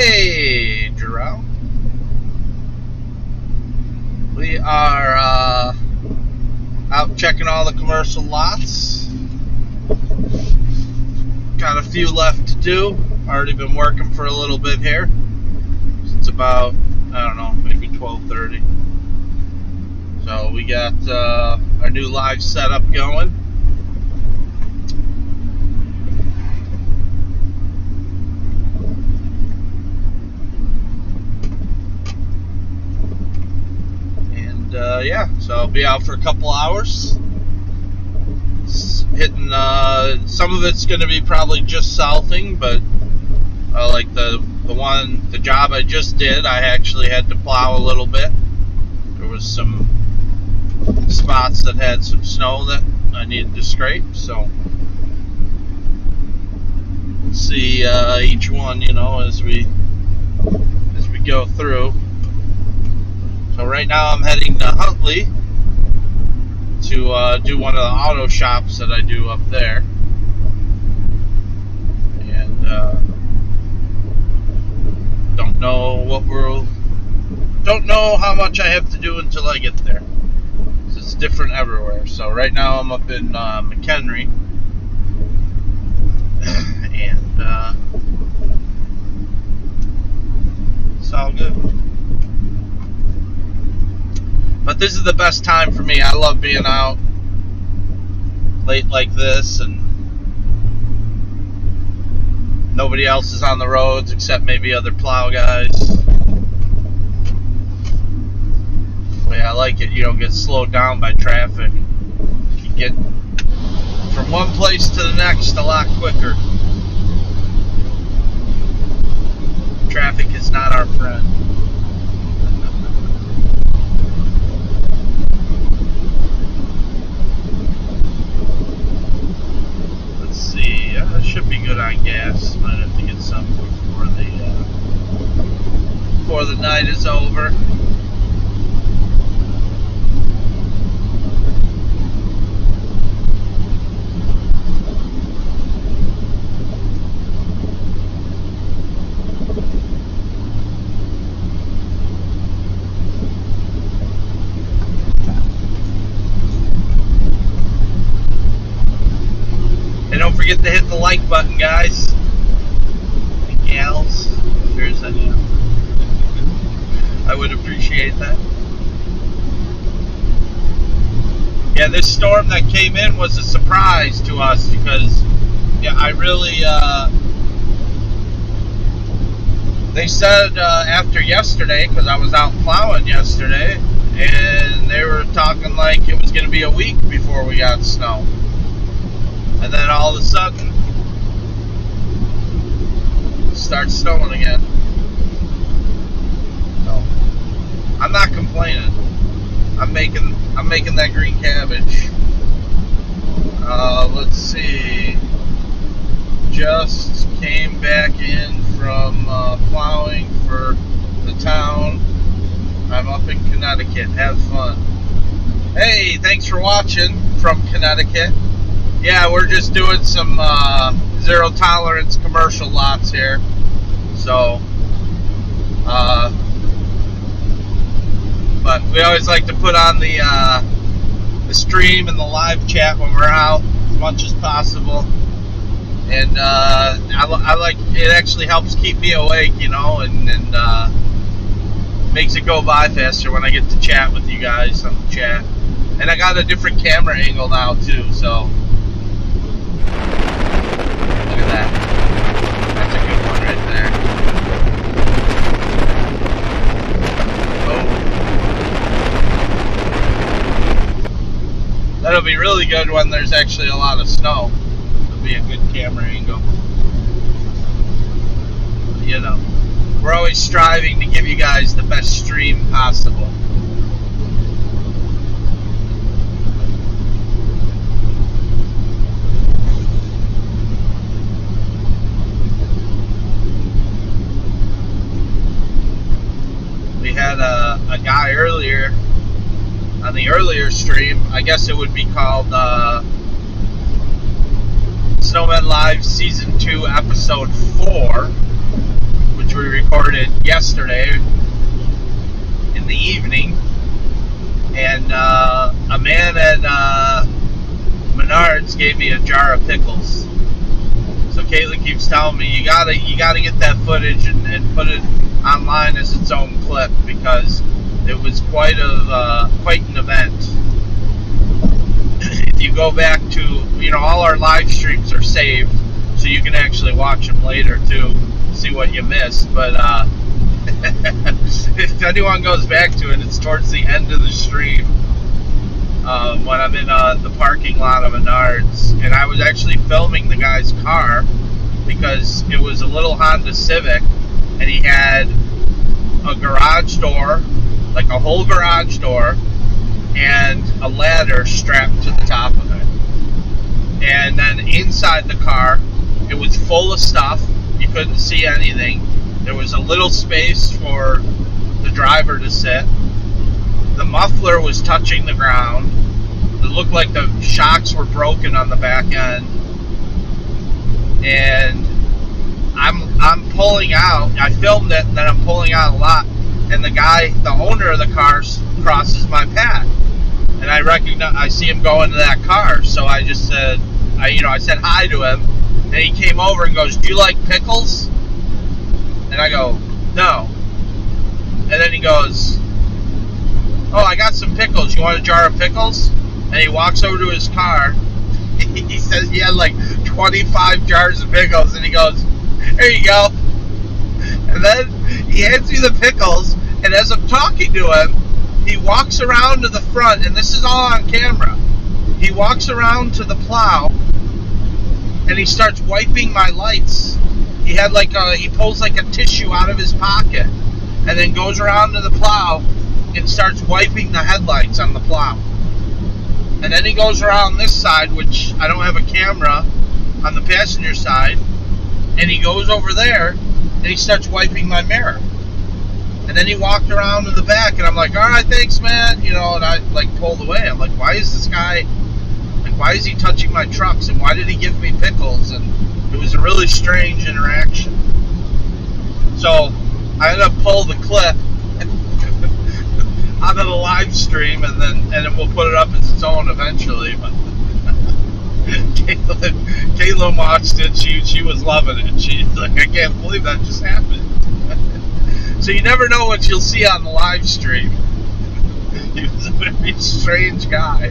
Hey, Jerome. We are out checking all the commercial lots. Got a few left to do. Already been working for a little bit here. It's about, I don't know, maybe 12:30. So we got our new live setup going. Yeah, so I'll be out for a couple hours. Hitting, some of it's going to be probably just southing, but like the job I just did, I actually had to plow a little bit. There was some spots that had some snow that I needed to scrape, so we'll see each one, as we go through. So right now I'm heading to Huntley to do one of the auto shops that I do up there, and don't know how much I have to do until I get there. It's different everywhere. So right now I'm up in McHenry, and it's all good. But this is the best time for me. I love being out late like this, and nobody else is on the roads except maybe other plow guys. The way I like it, you don't get slowed down by traffic. You can get from one place to the next a lot quicker. Traffic is not our friend. It should be good on gas. Might have to get some before the night is over. And don't forget to hit the like button, guys and gals. If there's any, I would appreciate that. Yeah, this storm that came in was a surprise to us because, I really, they said after yesterday, because I was out plowing yesterday, and they were talking like it was going to be a week before we got snow. And then all of a sudden, it starts snowing again. So, I'm not complaining. I'm making that green cabbage. Let's see. Just came back in from plowing for the town. I'm up in Connecticut. Have fun. Hey, thanks for watching from Connecticut. Yeah, we're just doing some zero tolerance commercial lots here. So, but we always like to put on the stream and the live chat when we're out as much as possible. And I like it. Actually helps keep me awake, and makes it go by faster when I get to chat with you guys on the chat. And I got a different camera angle now too, so. Look at that. That's a good one right there. Oh. That'll be really good when there's actually a lot of snow. It'll be a good camera angle. We're always striving to give you guys the best stream possible. Had a guy earlier on the earlier stream. I guess it would be called Snowman Live Season 2 Episode 4, which we recorded yesterday in the evening, and a man at Menards gave me a jar of pickles. So Caitlin keeps telling me you gotta get that footage and put it online as its own clip, because it was quite an event. If you go back to, all our live streams are saved, so you can actually watch them later too, see what you missed. But if anyone goes back to it, it's towards the end of the stream, when I'm in the parking lot of Menards, and I was actually filming the guy's car, because it was a little Honda Civic, and he had a garage door, like a whole garage door, and a ladder strapped to the top of it. And then inside the car, it was full of stuff. You couldn't see anything. There was a little space for the driver to sit. The muffler was touching the ground. It looked like the shocks were broken on the back end. And I'm pulling out. I filmed it, and then I'm pulling out a lot. And the owner of the car crosses my path. And I see him go into that car. So I just said, I said hi to him. And he came over and goes, "Do you like pickles?" And I go, "No." And then he goes, "Oh, I got some pickles. You want a jar of pickles?" And he walks over to his car. He says he had like 25 jars of pickles. And he goes, "Here you go." And then he hands me the pickles. And as I'm talking to him, he walks around to the front. And this is all on camera. He walks around to the plow. And he starts wiping my lights. He had he pulls like a tissue out of his pocket, and then goes around to the plow and starts wiping the headlights on the plow. And then he goes around this side, which I don't have a camera on the passenger side, and he goes over there and he starts wiping my mirror. And then he walked around to the back, and I'm like, "All right, thanks, man," and I pulled away. I'm like, why is this guy? Why is he touching my trucks, and why did he give me pickles? And it was a really strange interaction. So I ended up pulling the clip out of the live stream, and then we'll put it up as its own eventually. But Caitlin watched it. She was loving it. She's like, "I can't believe that just happened." So you never know what you'll see on the live stream. He was a very strange guy.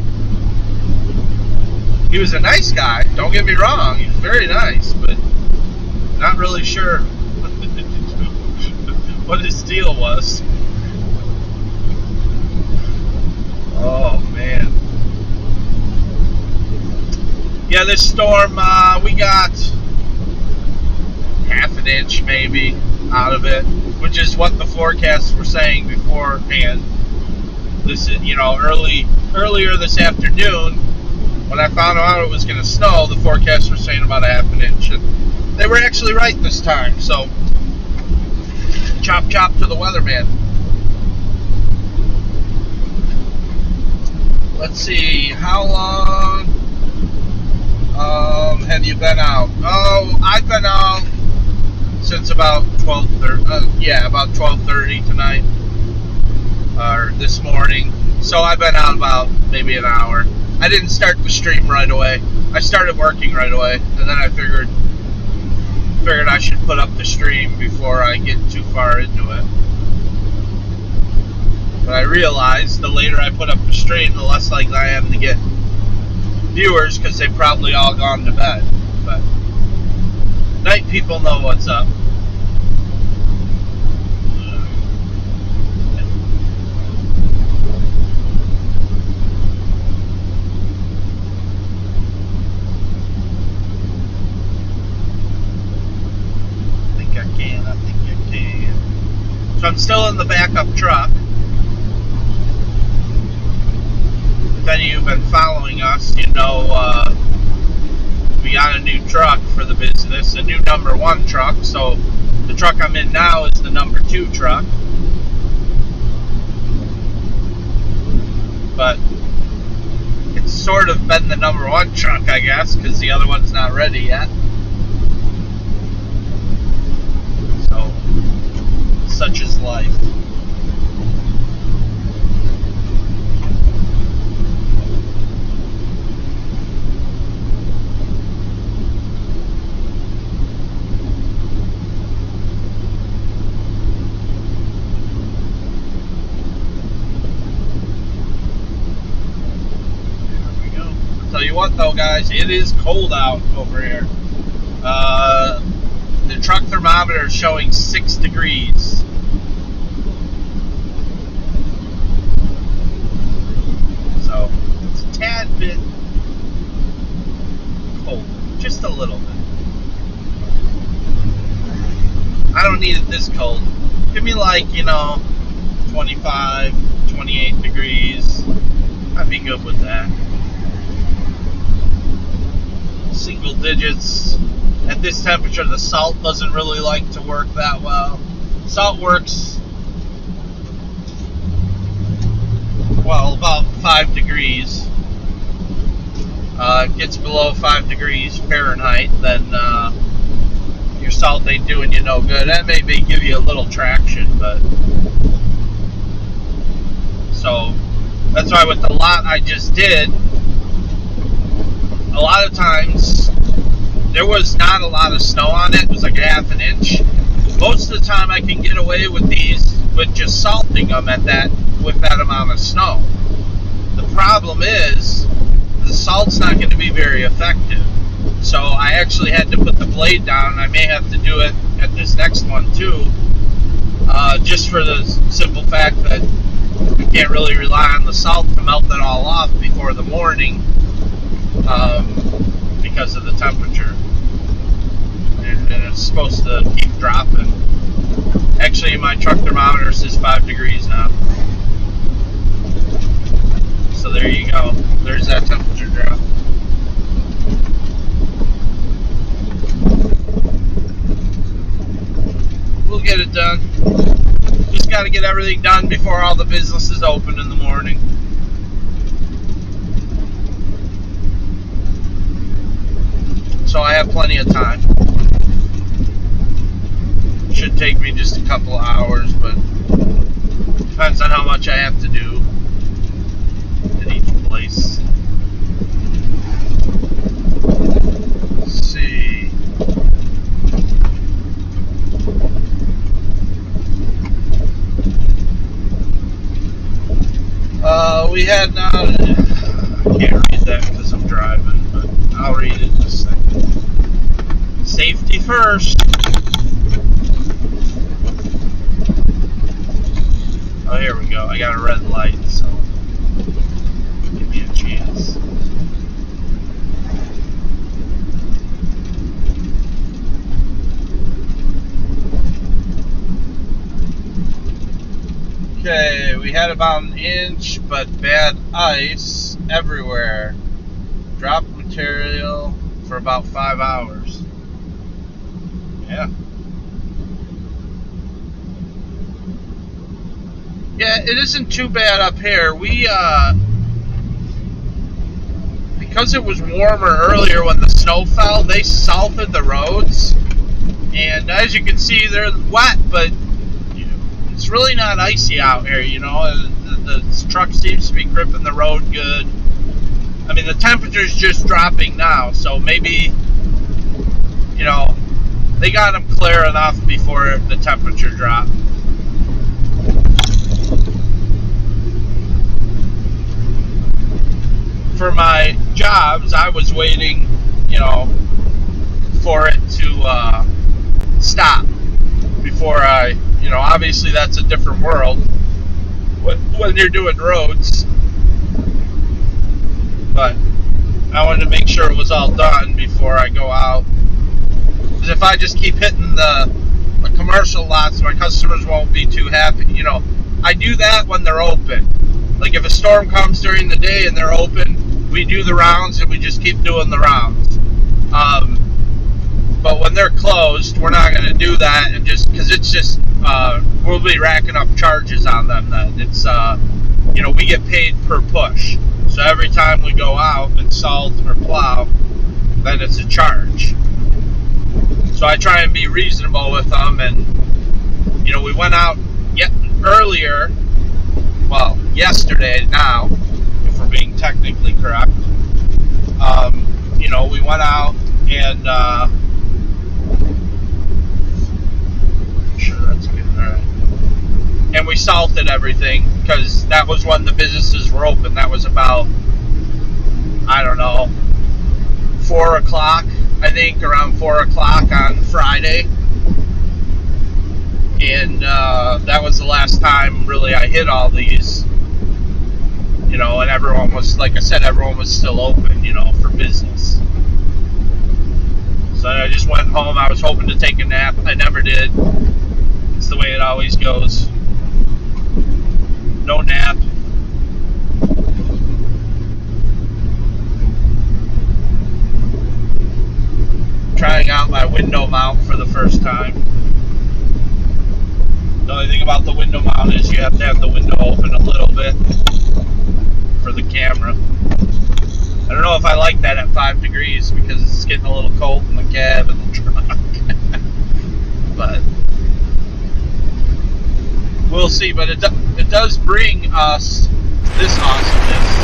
He was a nice guy, don't get me wrong, he was very nice, but not really sure what his deal was. Oh, man. Yeah, this storm, we got half an inch maybe out of it, which is what the forecasts were saying beforehand. This is, earlier this afternoon, when I found out it was going to snow, the forecasts were saying about a half an inch. And they were actually right this time. So, chop chop to the weatherman. Let's see, how long have you been out? Oh, I've been out since about 12:30. About 12:30 tonight, or this morning. So I've been out about maybe an hour. I didn't start the stream right away. I started working right away, and then I figured I should put up the stream before I get too far into it. But I realized the later I put up the stream, the less likely I am to get viewers, because they've probably all gone to bed. But night people know what's up. So I'm still in the backup truck. If any of you have been following us, we got a new truck for the business, a new number 1 truck. So the truck I'm in now is the number 2 truck. But it's sort of been the number 1 truck, I guess, because the other one's not ready yet. So such is life. Tell you what though, guys, it is cold out over here. The truck thermometer is showing 6 degrees. So it's a tad bit cold, just a little bit. I don't need it this cold. Give me like, 25, 28 degrees. I'd be good with that. Single digits. At this temperature, the salt doesn't really like to work that well. Salt works, well, about 5 degrees. It gets below 5 degrees Fahrenheit, then your salt ain't doing you no good. That may give you a little traction, but so that's why with the lot I just did, a lot of times there was not a lot of snow on it. It was like a half an inch. Most of the time I can get away with these with just salting them with that amount of snow. The problem is the salt's not going to be very effective. So I actually had to put the blade down. I may have to do it at this next one too, just for the simple fact that you can't really rely on the salt to melt it all off before the morning. Because of the temperature, and it's supposed to keep dropping. Actually, my truck thermometer says 5 degrees now. So there you go. There's that temperature drop. We'll get it done. Just got to get everything done before all the businesses open in the morning. So I have plenty of time. Should take me just a couple of hours, but depends on how much I have to do at each place. Let's see. We had now. I can't read that because I'm driving, but I'll read it in a second. Safety first. Oh, here we go. I got a red light, so give me a chance. Okay, we had about an inch, but bad ice everywhere. Dropped material for about 5 hours. Yeah. Yeah, it isn't too bad up here. We, because it was warmer earlier when the snow fell, they salted the roads. And as you can see, they're wet, but it's really not icy out here, The truck seems to be gripping the road good. I mean, the temperature's just dropping now, so maybe, they got them clear enough before the temperature dropped. For my jobs, I was waiting, for it to stop before I, obviously that's a different world when you're doing roads. But I wanted to make sure it was all done before I go out. Because if I just keep hitting the commercial lots, my customers won't be too happy. I do that when they're open. Like if a storm comes during the day and they're open, we do the rounds and we just keep doing the rounds. But when they're closed, we're not going to do that, and because it's just we'll be racking up charges on them. Then it's we get paid per push. So every time we go out and salt or plow, then it's a charge. So I try and be reasonable with them, and we went out yet earlier, well, yesterday now, if we're being technically correct. We went out and sure that's good. All right. And we salted everything because that was when the businesses were open. That was about, I don't know, 4 o'clock, I think, around 4 o'clock on Friday. And that was the last time really I hit all these, and everyone was, like I said, everyone was still open, for business. So I just went home. I was hoping to take a nap. I never did. It's the way it always goes. No nap. Trying out my window mount for the first time. The only thing about the window mount is you have to have the window open a little bit for the camera. I don't know if I like that at 5 degrees because it's getting a little cold in the cab and the truck. But we'll see. But it does bring us this awesomeness.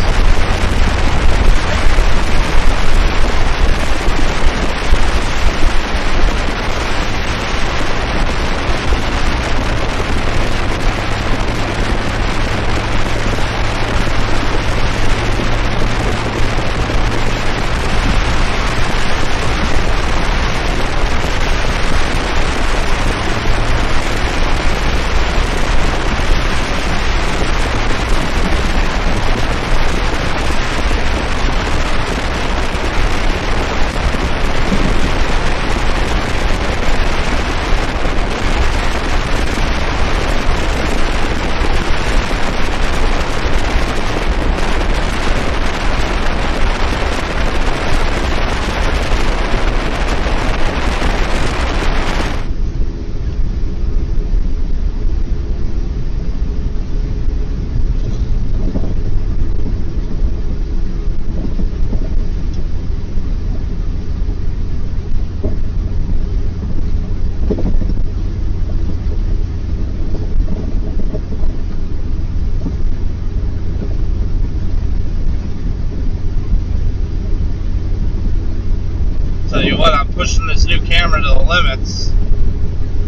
Tell you what, I'm pushing this new camera to the limits.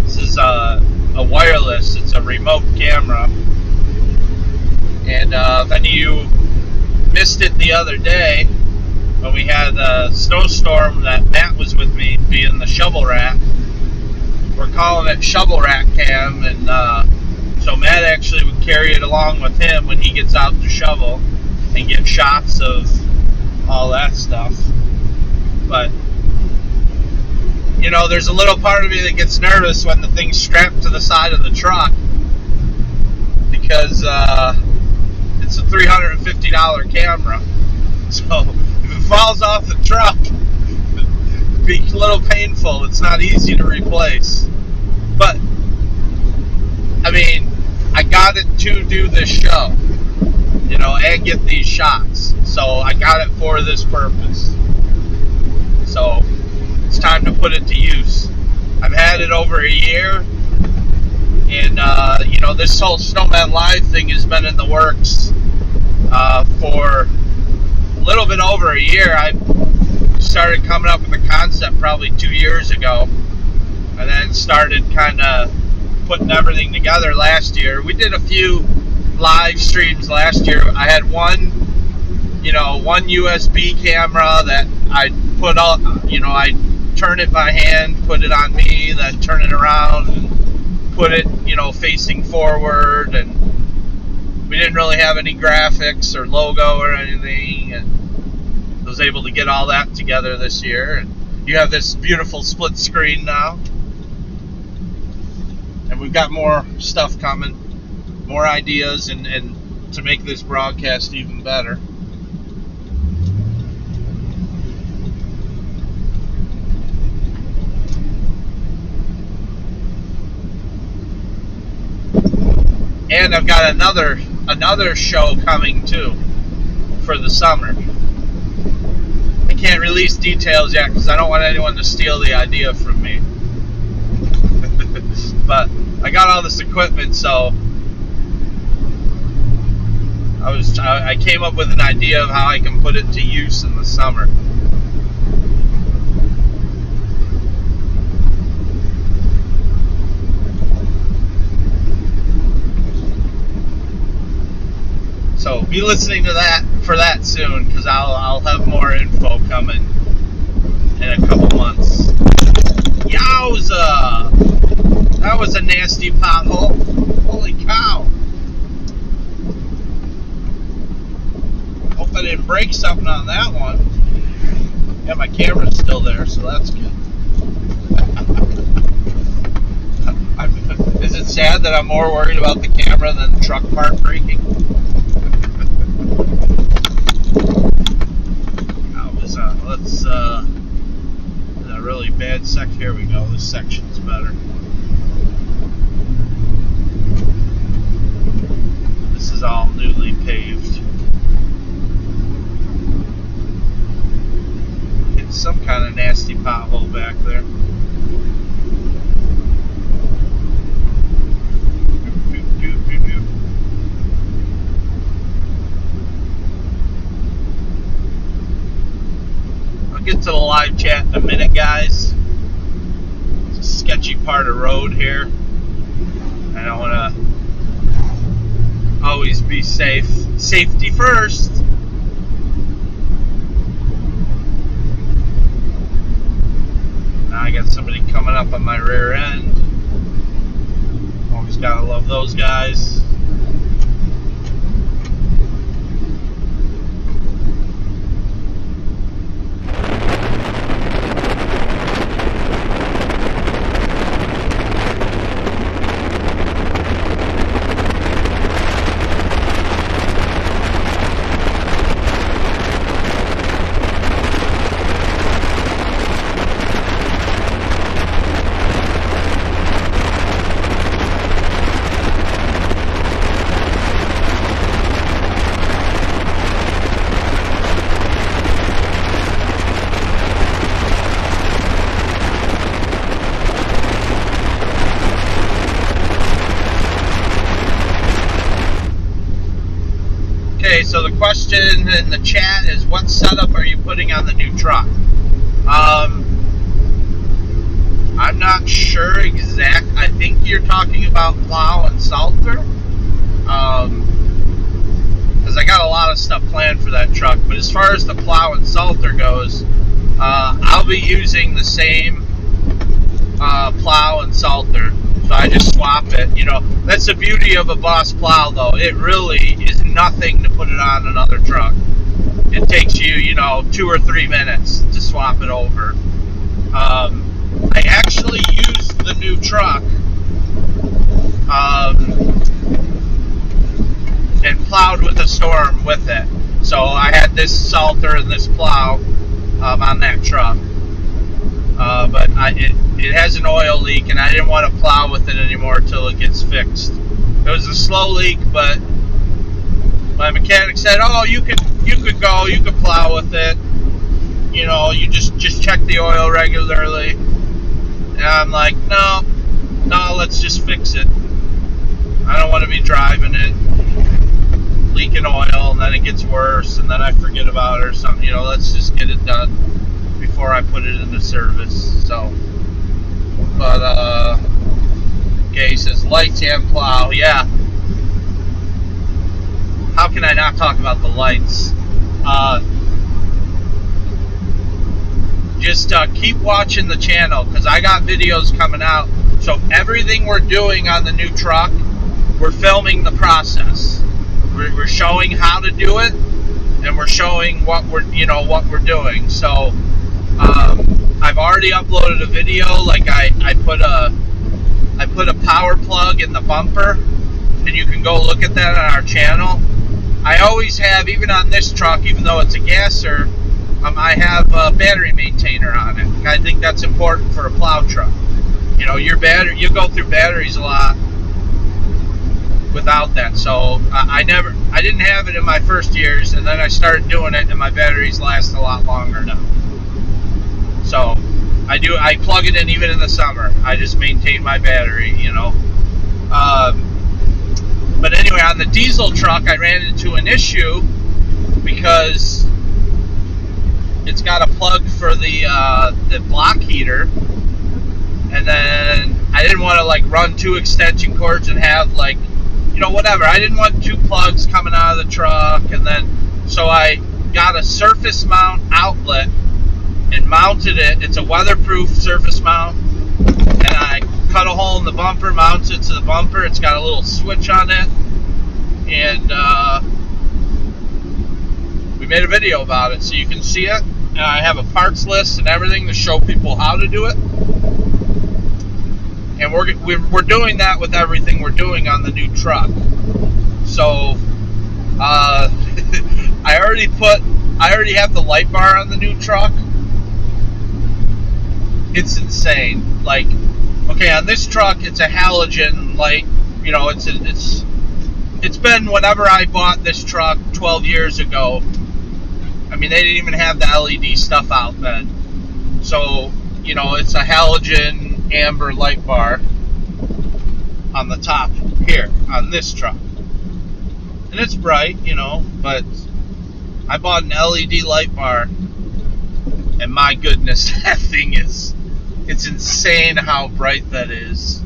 This is a wireless, it's a remote camera. And if any of you missed it the other day, when we had a snowstorm that Matt was with me, being the shovel rat, we're calling it shovel rat cam, and so Matt actually would carry it along with him when he gets out to shovel and get shots of all that stuff. But there's a little part of me that gets nervous when the thing's strapped to the side of the truck, because it's a $350 camera. So if it falls off the truck, it'd be a little painful. It's not easy to replace. But I mean, I got it to do this show, and get these shots. So I got it for this purpose. So it's time to put it to use. I've had it over a year, and this whole Snowman Live thing has been in the works for a little bit over a year. I started coming up with the concept probably 2 years ago, and then started kind of putting everything together last year. We did a few live streams last year. I had one USB camera that I put up, I turn it by hand, put it on me, then turn it around and put it, facing forward. And we didn't really have any graphics or logo or anything, and I was able to get all that together this year. And you have this beautiful split screen now, and we've got more stuff coming, more ideas, and to make this broadcast even better. And I've got another show coming too for the summer. I can't release details yet because I don't want anyone to steal the idea from me. But I got all this equipment, so I came up with an idea of how I can put it to use in the summer. So be listening to that for that soon, because I'll have more info coming in a couple months. Yowza! That was a nasty pothole. Holy cow! Hope I didn't break something on that one. Yeah, my camera's still there, so that's good. Is it sad that I'm more worried about the camera than the truck part breaking? Let's in a really bad section. Here we go. This section's better. This is all newly paved. It's some kind of nasty pothole back there. Get to the live chat in a minute, guys. It's a sketchy part of road here, and I want to always be safe. Safety first. Now I got somebody coming up on my rear end. Always gotta love those guys. So the question in the chat is, what setup are you putting on the new truck? I'm not sure exact. I think you're talking about Plow and Salter, because I got a lot of stuff planned for that truck. But as far as the Plow and Salter goes, I'll be using the same Plow and Salter. So I just swap it. You know, that's the beauty of a Boss Plow, though. It really is nothing to put it on another truck. It takes you, 2 or 3 minutes to swap it over. I actually used the new truck and plowed with a storm with it. So I had this Salter and this Plow on that truck. But it has an oil leak, and I didn't want to plow with it anymore until it gets fixed. It was a slow leak, but my mechanic said, "Oh, you could go, you could plow with it. You just check the oil regularly." And I'm like, no, let's just fix it. I don't want to be driving it, leaking oil, and then it gets worse, and then I forget about it or something. Let's just get it done before I put it into service. So, but okay, he says lights and Plow. Yeah. How can I not talk about the lights? Just keep watching the channel, because I got videos coming out. So everything we're doing on the new truck, we're filming the process. We're showing how to do it, and we're showing what we're doing. So I've already uploaded a video. Like I put a power plug in the bumper, and you can go look at that on our channel. I always have, even on this truck, even though it's a gasser, I have a battery maintainer on it. I think that's important for a plow truck. Your battery, you go through batteries a lot without that. So I didn't have it in my first years, and then I started doing it, and my batteries last a lot longer now. So I plug it in even in the summer. I just maintain my battery, But anyway, on the diesel truck, I ran into an issue because it's got a plug for the block heater, and then I didn't want to like run 2 extension cords and have like, whatever. I didn't want 2 plugs coming out of the truck, and then so I got a surface mount outlet and mounted it. It's a weatherproof surface mount, and I cut a hole in the bumper, mounts it to the bumper. It's got a little switch on it, and we made a video about it so you can see it. And I have a parts list and everything to show people how to do it. And we're doing that with everything we're doing on the new truck. So I already have the light bar on the new truck. It's insane. Like, okay, on this truck it's a halogen light. It's been whenever I bought this truck 12 years ago. I mean, they didn't even have the LED stuff out then. So, it's a halogen amber light bar on the top here on this truck. And it's bright, but I bought an LED light bar, and my goodness, that thing it's insane how bright that is.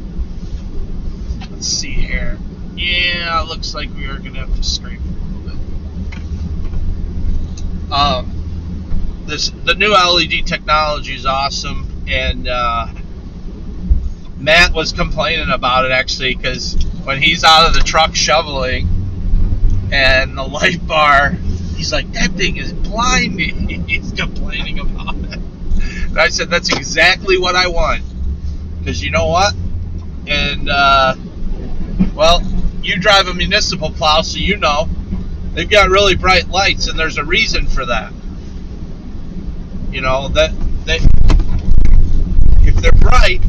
Let's see here. Yeah, it looks like we are going to have to scrape it a little bit. The new LED technology is awesome, and Matt was complaining about it actually, because when he's out of the truck shoveling and the light bar, he's like, that thing is blinding. He's complaining about it. And I said, that's exactly what I want, because you know what? And well, you drive a municipal plow, so they've got really bright lights, and there's a reason for that. That if they're bright,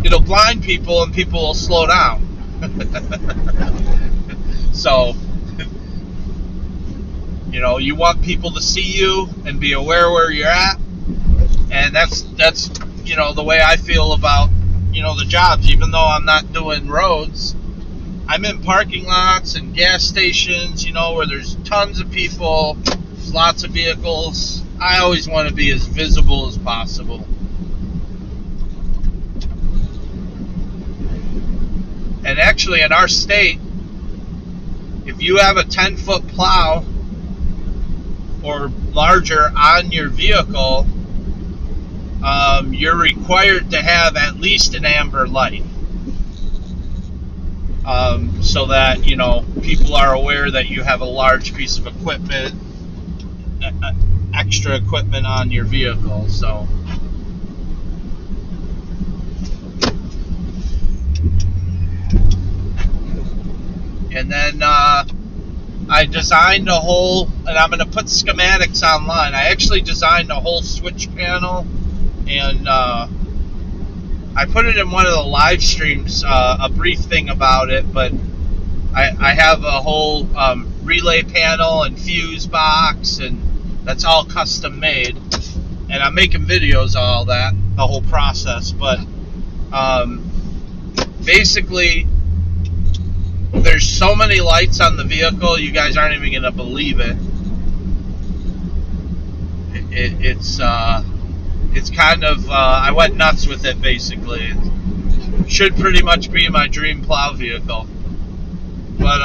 it'll blind people and people will slow down. So, you want people to see you and be aware where you're at, and that's the way I feel about the jobs. Even though I'm not doing roads, I'm in parking lots and gas stations, where there's tons of people, there's lots of vehicles. I always want to be as visible as possible. And actually, in our state, if you have a 10-foot plow or larger on your vehicle, you're required to have at least an amber light. So that, people are aware that you have a large piece of equipment, extra equipment on your vehicle. So, and then I designed a whole, and I'm going to put schematics online. I actually designed a whole switch panel, and I put it in one of the live streams, a brief thing about it, but I have a whole relay panel and fuse box, and that's all custom made. And I'm making videos of all that, the whole process. But basically, there's so many lights on the vehicle, you guys aren't even going to believe it. It's kind of, I went nuts with it, basically. It should pretty much be my dream plow vehicle. But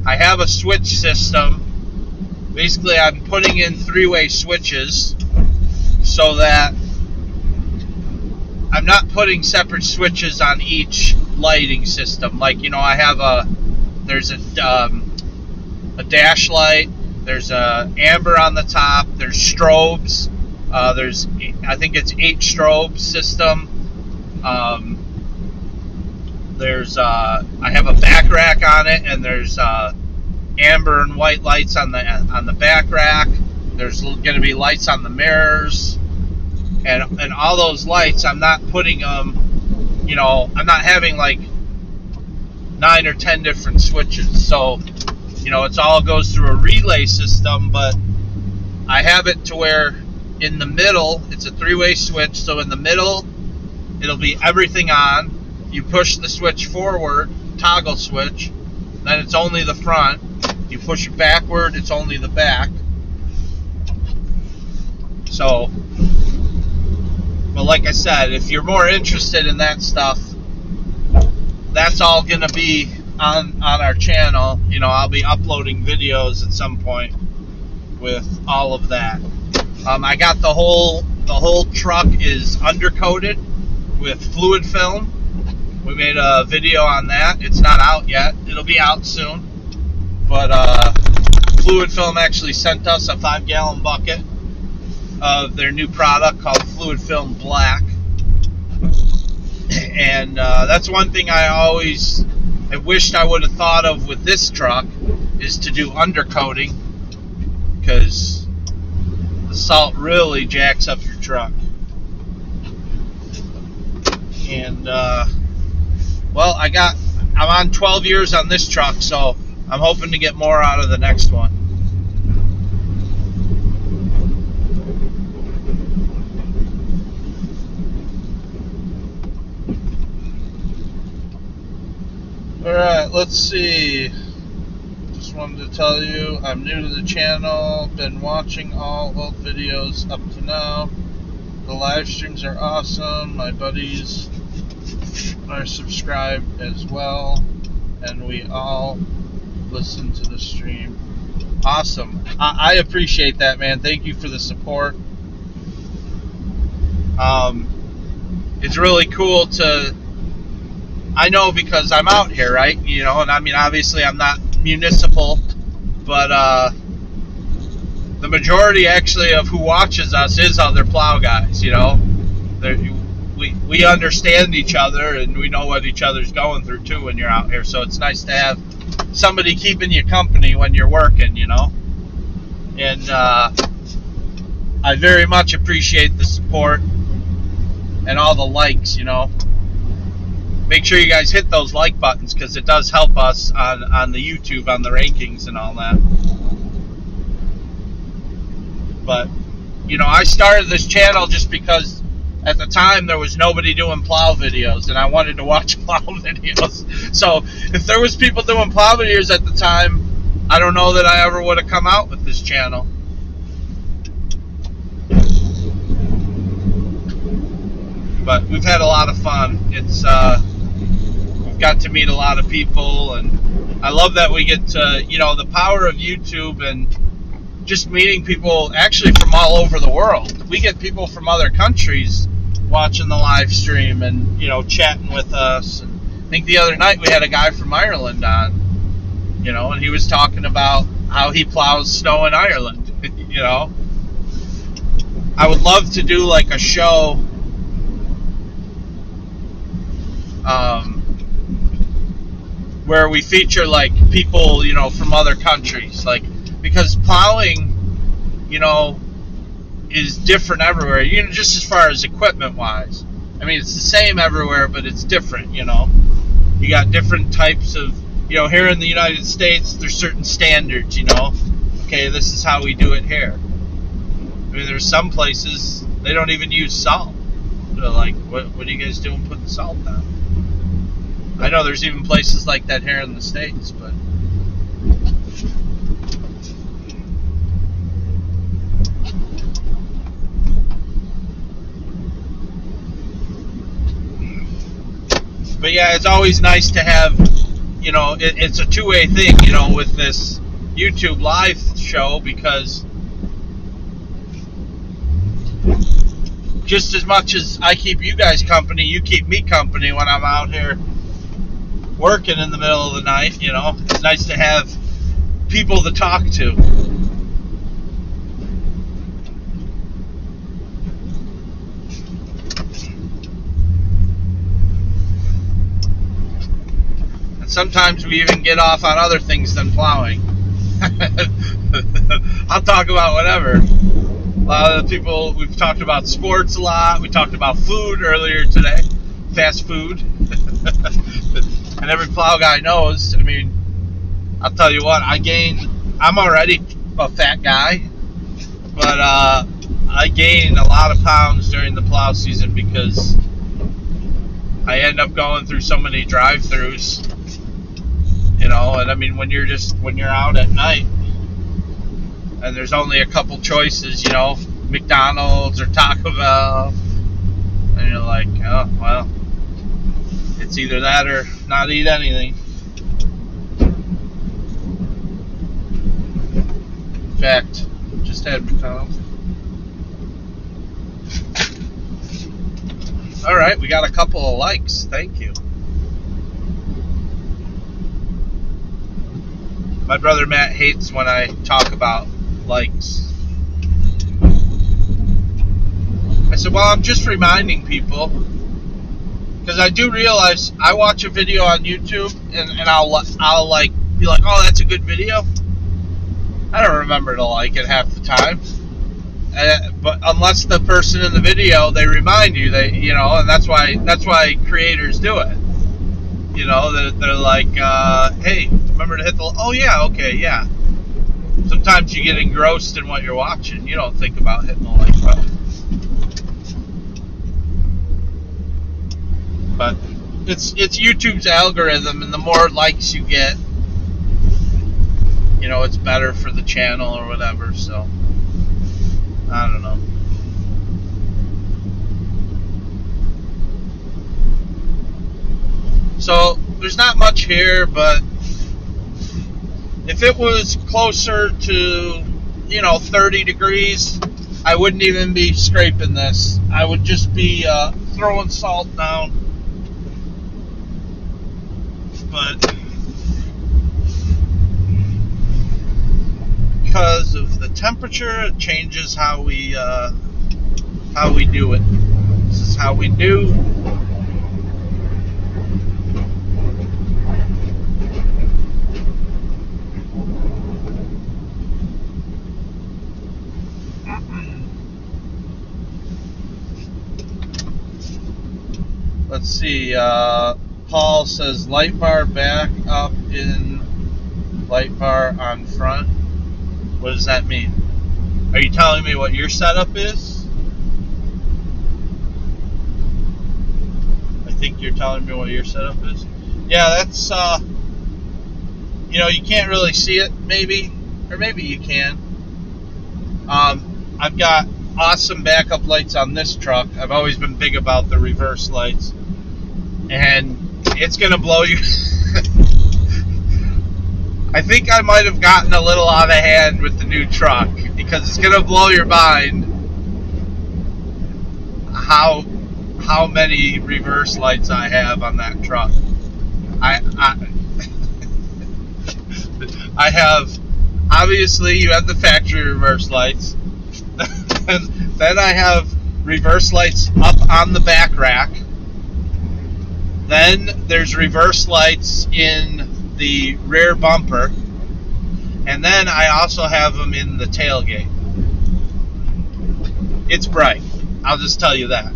I have a switch system. Basically, I'm putting in 3-way switches so that I'm not putting separate switches on each lighting system. Like, I have there's a dash light, there's a amber on the top, there's strobes, there's, I think it's 8 strobe system. There's I have a back rack on it, and there's amber and white lights on the back rack. There's going to be lights on the mirrors, and all those lights, I'm not putting them, I'm not having like 9 or 10 different switches. So, it's all goes through a relay system, but I have it to where in the middle, it's a 3-way switch. So in the middle, it'll be everything on. you push the switch forward, toggle switch, then it's only the front. You push it backward, it's only the back. So, but like I said, if you're more interested in that stuff, that's all going to be on our channel. You know, I'll be uploading videos at some point with all of that. I got the whole truck is undercoated with fluid film. We made a video on that. It's not out yet. It'll be out soon. But Fluid Film actually sent us a 5-gallon bucket of their new product called Fluid Film Black. And that's one thing I wished I would have thought of with this truck, is to do undercoating, because the salt really jacks up your truck. And well, I'm on 12 years on this truck, so I'm hoping to get more out of the next one. Alright, let's see. Just wanted to tell you I'm new to the channel. Been watching all old videos up to now. The live streams are awesome. My buddies are subscribed as well, and we all listen to the stream. Awesome. I appreciate that, man. Thank you for the support. It's really cool to, I know, because I'm out here, right? You know, and I mean, obviously I'm not municipal, but the majority actually of who watches us is other plow guys, you know. We understand each other, and we know what each other's going through too when you're out here, so it's nice to have somebody keeping you company when you're working, you know. And I very much appreciate the support and all the likes, you know. Make sure you guys hit those like buttons, because it does help us on the YouTube, on the rankings and all that. But, you know, I started this channel just because at the time there was nobody doing plow videos, and I wanted to watch plow videos. So if there was people doing plow videos at the time, I don't know that I ever would have come out with this channel. But we've had a lot of fun. It's we've got to meet a lot of people, and I love that we get to, you know, the power of YouTube and just meeting people actually from all over the world. We get people from other countries watching the live stream and, you know, chatting with us. And I think the other night we had a guy from Ireland on, you know, and he was talking about how he plows snow in Ireland. You know, I would love to do like a show where we feature like people, you know, from other countries, like, because plowing, you know, is different everywhere, you know, just as far as equipment wise. I mean, it's the same everywhere, but it's different, you know. You got different types of, you know, here in the United States, there's certain standards, you know. Okay, this is how we do it here. I mean, there's some places they don't even use salt. They're like, what are you guys doing putting salt down? I know there's even places like that here in the States, but yeah, it's always nice to have, you know, it's a two-way thing, you know, with this YouTube live show, because just as much as I keep you guys company, you keep me company when I'm out here working in the middle of the night, you know. It's nice to have people to talk to. And sometimes we even get off on other things than plowing. I'll talk about whatever. A lot of the people, we've talked about sports a lot. We talked about food earlier today, fast food. And every plow guy knows, I mean, I'll tell you what, I'm already a fat guy, but I gain a lot of pounds during the plow season because I end up going through so many drive-thrus, you know. And I mean, when you're out at night and there's only a couple choices, you know, McDonald's or Taco Bell, and you're like, oh well, it's either that or not eat anything. In fact, just had McDonald's. All right, we got a couple of likes. Thank you. My brother Matt hates when I talk about likes. I said, well, I'm just reminding people, because I do realize I watch a video on YouTube and I'll like be like, oh, that's a good video. I don't remember to like it half the time. But unless the person in the video, they remind you, you know, and that's why creators do it. You know, they're like, hey, remember to hit the, oh yeah, okay, yeah. Sometimes you get engrossed in what you're watching. You don't think about hitting the like button. But it's YouTube's algorithm, and the more likes you get, you know, it's better for the channel or whatever. So I don't know. So there's not much here, but if it was closer to, you know, 30 degrees, I wouldn't even be scraping this. I would just be throwing salt down. But because of the temperature, it changes how we do it. This is how we do. Let's see. Paul says light bar back up in light bar on front. What does that mean? Are you telling me what your setup is? I think you're telling me what your setup is. Yeah, that's, you know, you can't really see it, maybe. Or maybe you can. I've got awesome backup lights on this truck. I've always been big about the reverse lights. And it's going to blow you. I think I might have gotten a little out of hand with the new truck, because it's going to blow your mind how many reverse lights I have on that truck. I have, obviously you have the factory reverse lights. And then I have reverse lights up on the back rack. Then there's reverse lights in the rear bumper, and then I also have them in the tailgate. It's bright, I'll just tell you that.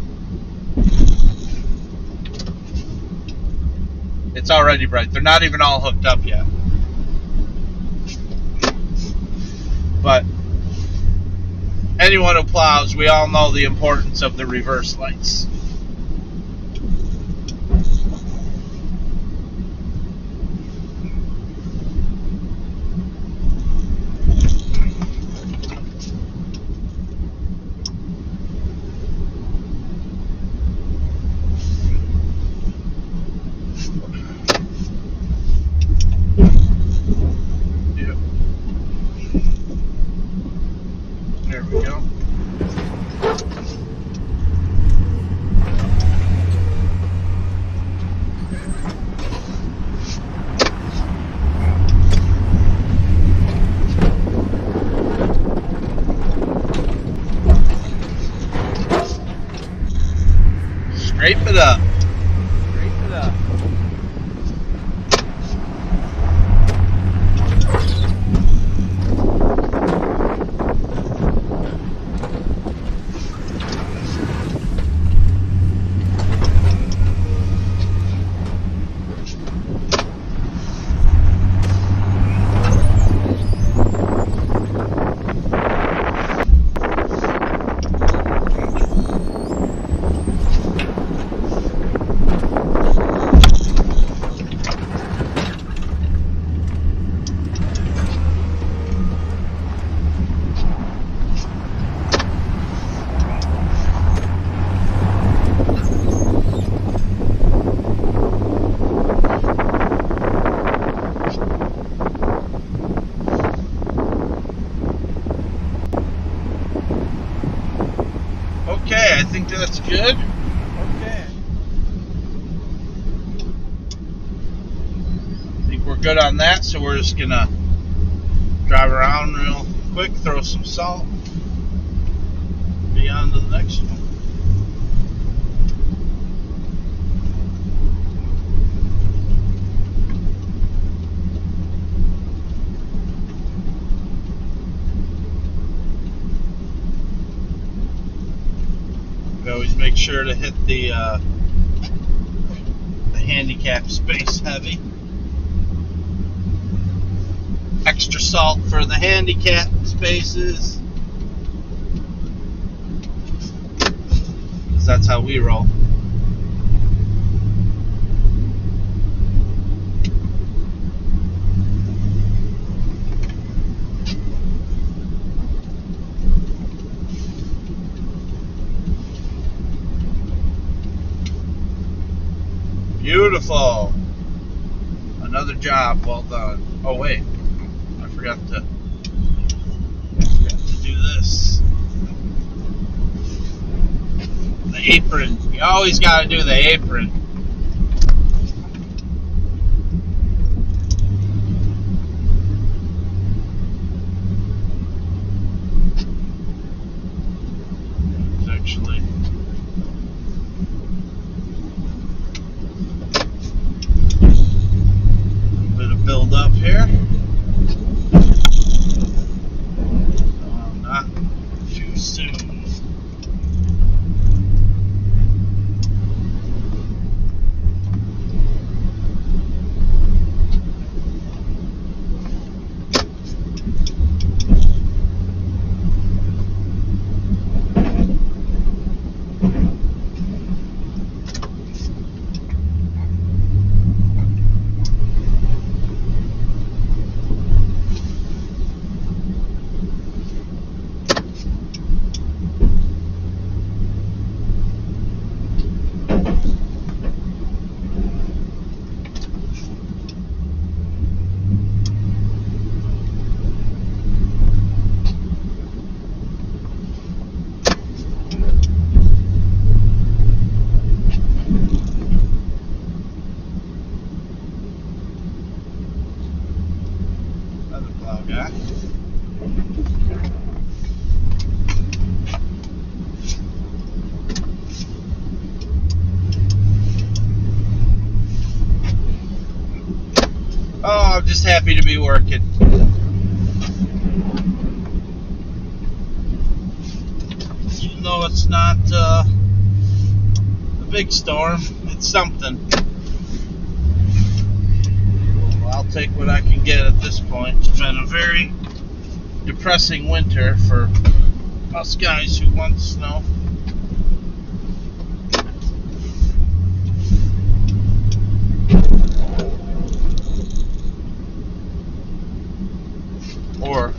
It's already bright. They're not even all hooked up yet. But anyone who plows, we all know the importance of the reverse lights. There we go. Scrape it up. Scrape it up. Okay, I think that's good. Okay. I think we're good on that, so we're just gonna drive around real quick, throw some salt, be on to the next one. We always make sure to hit the handicap space heavy. Extra salt for the handicap spaces, because that's how we roll. Beautiful. Another job well done. Oh wait, I forgot to do this. The apron. You always got to do the apron. It's actually a bit of build up here. Not too soon. Guy. Oh, I'm just happy to be working. Even though it's not a big storm, it's something. I'll take what I can get at this point. It's been a very depressing winter for us guys who want snow. Or,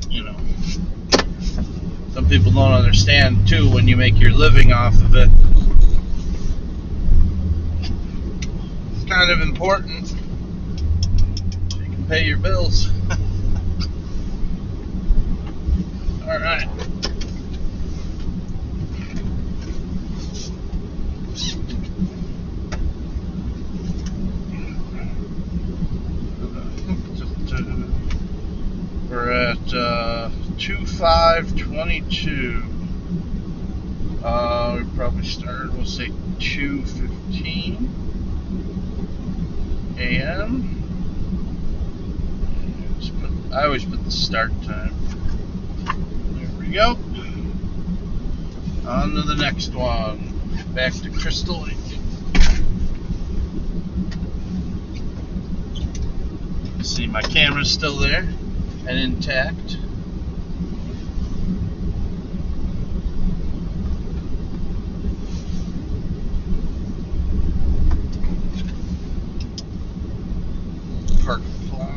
you know, some people don't understand too when you make your living off of it. Kind of important so you can pay your bills. Alright. We're at 2:05:22. We probably started, we'll say 2:15 a.m. I always put the start time. There we go. On to the next one. Back to Crystal Lake. See, my camera's still there and intact. Park Plow.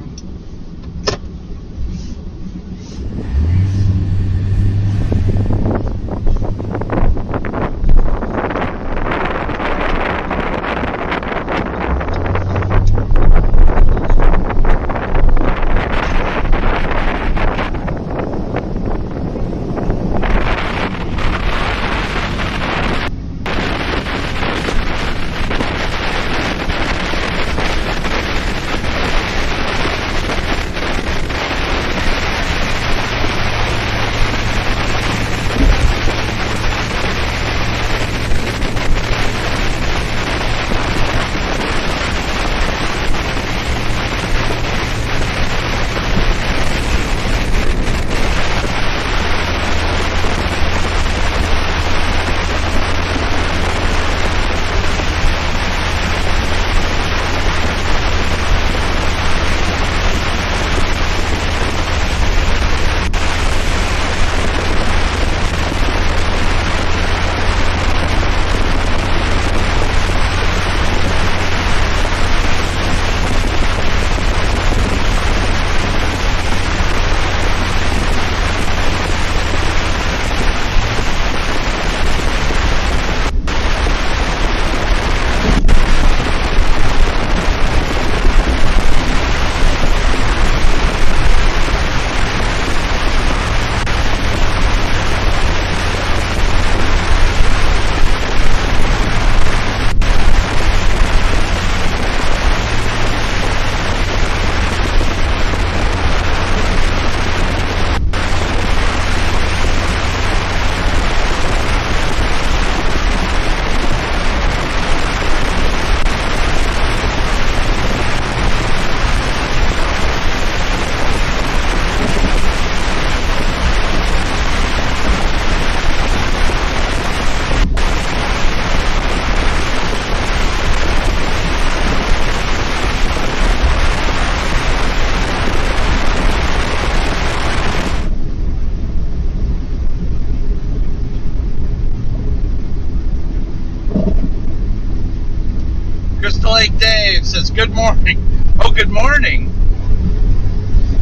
Lake Dave says, good morning. Oh, good morning.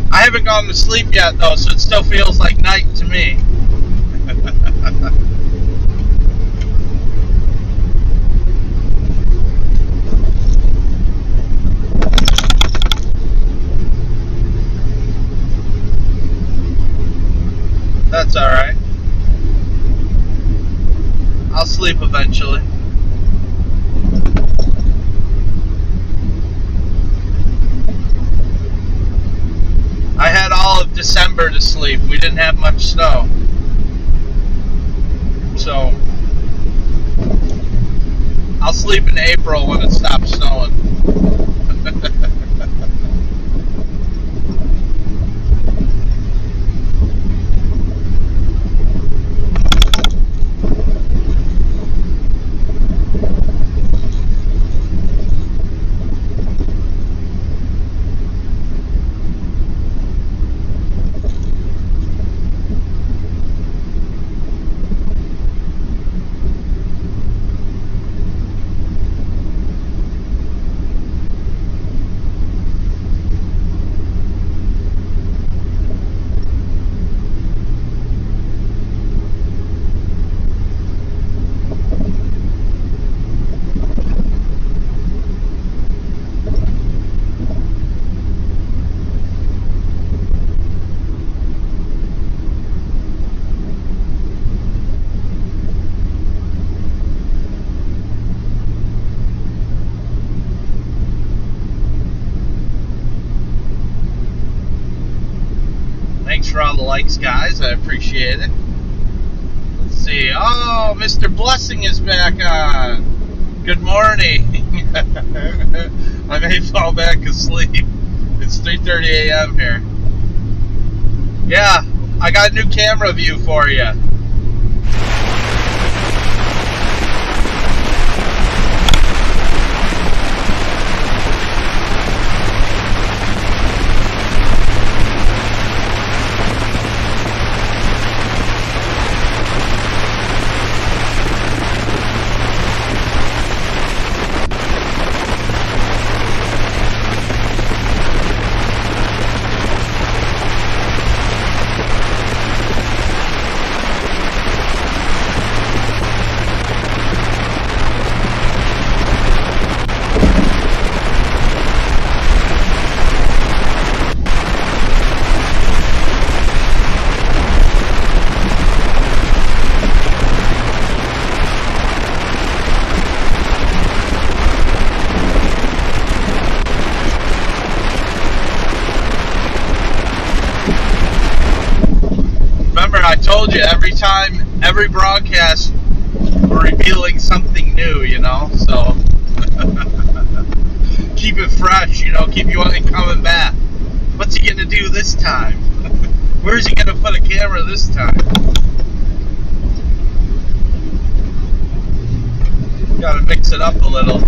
I haven't gone to sleep yet, though, so it still feels like night to me. That's alright. I'll sleep eventually. I had all of December to sleep. We didn't have much snow. So, I'll sleep in April when it stops snowing. Thanks for all the likes, guys. I appreciate it. Let's see. Oh, Mr. Blessing is back on. Good morning. I may fall back asleep. It's 3:30 a.m. here. Yeah, I got a new camera view for you. I told you, every broadcast, we're revealing something new, you know, so keep it fresh, you know, keep you coming back. What's he gonna do this time? Where's he gonna put a camera this time? Gotta mix it up a little.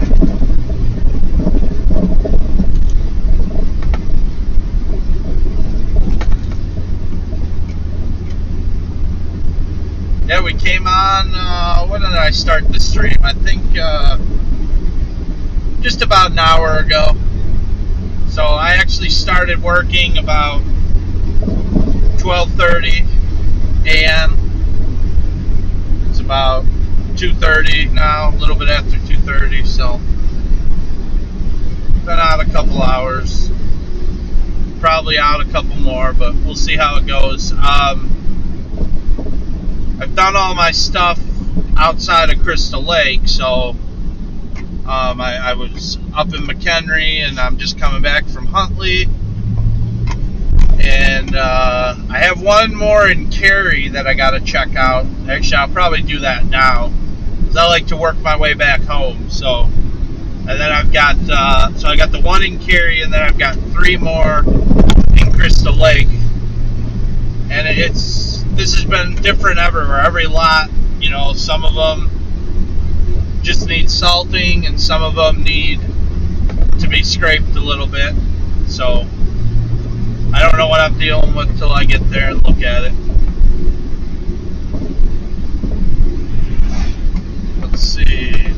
Yeah, we came on, when did I start the stream? I think just about an hour ago. So I actually started working about 12:30 a.m. It's about 2:30 now, a little bit after 2:30, so been out a couple hours. Probably out a couple more, but we'll see how it goes. I've done all my stuff outside of Crystal Lake, so I was up in McHenry, and I'm just coming back from Huntley, and I have one more in Cary that I got to check out. Actually, I'll probably do that now, because I like to work my way back home. So, and then I've got so I got the one in Cary, and then I've got 3 more in Crystal Lake, and this has been different everywhere. Every lot, you know, some of them just need salting, and some of them need to be scraped a little bit. So I don't know what I'm dealing with till I get there and look at it. Let's see.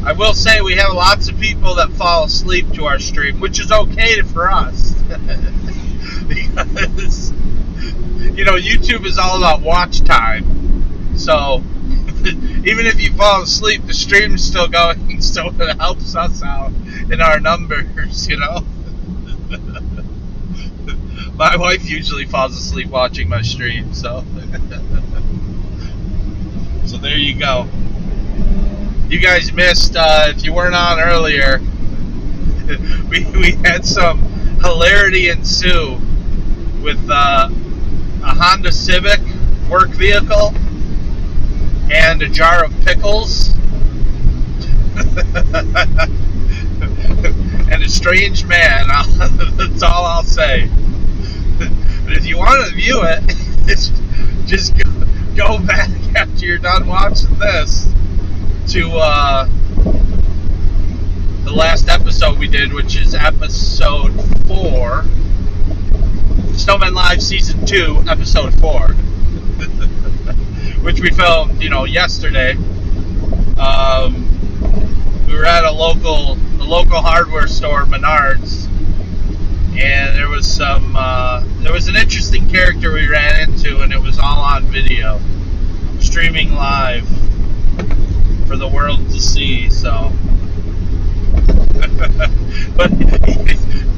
I will say we have lots of people that fall asleep to our stream, which is okay for us. Because, YouTube is all about watch time. So, even if you fall asleep, the stream's still going, so it helps us out in our numbers, My wife usually falls asleep watching my stream, so so there you go. You guys missed, if you weren't on earlier, we had some hilarity ensue with a Honda Civic work vehicle and a jar of pickles and a strange man. That's all I'll say. But if you want to view it, just go back after you're done watching this to the last episode we did, which is episode 4, Snowman Live Season 2, episode 4, which we filmed, yesterday. We were at a local hardware store, Menards, and there was an interesting character we ran into, and it was all on video, streaming live for the world to see. So, but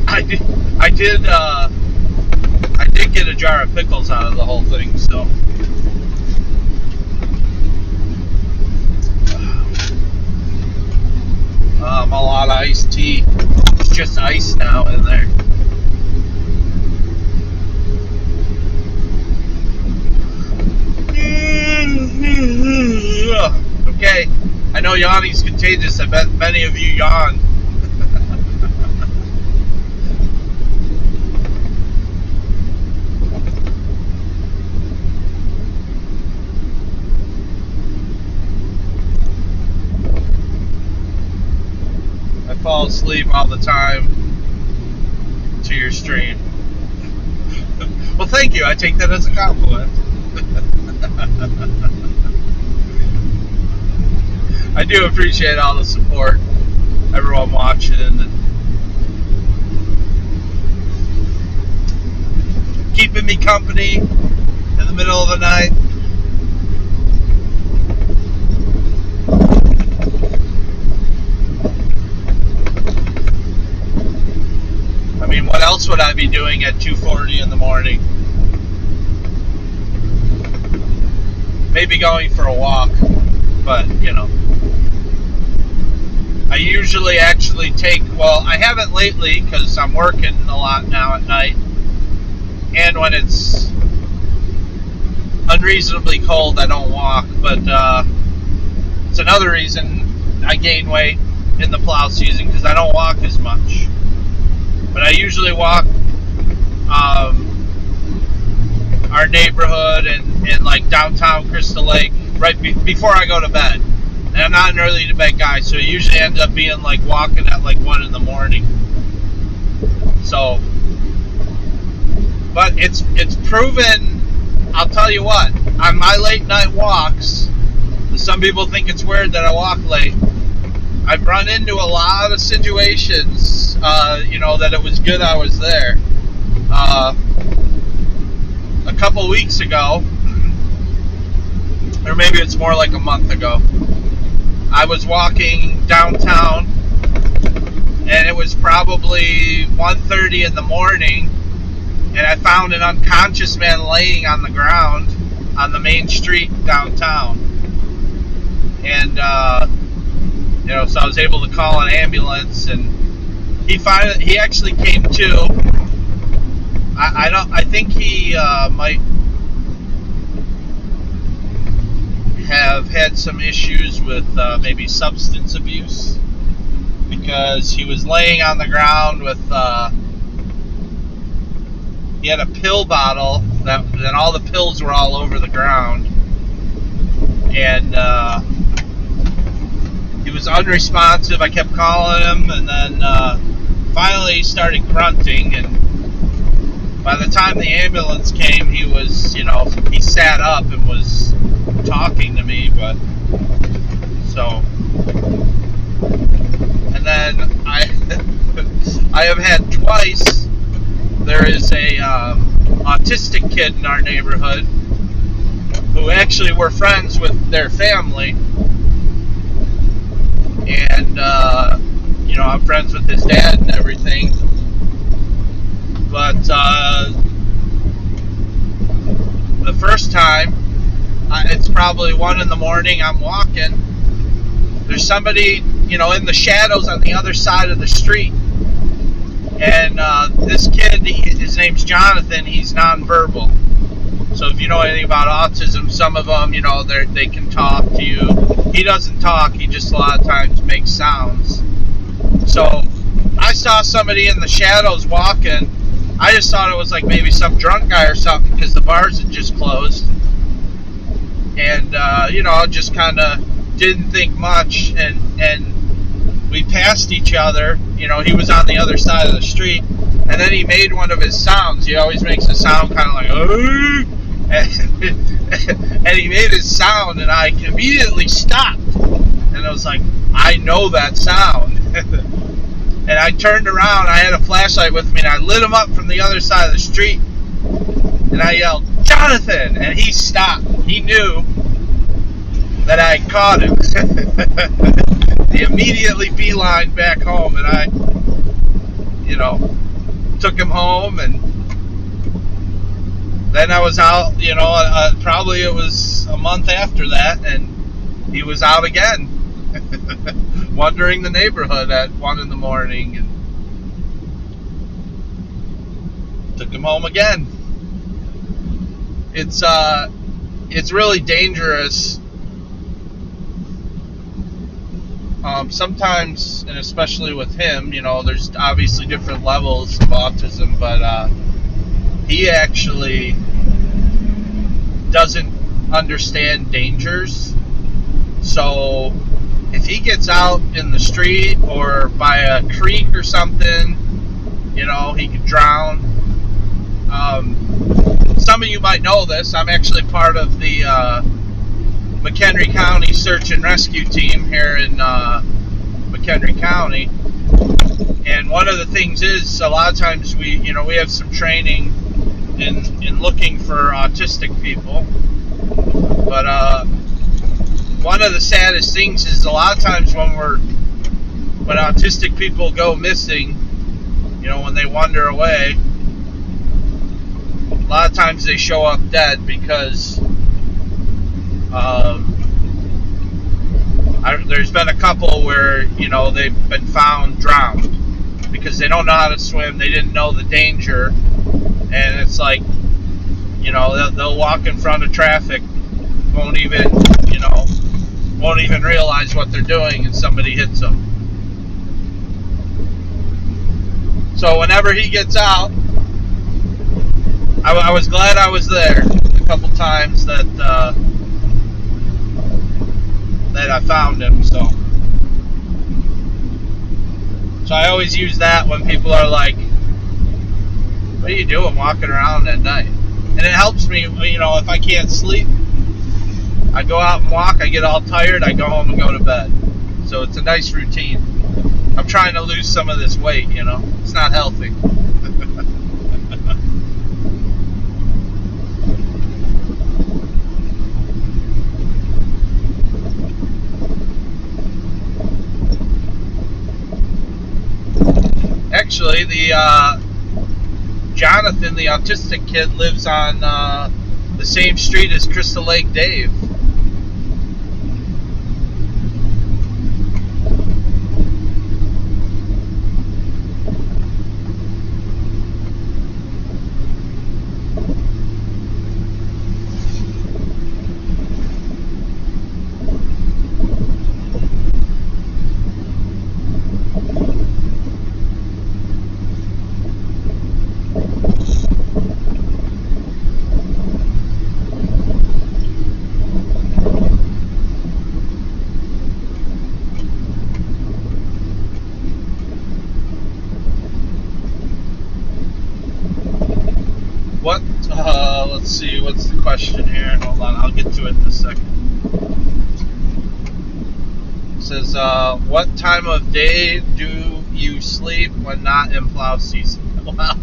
I did get a jar of pickles out of the whole thing. So, I'm all out of iced tea. It's just ice now in there. Okay, I know yawning's contagious. I bet many of you yawn. I fall asleep all the time to your stream. Well, thank you. I take that as a compliment. I do appreciate all the support, everyone watching, and keeping me company in the middle of the night. I mean, what else would I be doing at 2:40 in the morning? Maybe going for a walk, but I usually actually I haven't lately because I'm working a lot now at night, and when it's unreasonably cold I don't walk, but it's another reason I gain weight in the plow season, because I don't walk as much. But I usually walk our neighborhood and like downtown Crystal Lake right before I go to bed. And I'm not an early to bed guy, so it usually ends up being like walking at like 1 in the morning. So, but it's proven. I'll tell you what, on my late night walks, some people think it's weird that I walk late. I've run into a lot of situations, that it was good I was there. A couple weeks ago, or maybe it's more like a month ago, I was walking downtown, and it was probably 1:30 in the morning, and I found an unconscious man laying on the ground on the main street downtown. And so I was able to call an ambulance, and he actually came to. I think he might have had some issues with maybe substance abuse, because he was laying on the ground with he had a pill bottle that all the pills were all over the ground, and he was unresponsive. I kept calling him, and then finally he started grunting, and by the time the ambulance came, he was, he sat up and was talking to me, but so I have had twice. There is a autistic kid in our neighborhood who actually were friends with their family, and I'm friends with his dad and everything. But the first time, it's probably 1 in the morning. I'm walking. There's somebody, in the shadows on the other side of the street. And this kid, his name's Jonathan. He's nonverbal. So if you know anything about autism, some of them, they can talk to you. He doesn't talk. He just a lot of times makes sounds. So I saw somebody in the shadows walking. I just thought it was like maybe some drunk guy or something because the bars had just closed. And, just kind of didn't think much. And we passed each other. He was on the other side of the street. And then he made one of his sounds. He always makes a sound kind of like, oh! And he made his sound, and I immediately stopped. And I was like, I know that sound. And I turned around. I had a flashlight with me, and I lit him up from the other side of the street. And I yelled, Jonathan! And he stopped. He knew that I had caught him. He immediately beelined back home, and I, took him home, and then I was out, probably it was a month after that, and he was out again, wandering the neighborhood at 1 in the morning, and took him home again. It's really dangerous. Sometimes, and especially with him, there's obviously different levels of autism, but he actually doesn't understand dangers. So if he gets out in the street or by a creek or something, he could drown. Some of you might know this. I'm actually part of the McHenry County Search and Rescue Team here in McHenry County. And one of the things is, a lot of times we have some training in looking for autistic people. But one of the saddest things is a lot of times when autistic people go missing, when they wander away, a lot of times they show up dead because there's been a couple where they've been found drowned because they don't know how to swim. They didn't know the danger, and it's like they'll walk in front of traffic, won't even realize what they're doing, and somebody hits them. So whenever he gets out, I was glad I was there a couple times that I found him. So I always use that when people are like, what are you doing walking around at night? And it helps me, if I can't sleep, I go out and walk, I get all tired, I go home and go to bed. So it's a nice routine. I'm trying to lose some of this weight, it's not healthy. Actually, the Jonathan, the autistic kid, lives on the same street as Crystal Lake Dave. Let's see, what's the question here? Hold on, I'll get to it in a second. It says, what time of day do you you sleep when not in plow season? Well,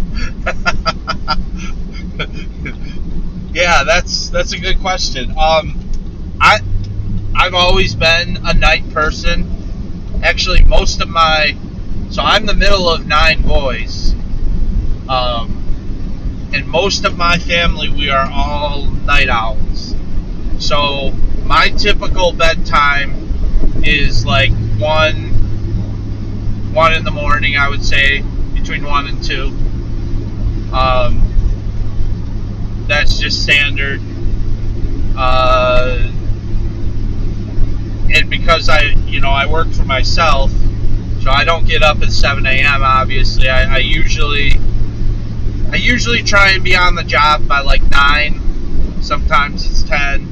yeah, that's a good question. I've always been a night person. Actually, so I'm the middle of 9 boys, and most of my family, we are all night owls. So my typical bedtime is like 1 in the morning, I would say, between 1 and 2. That's just standard. And because I work for myself, so I don't get up at 7 a.m. Obviously, I usually try and be on the job by like 9. Sometimes it's 10.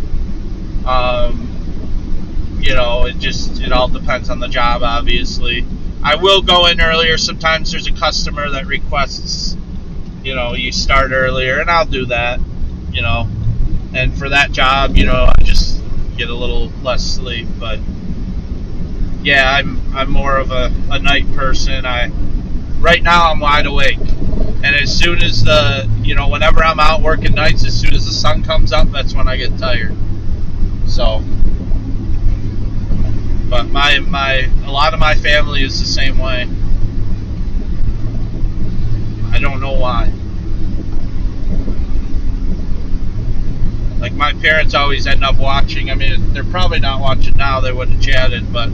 It all depends on the job. Obviously, I will go in earlier. Sometimes there's a customer that requests, you start earlier, and I'll do that. And for that job, I just get a little less sleep. But yeah, I'm more of a night person. Right now I'm wide awake, and as soon as whenever I'm out working nights, as soon as the sun comes up, that's when I get tired. So, but a lot of my family is the same way. I don't know why. Like, my parents always end up watching. I mean, they're probably not watching now, they would have chatted, but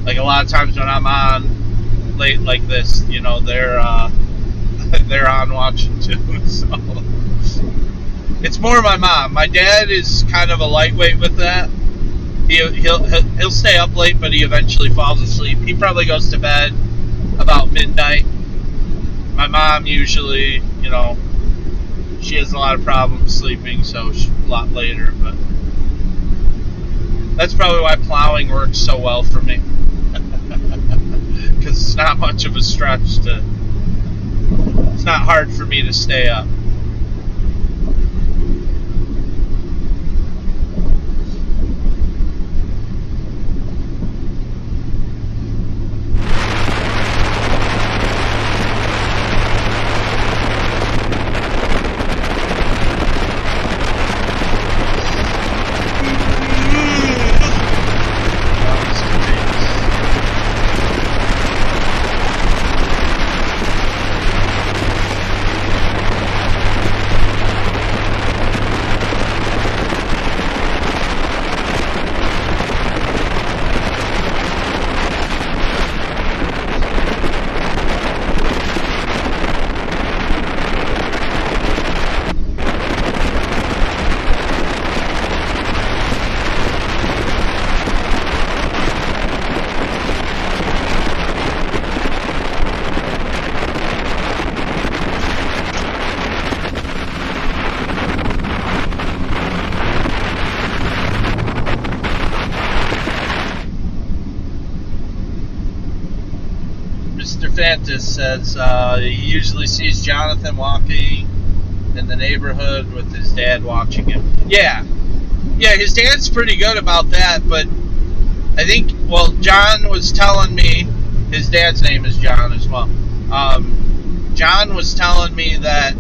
like a lot of times when I'm on late like this, they're they're on watching too. So it's more my mom. My dad is kind of a lightweight with that. He'll stay up late, but he eventually falls asleep. He probably goes to bed about midnight. My mom usually, she has a lot of problems sleeping, so she's a lot later. But that's probably why plowing works so well for me, because it's not much of a stretch it's not hard for me to stay up. Fantas says he usually sees Jonathan walking in the neighborhood with his dad watching him. Yeah, his dad's pretty good about that, but I think, John was telling me, his dad's name is John as well. John was telling me that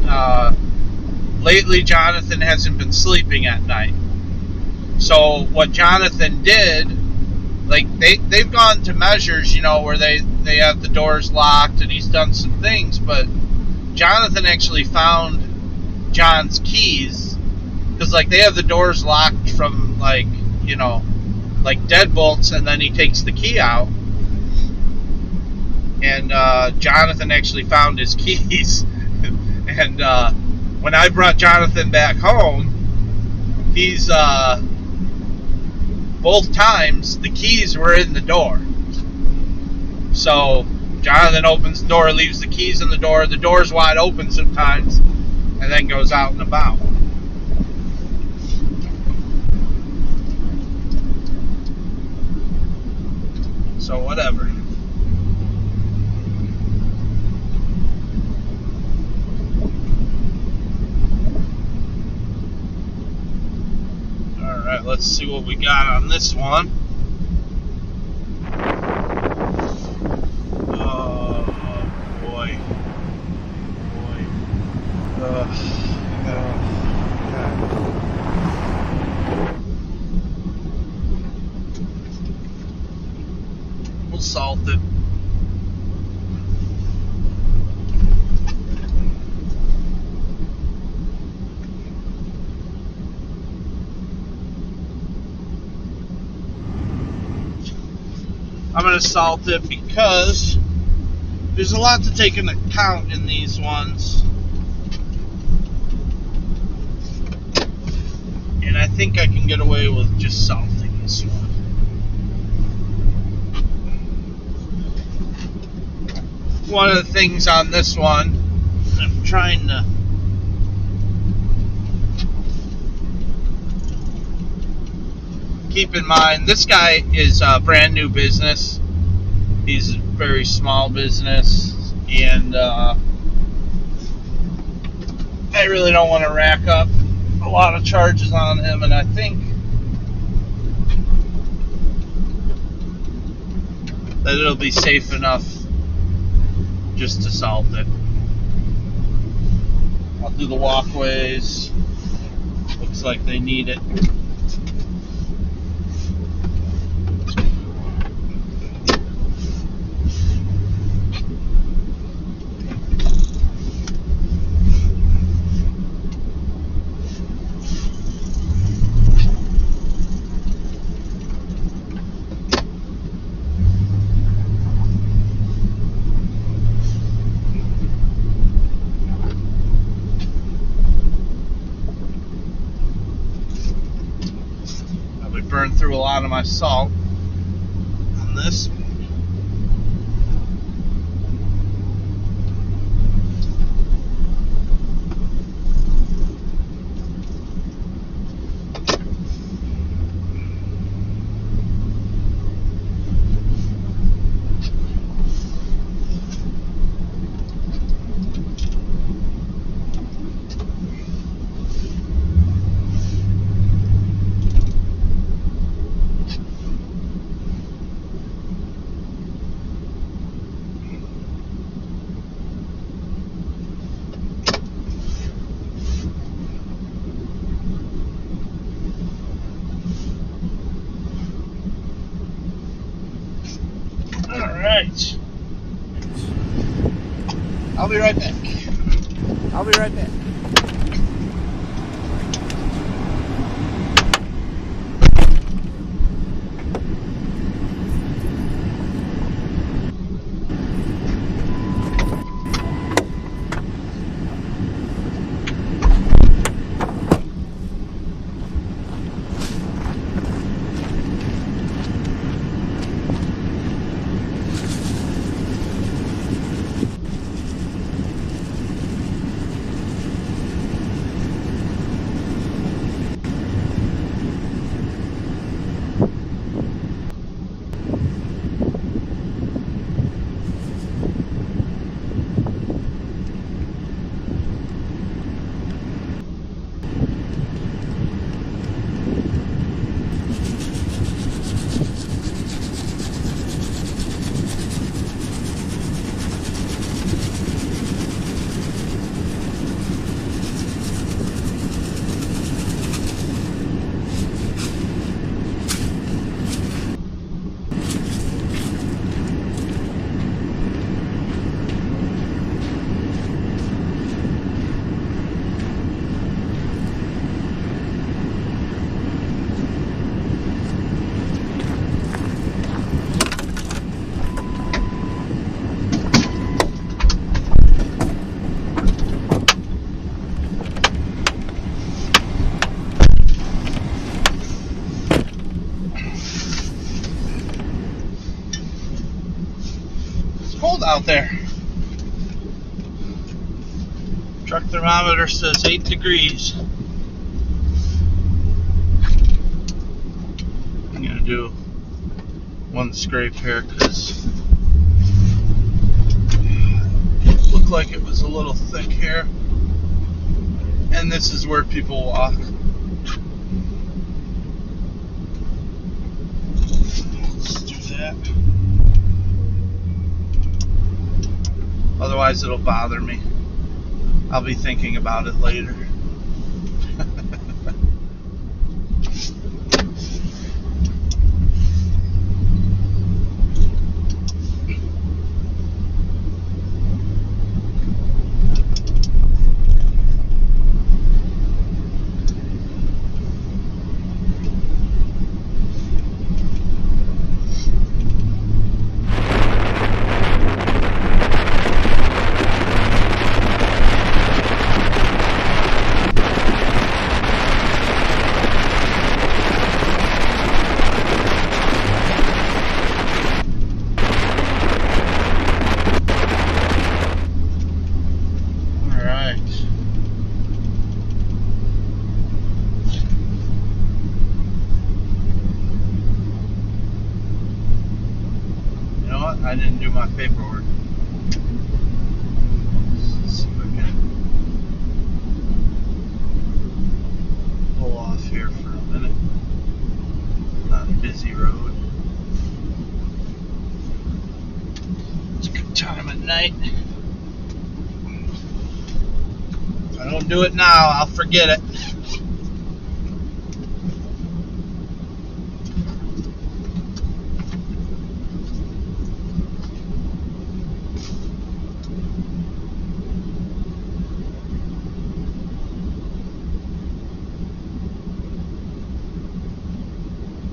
lately Jonathan hasn't been sleeping at night. So what Jonathan did, like they've gone to measures, where they have the doors locked, and he's done some things, but Jonathan actually found John's keys, because like they have the doors locked from like deadbolts, and then he takes the key out, and Jonathan actually found his keys. And when I brought Jonathan back home, he's both times the keys were in the door. So Jonathan opens the door, leaves the keys in the door's wide open sometimes, and then goes out and about. So whatever. Alright, let's see what we got on this one. We'll salt it. I'm going to salt it because there's a lot to take into account in these ones. And I think I can get away with just salting this one. One of the things on this one, I'm trying to keep in mind, this guy is a brand new business. He's a very small business, and I really don't want to rack up a lot of charges on him, and I think that it'll be safe enough just to salt it. I'll do the walkways. Looks like they need it. Burned through a lot of my salt on this. Alright. I'll be right back. I'll be right back. Cold out there. Truck thermometer says 8 degrees. I'm gonna do one scrape here because it looked like it was a little thick here, and this is where people walk. Let's do that. Otherwise it'll bother me. I'll be thinking about it later. I didn't do my paperwork. Let's see if I can pull off here for a minute. Not a busy road. It's a good time at night. If I don't do it now, I'll forget it.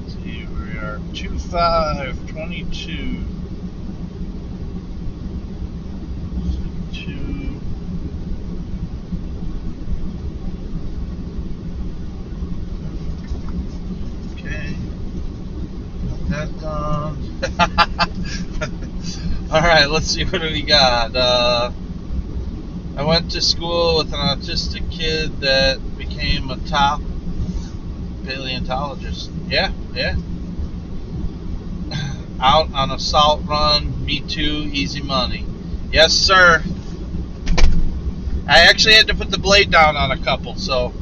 See, we are 2522. 2. Okay. Got that done. Alright, let's see what we got. I went to school with an autistic kid that became a top paleontologist. Yeah. Out on a salt run, me too, easy money. Yes, sir. I actually had to put the blade down on a couple, so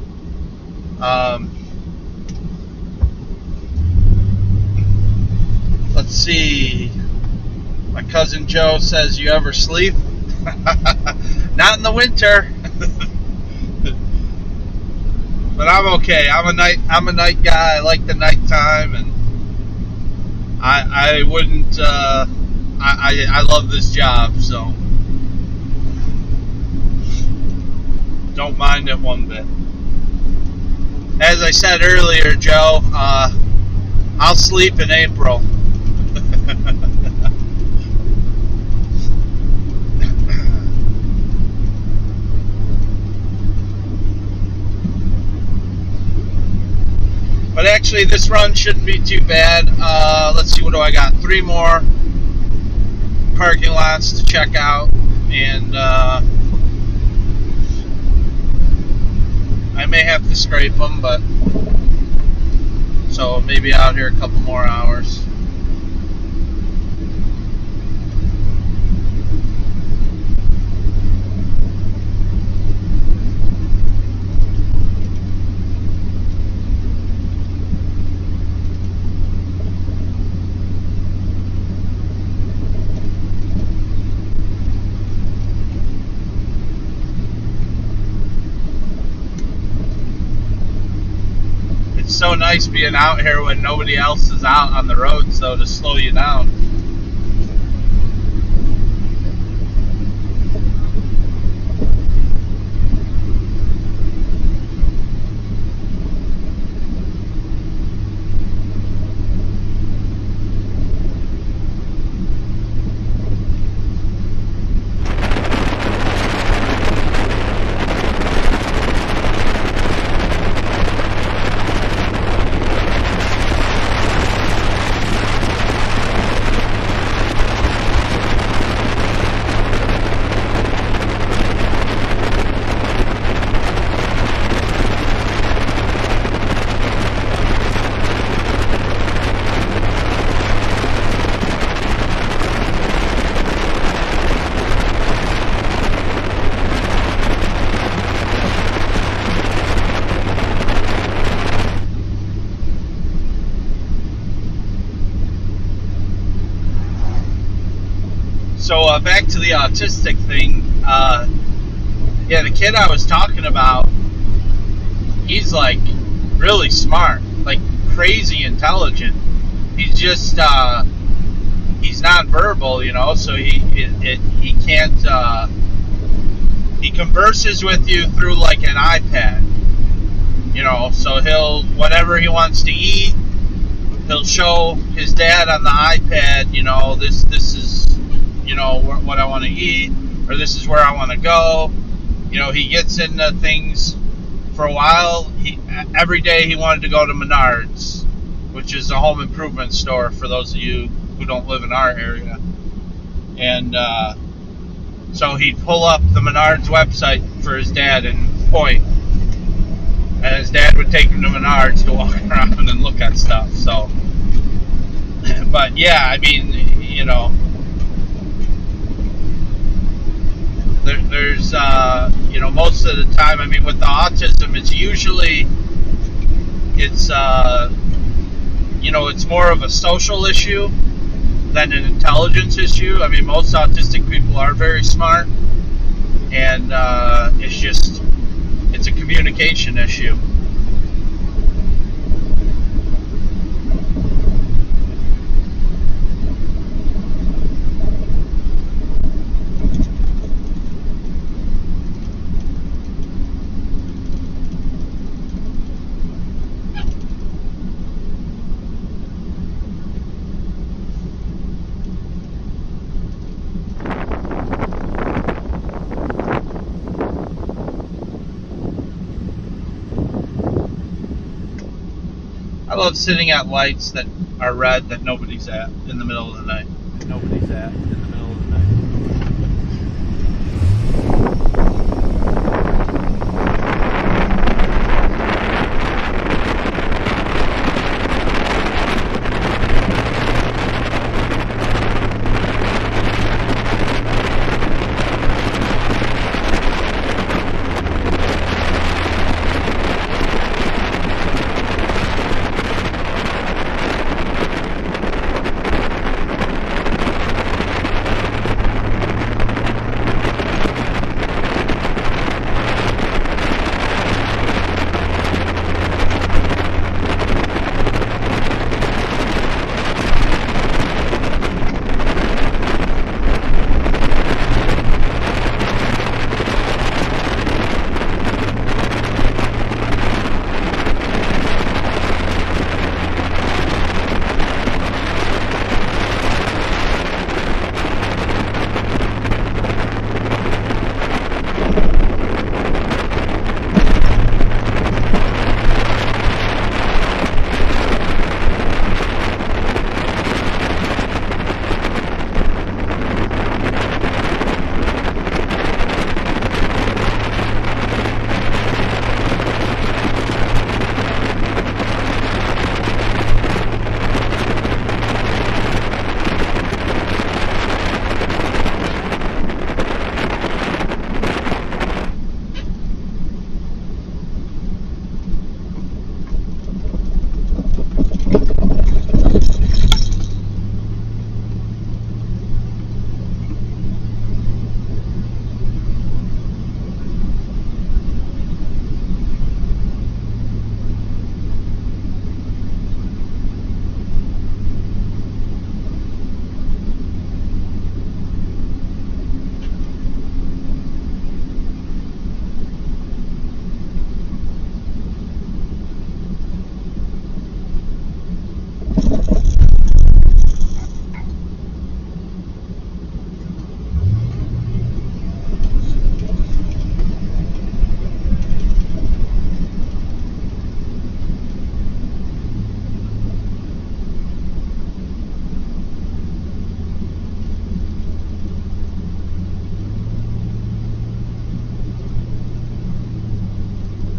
let's see. My cousin Joe says, "You ever sleep?" Not in the winter. But I'm okay. I'm a night guy. I like the nighttime, and I wouldn't. I love this job, so don't mind it one bit. As I said earlier, Joe, I'll sleep in April. But actually, this run shouldn't be too bad. Let's see, what do I got? 3 more parking lots to check out, and I may have to scrape them, but so maybe out here a couple more hours. So nice being out here when nobody else is out on the road, so to slow you down. So back to the autistic thing. Yeah, the kid I was talking about, he's like really smart, like crazy intelligent. He's just he's nonverbal, you know, so he can't. He converses with you through like an iPad, you know. So he'll, whatever he wants to eat, he'll show his dad on the iPad, you know, this is, you know, what I want to eat, or this is where I want to go. You know, he gets into things. For a while, every day he wanted to go to Menards, which is a home improvement store for those of you who don't live in our area. And so he'd pull up the Menards website for his dad and point. And his dad would take him to Menards to walk around and look at stuff. So, but yeah, I mean, you know, there's most of the time, I mean, with the autism, it's usually it's more of a social issue than an intelligence issue. I mean, most autistic people are very smart, and it's a communication issue. I love sitting at lights that are red that nobody's at in the middle of the night.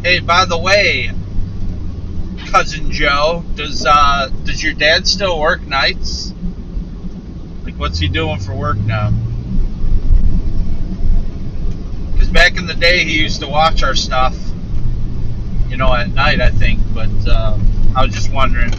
Hey, by the way, Cousin Joe, does your dad still work nights? Like, what's he doing for work now? Because back in the day, he used to watch our stuff, at night, I think. But I was just wondering.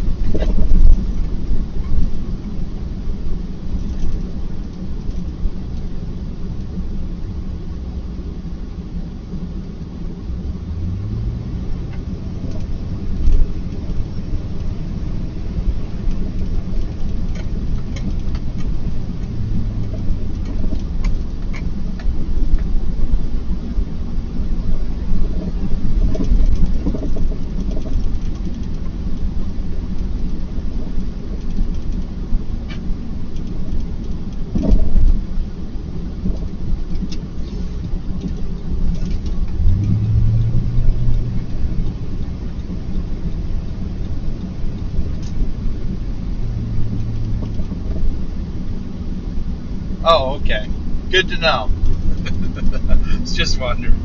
Oh, okay. Good to know. It's just wondering.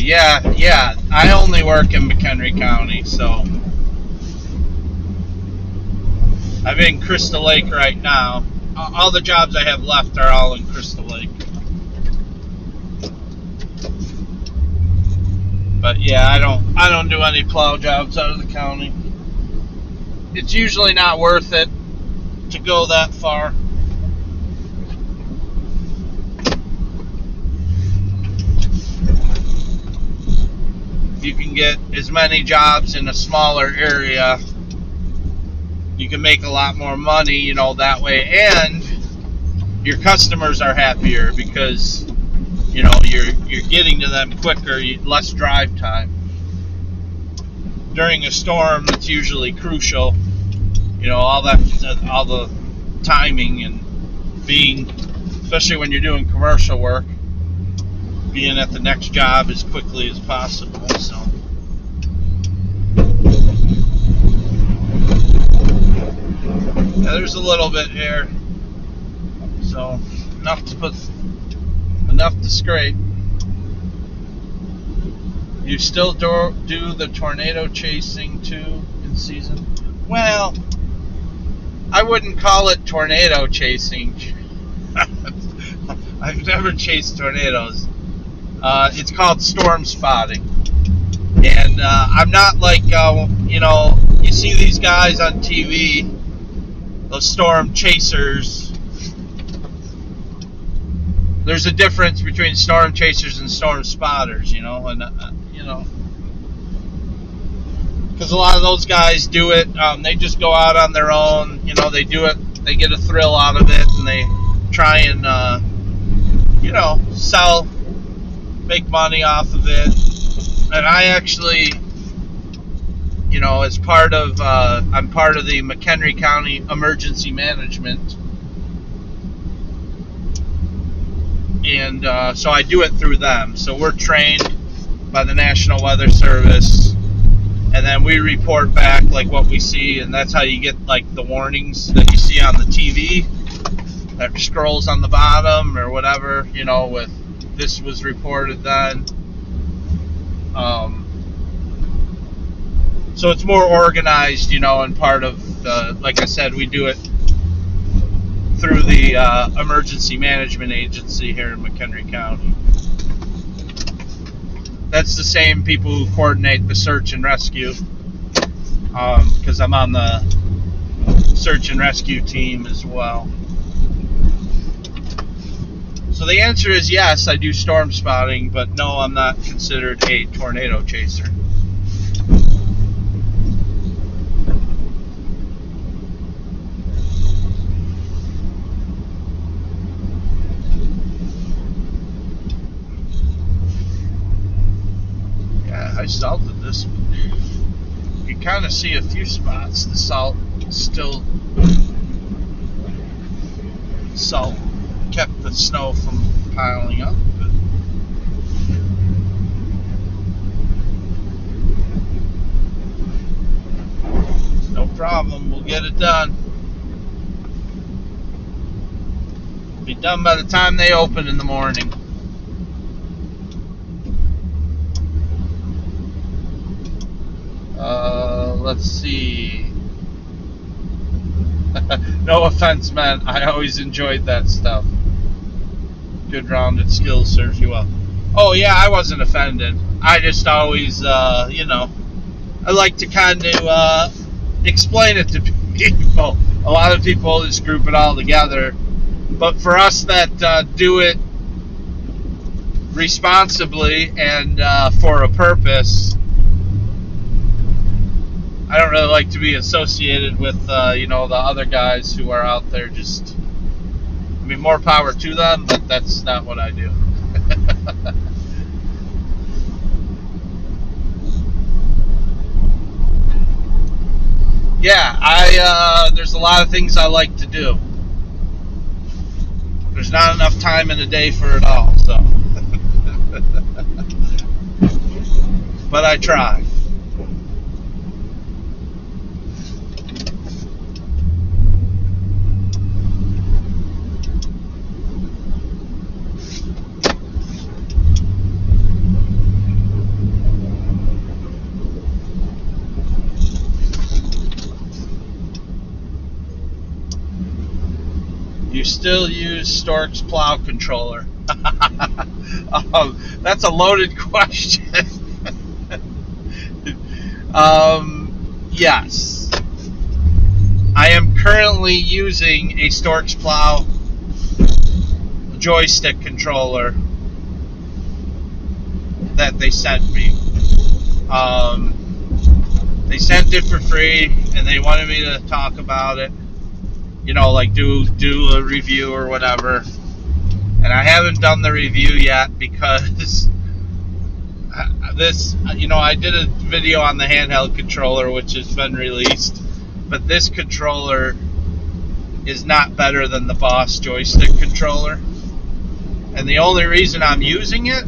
Yeah. I only work in McHenry County, so I'm in Crystal Lake right now. All the jobs I have left are all in Crystal Lake. But yeah, I don't do any plow jobs out of the county. It's usually not worth it to go that far. You can get as many jobs in a smaller area. You can make a lot more money, that way, and your customers are happier because you're getting to them quicker, less drive time. During a storm, it's usually crucial. All the timing and being, especially when you're doing commercial work, being at the next job as quickly as possible. So yeah, there's a little bit here, so enough to scrape. You still do the tornado chasing too in season? Well, I wouldn't call it tornado chasing. I've never chased tornadoes. It's called storm spotting. And I'm not like, you see these guys on TV, those storm chasers. There's a difference between storm chasers and storm spotters, because a lot of those guys do it, they just go out on their own, they do it, they get a thrill out of it, and they try and, make money off of it. And I actually, as part of, I'm part of the McHenry County Emergency Management, and so I do it through them. So we're trained by the National Weather Service, and then we report back like what we see, and that's how you get like the warnings that you see on the TV that scrolls on the bottom or whatever, with this was reported then. So it's more organized, and part of the, like I said, we do it through the Emergency Management Agency here in McHenry County. That's the same people who coordinate the search and rescue, because I'm on the search and rescue team as well. So the answer is yes, I do storm spotting, but no, I'm not considered a tornado chaser. I salted this one. You can kind of see a few spots. The salt kept the snow from piling up. But no problem. We'll get it done. Be done by the time they open in the morning. Let's see. No offense, man. I always enjoyed that stuff. Good rounded skills serves you well. Oh, yeah, I wasn't offended. I just always, I like to kind of explain it to people. A lot of people just group it all together. But for us that do it responsibly and for a purpose, I don't really like to be associated with, the other guys who are out there just, more power to them, but that's not what I do. Yeah, there's a lot of things I like to do. There's not enough time in a day for it all, so. But I try. you still use Stork's plow controller? That's a loaded question. Yes. I am currently using a Stork's plow joystick controller that they sent me. They sent it for free, and they wanted me to talk about it. You know, like do a review or whatever. And I haven't done the review yet because I did a video on the handheld controller, which has been released, but this controller is not better than the Boss joystick controller. And the only reason I'm using it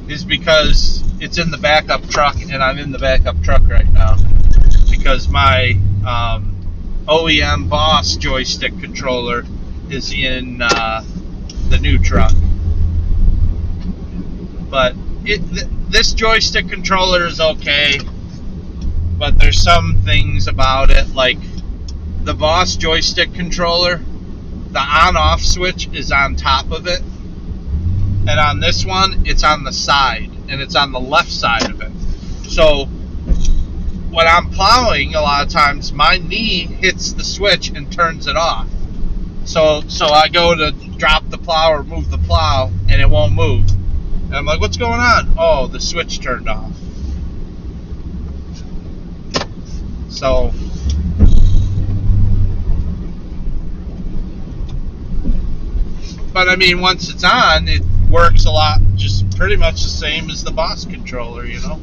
is because it's in the backup truck, and I'm in the backup truck right now because my OEM Boss joystick controller is in the new truck. But this joystick controller is okay, but there's some things about it, like the Boss joystick controller, the on-off switch is on top of it, and on this one it's on the side, and it's on the left side of it. So when I'm plowing, a lot of times my knee hits the switch and turns it off. So I go to drop the plow or move the plow, and it won't move. And I'm like, what's going on? Oh, the switch turned off. So, but I mean, once it's on, it works a lot, just pretty much the same as the Boss controller, you know?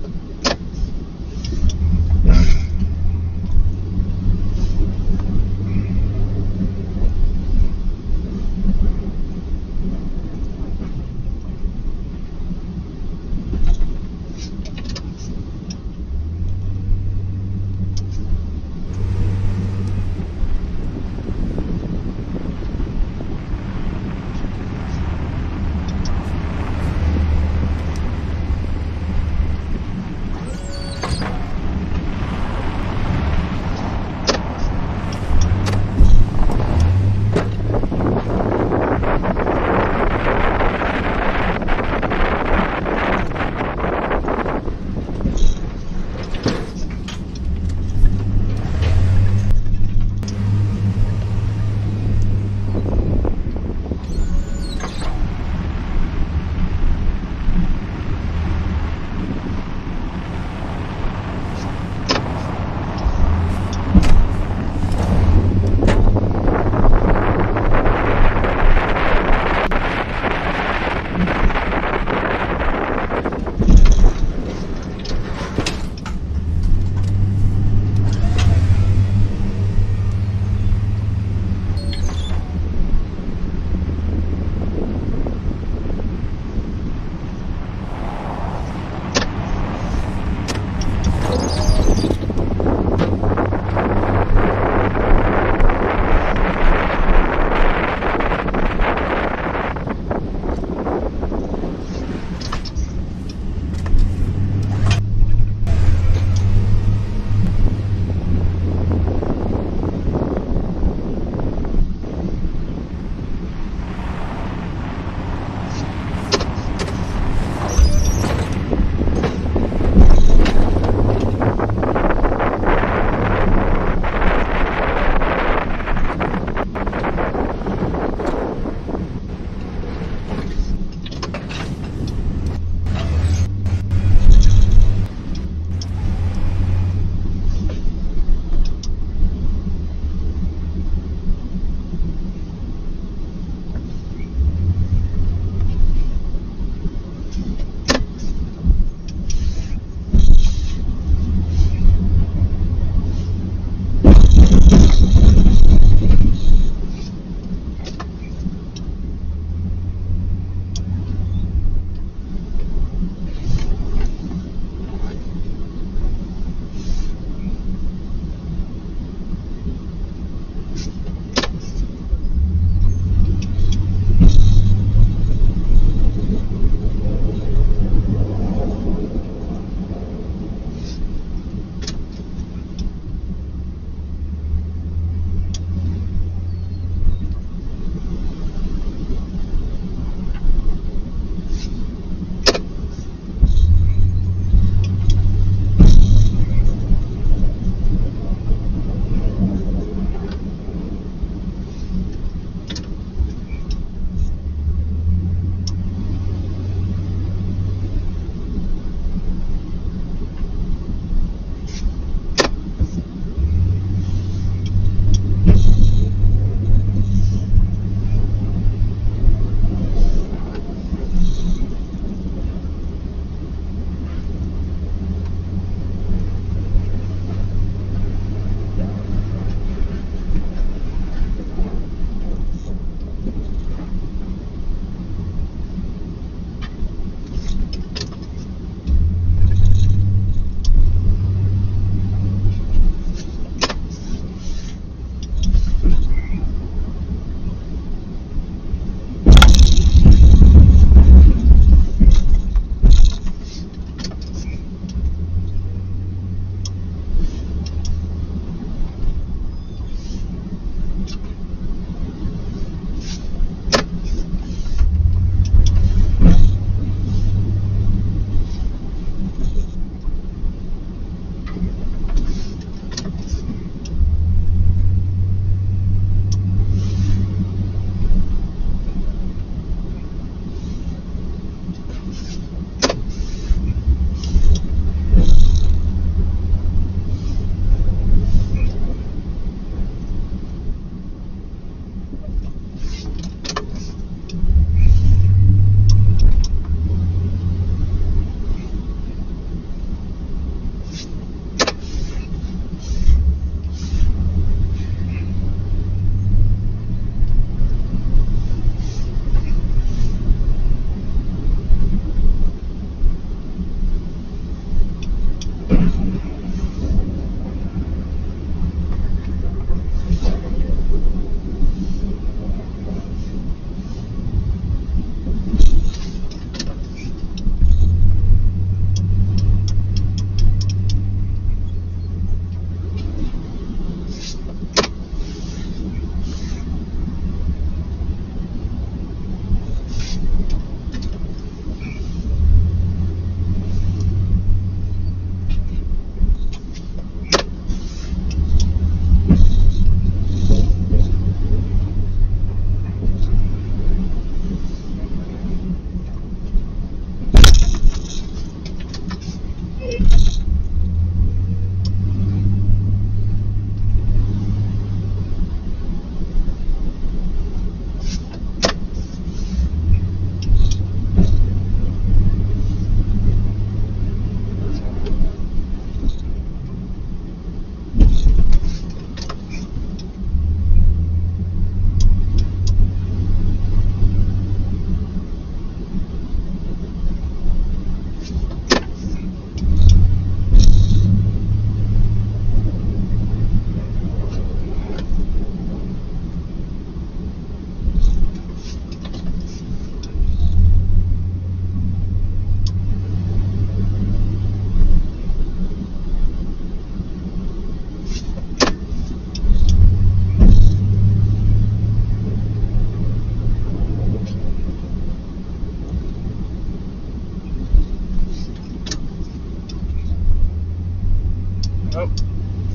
Oh,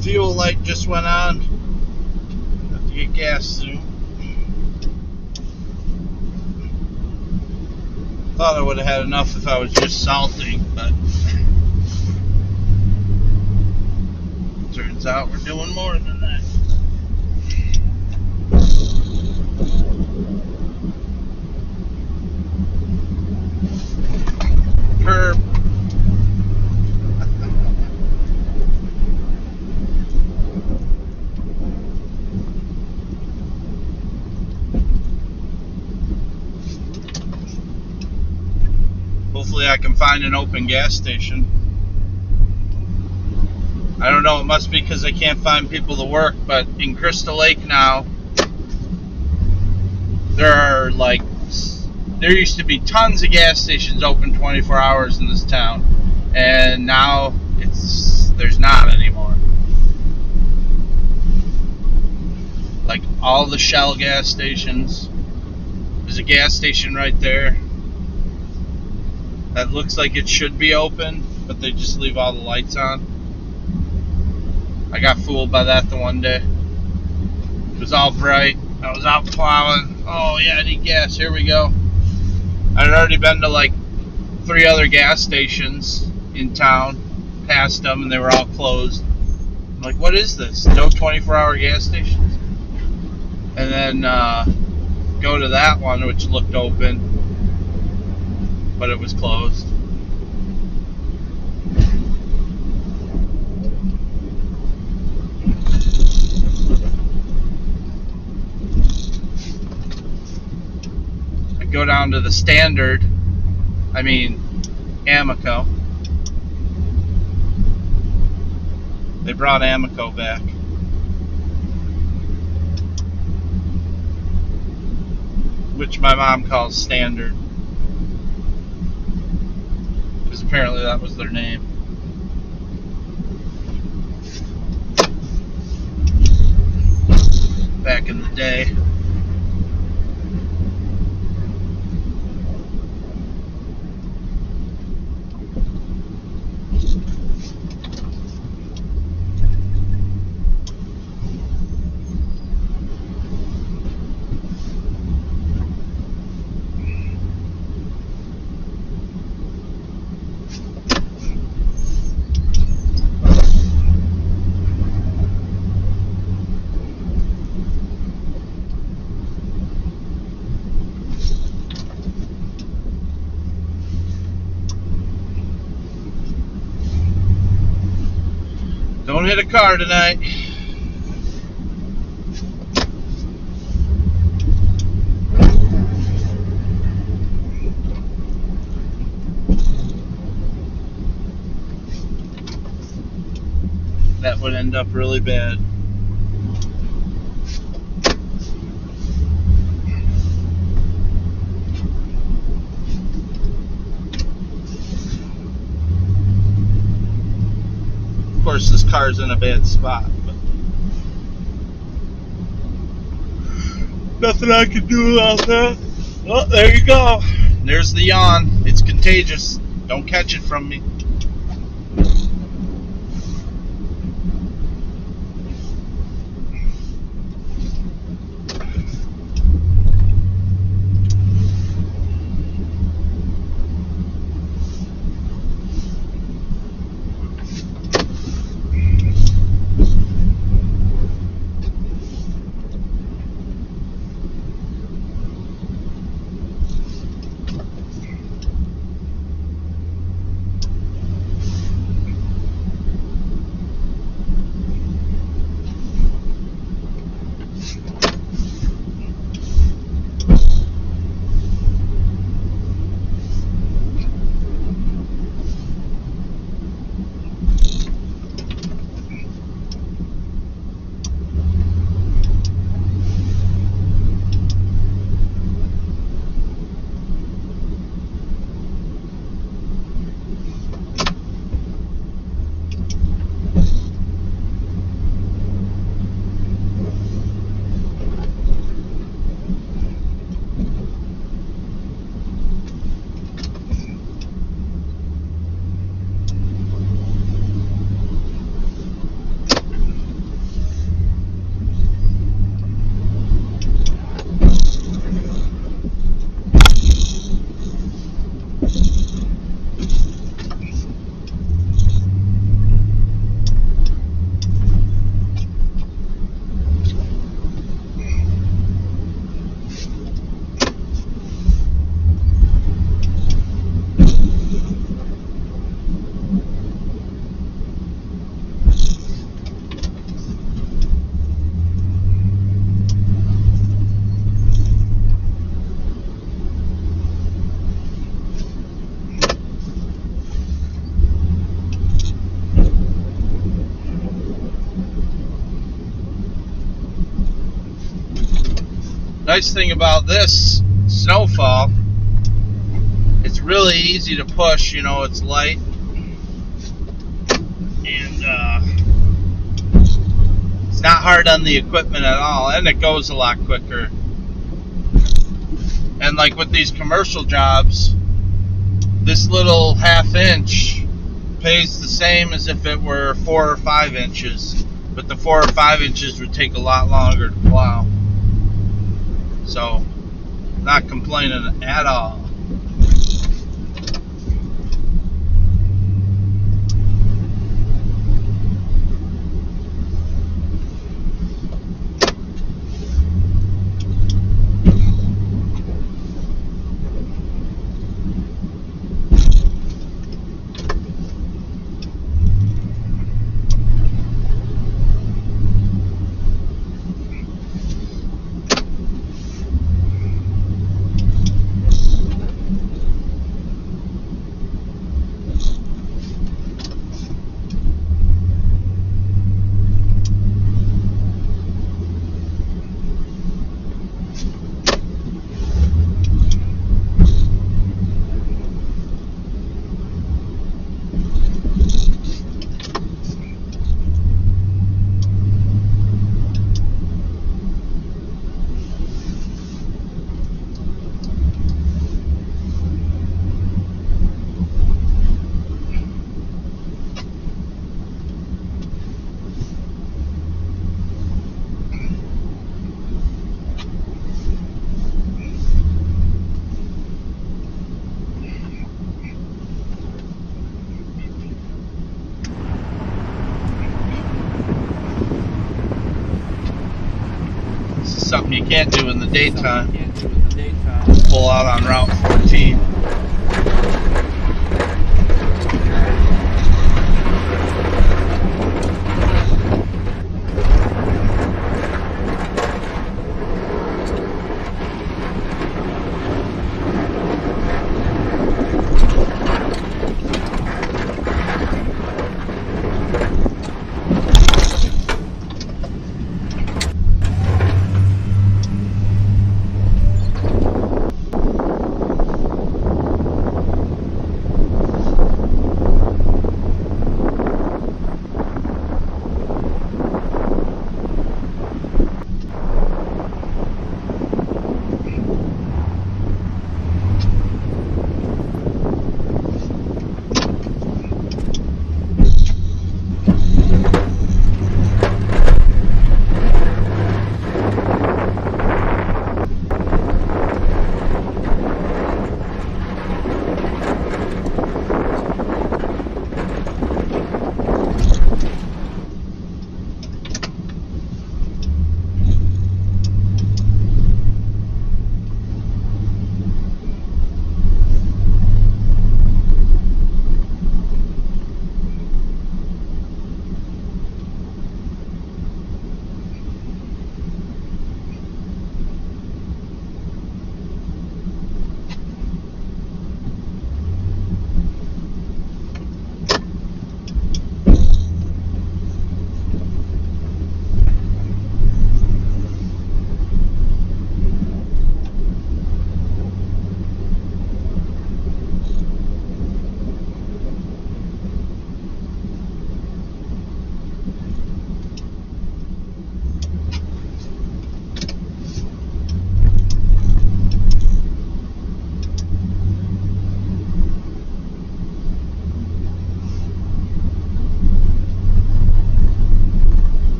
fuel light just went on. Have to get gas soon. Thought I would have had enough if I was just salting, but turns out we're doing more than that. Curb. Hopefully I can find an open gas station. I don't know, it must be because I can't find people to work, but in Crystal Lake now, there used to be tons of gas stations open 24 hours in this town, and now there's not anymore. Like all the Shell gas stations, there's a gas station right there that looks like it should be open, but they just leave all the lights on. I got fooled by that the one day. It was all bright. I was out plowing. Oh yeah, I need gas. Here we go. I'd already been to like 3 other gas stations in town, passed them, and they were all closed. I'm like, what is this? No 24-hour gas stations? And then go to that one, which looked open, but it was closed. I go down to the Standard, Amico. They brought Amico back. Which my mom calls Standard, because apparently that was their name. Back in the day. Don't hit a car tonight. that would end up really bad. Of course, this car's in a bad spot, but nothing I can do about that. Oh, there you go. There's the yawn. It's contagious. Don't catch it from me. Nice thing about this snowfall, it's really easy to push. You know, it's light, and it's not hard on the equipment at all, and it goes a lot quicker. And like with these commercial jobs, this little ½ inch pays the same as if it were 4 or 5 inches, but the 4 or 5 inches would take a lot longer to plow. So, not complaining at all. Something you can't do in the daytime. Pull out on Route 14.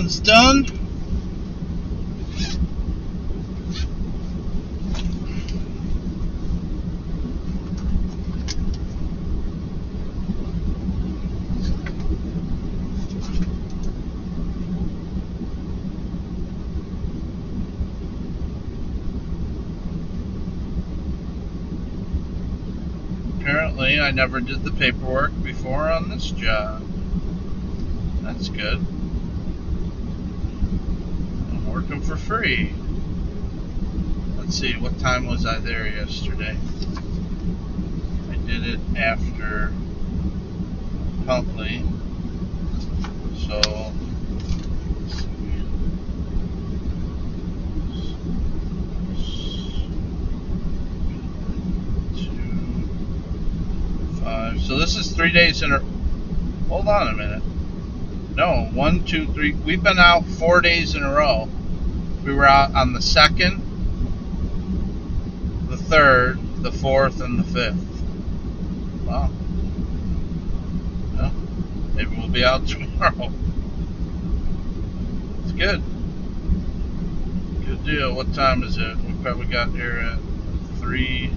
one's done. Apparently, I never did the paperwork before on this job. That's good. I'm working for free. Let's see, what time was I there yesterday? I did it after Huntley. So, so this is 3 days in a... Hold on a minute. No, 1, 2, 3. We've been out 4 days in a row. We were out on the 2nd, the 3rd, the 4th, and the 5th. Wow. Well, maybe we'll be out tomorrow. It's good. Good deal. What time is it? We probably got here at 3.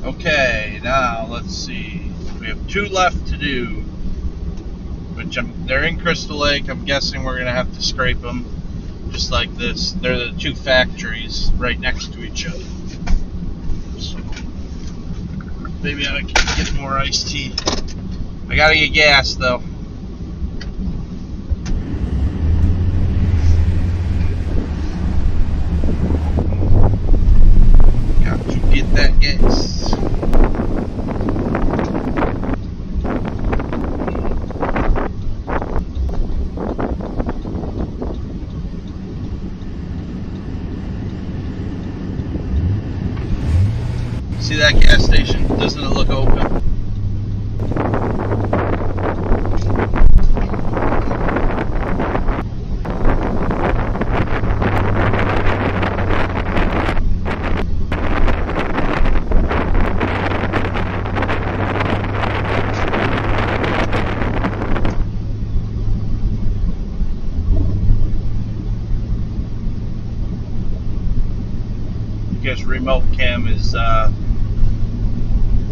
Okay, now let's see. We have 2 left to do, which they're in Crystal Lake. I'm guessing we're gonna have to scrape them, just like this. They're the 2 factories right next to each other. So maybe I can get more iced tea. I gotta get gas though. Got to get that gas. See that gas station? Doesn't it look open? I guess remote cam is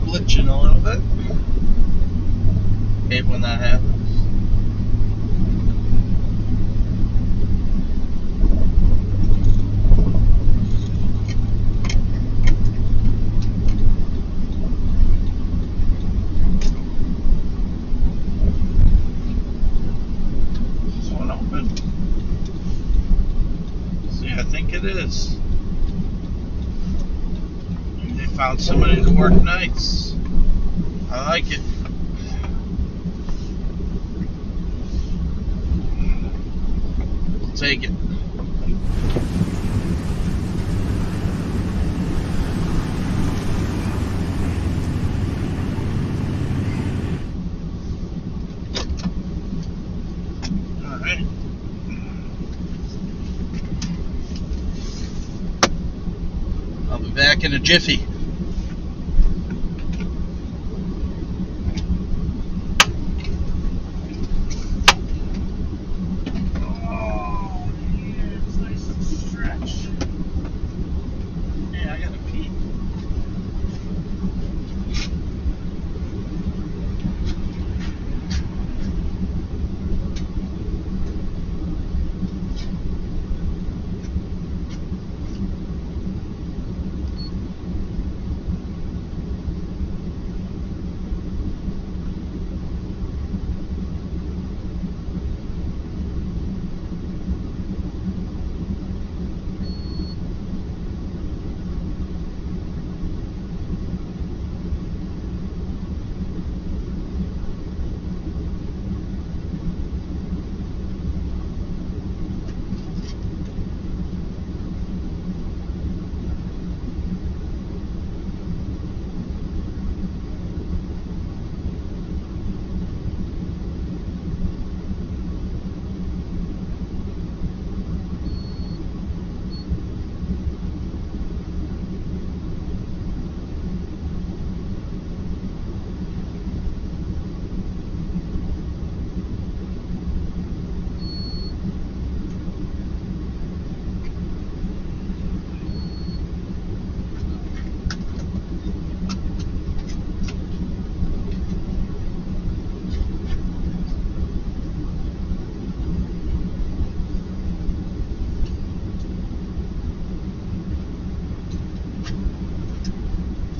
glitching a little bit. Hate when that happens. Is this one open? See, I think it is. They found somebody to work nights. I like it. I'll take it. Alright. I'll be back in a jiffy.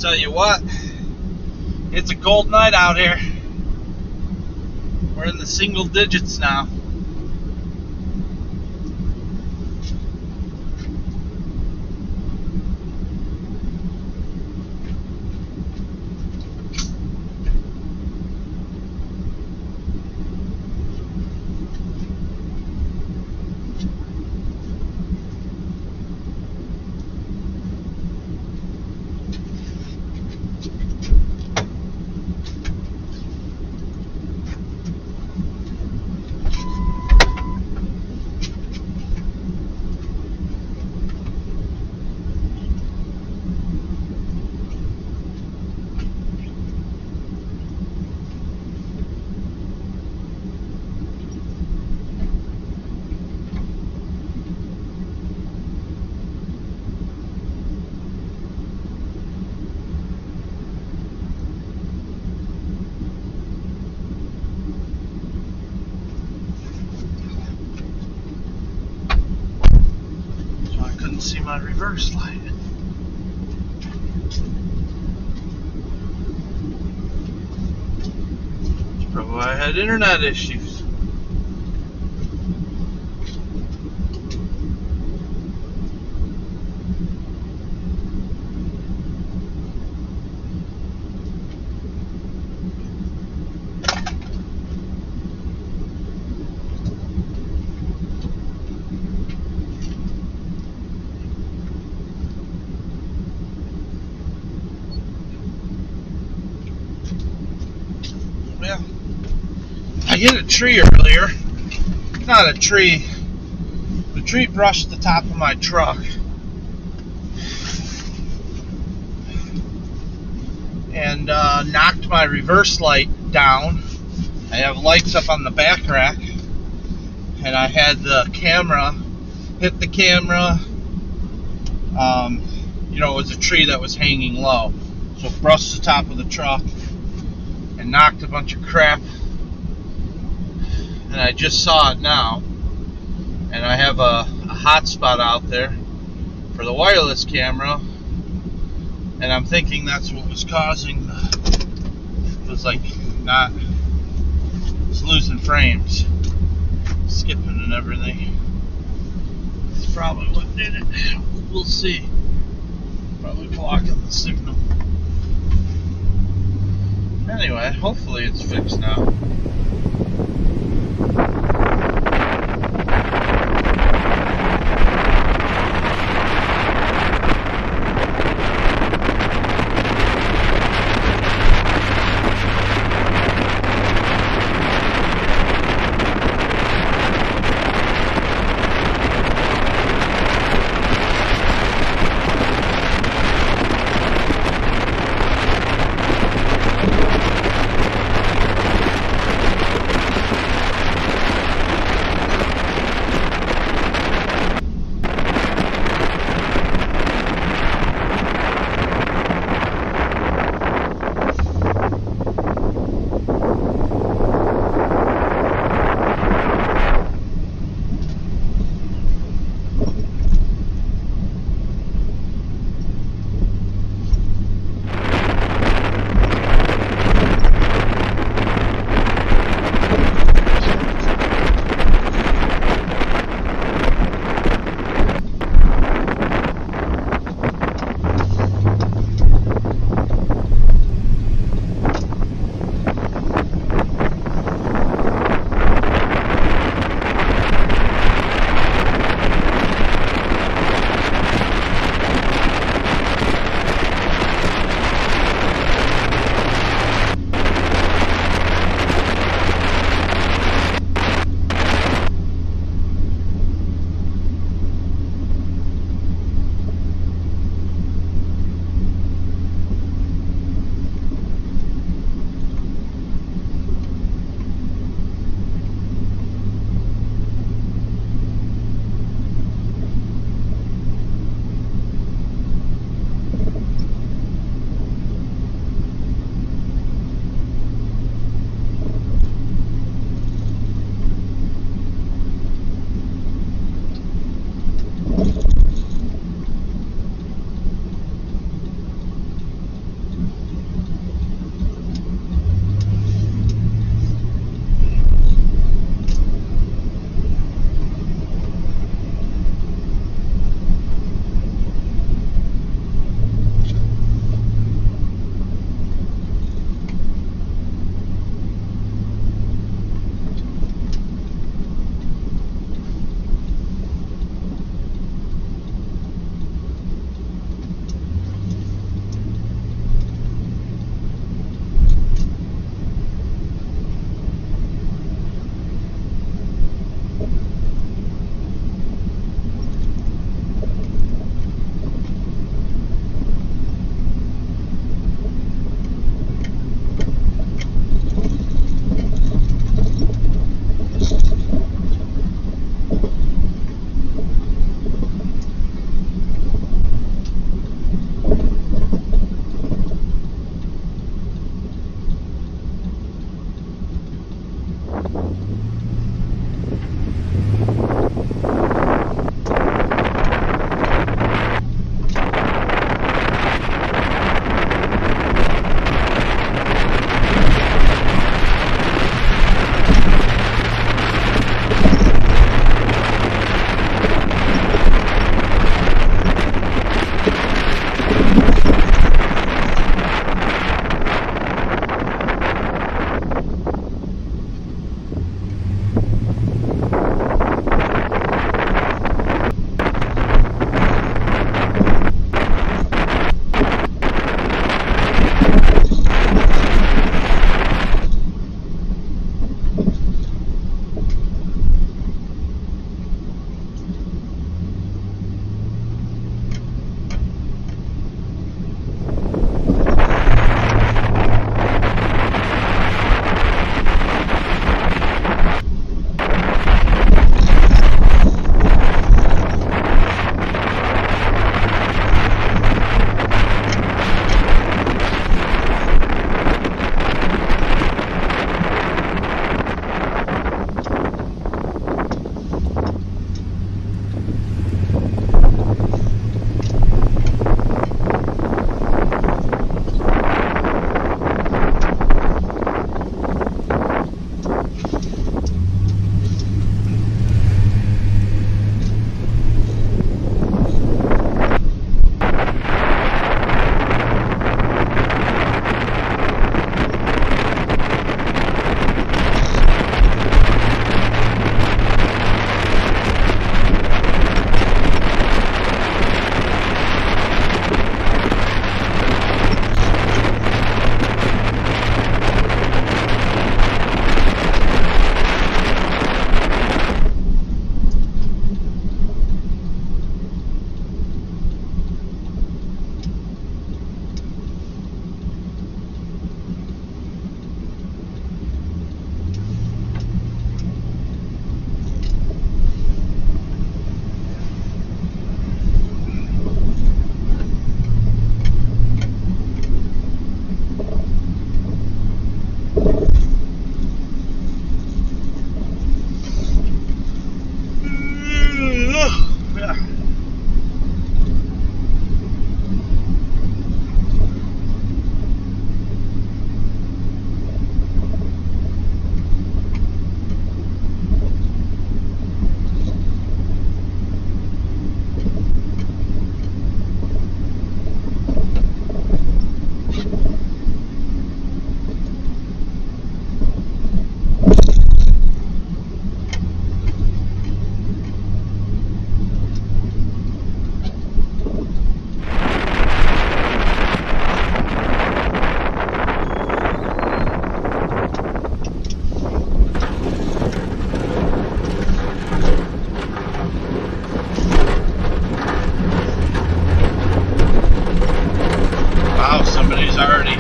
Tell you what, it's a cold night out here. We're in the single digits now. See my reverse light. That's probably why I had internet issues. I hit a tree earlier. Not a tree. The tree brushed the top of my truck. And knocked my reverse light down. I have lights up on the back rack. And I had the camera hit the camera. It was a tree that was hanging low. So it brushed the top of the truck and knocked a bunch of crap. And I just saw it now, and I have a hotspot out there for the wireless camera, and I'm thinking that's what was causing it was like it's losing frames, skipping and everything. It's probably what did it. We'll see. Probably blocking the signal. Anyway, hopefully it's fixed now.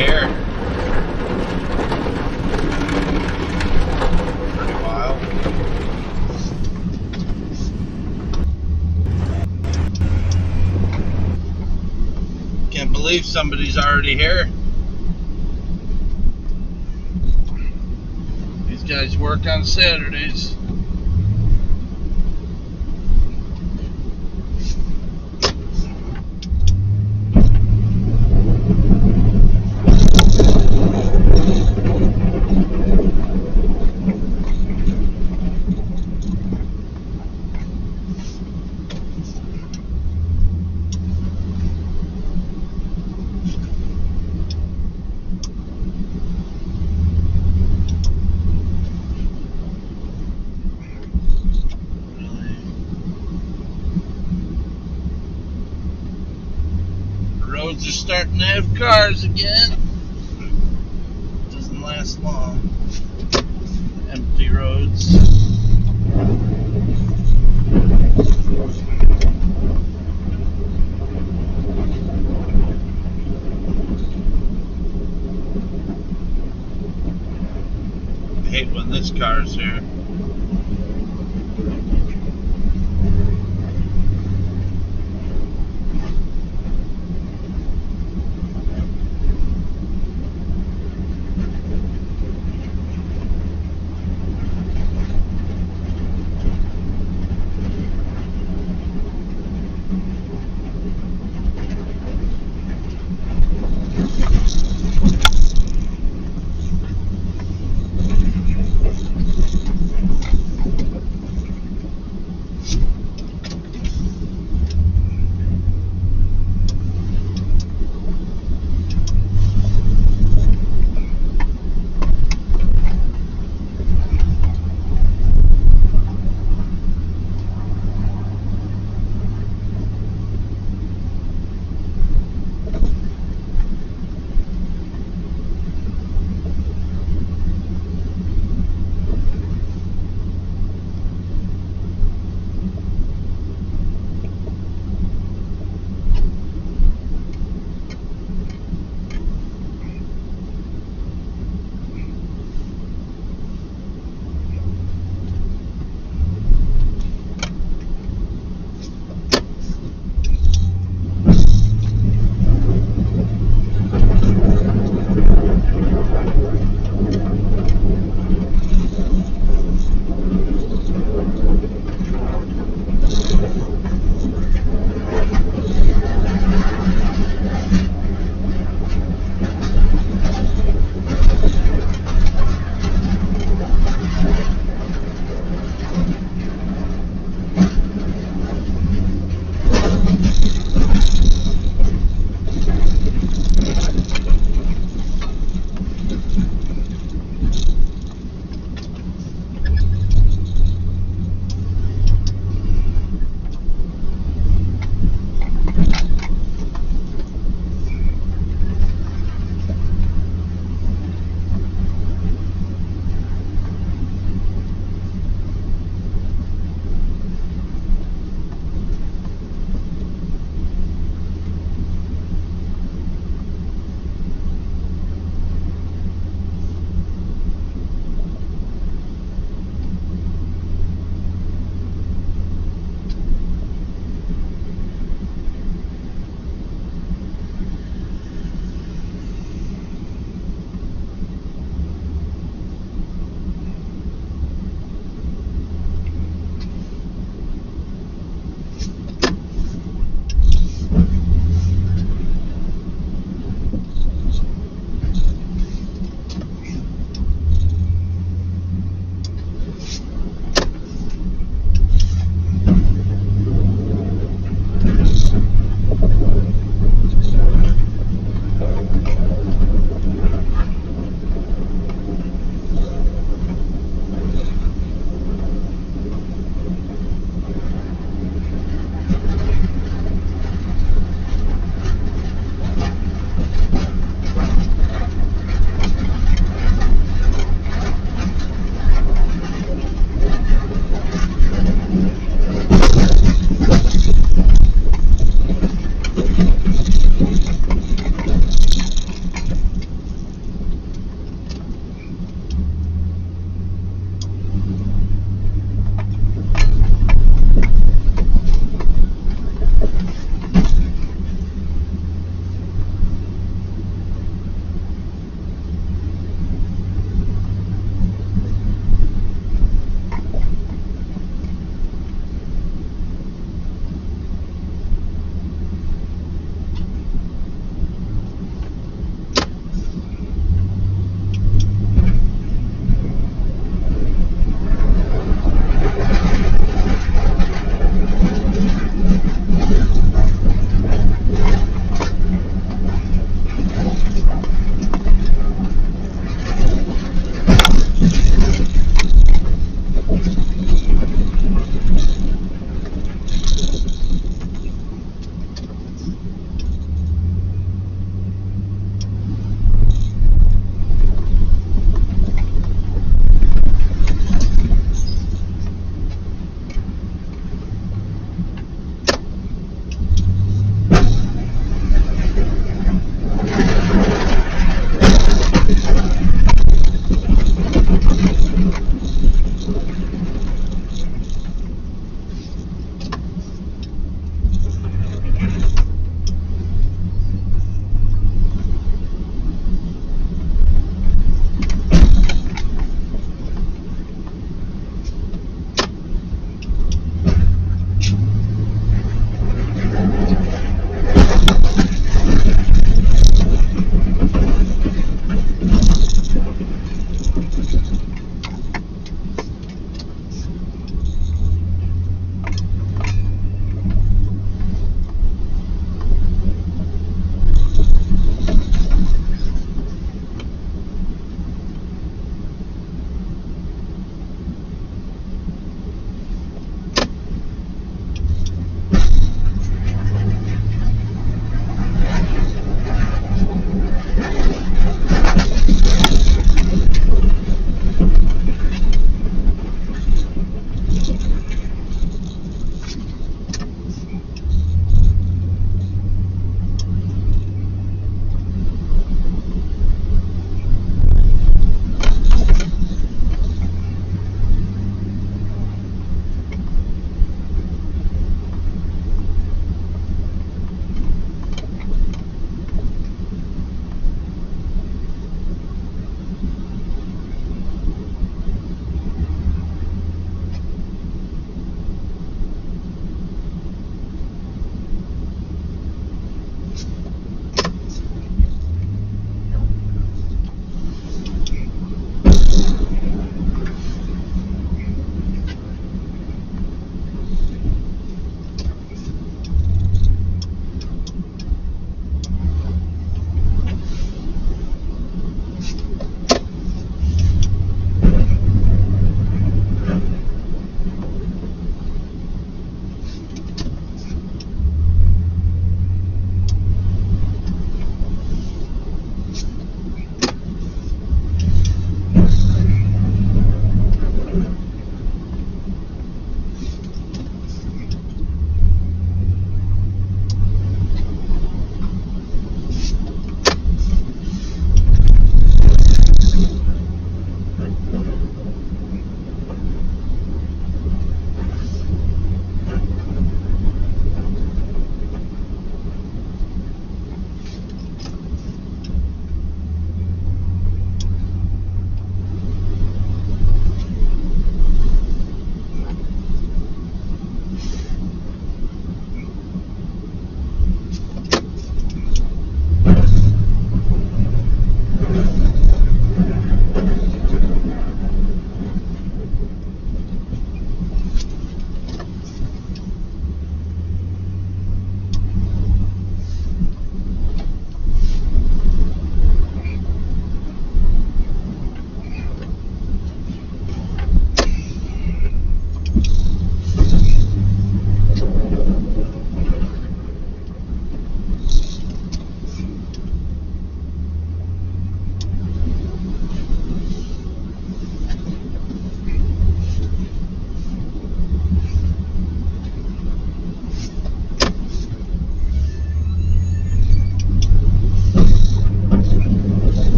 hair. Pretty wild. Can't believe somebody's already here. These guys work on Saturdays. Roads are starting to have cars again. Doesn't last long. Empty roads. I hate when this car's here.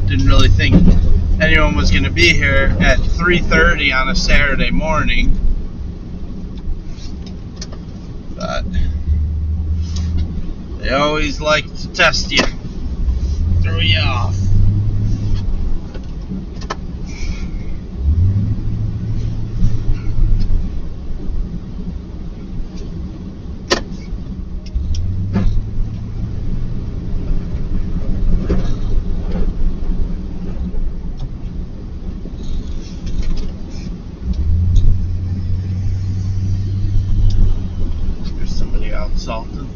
didn't really think anyone was going to be here at 3:30 on a Saturday morning. But they always like to test you, throw you off. There's somebody out salting.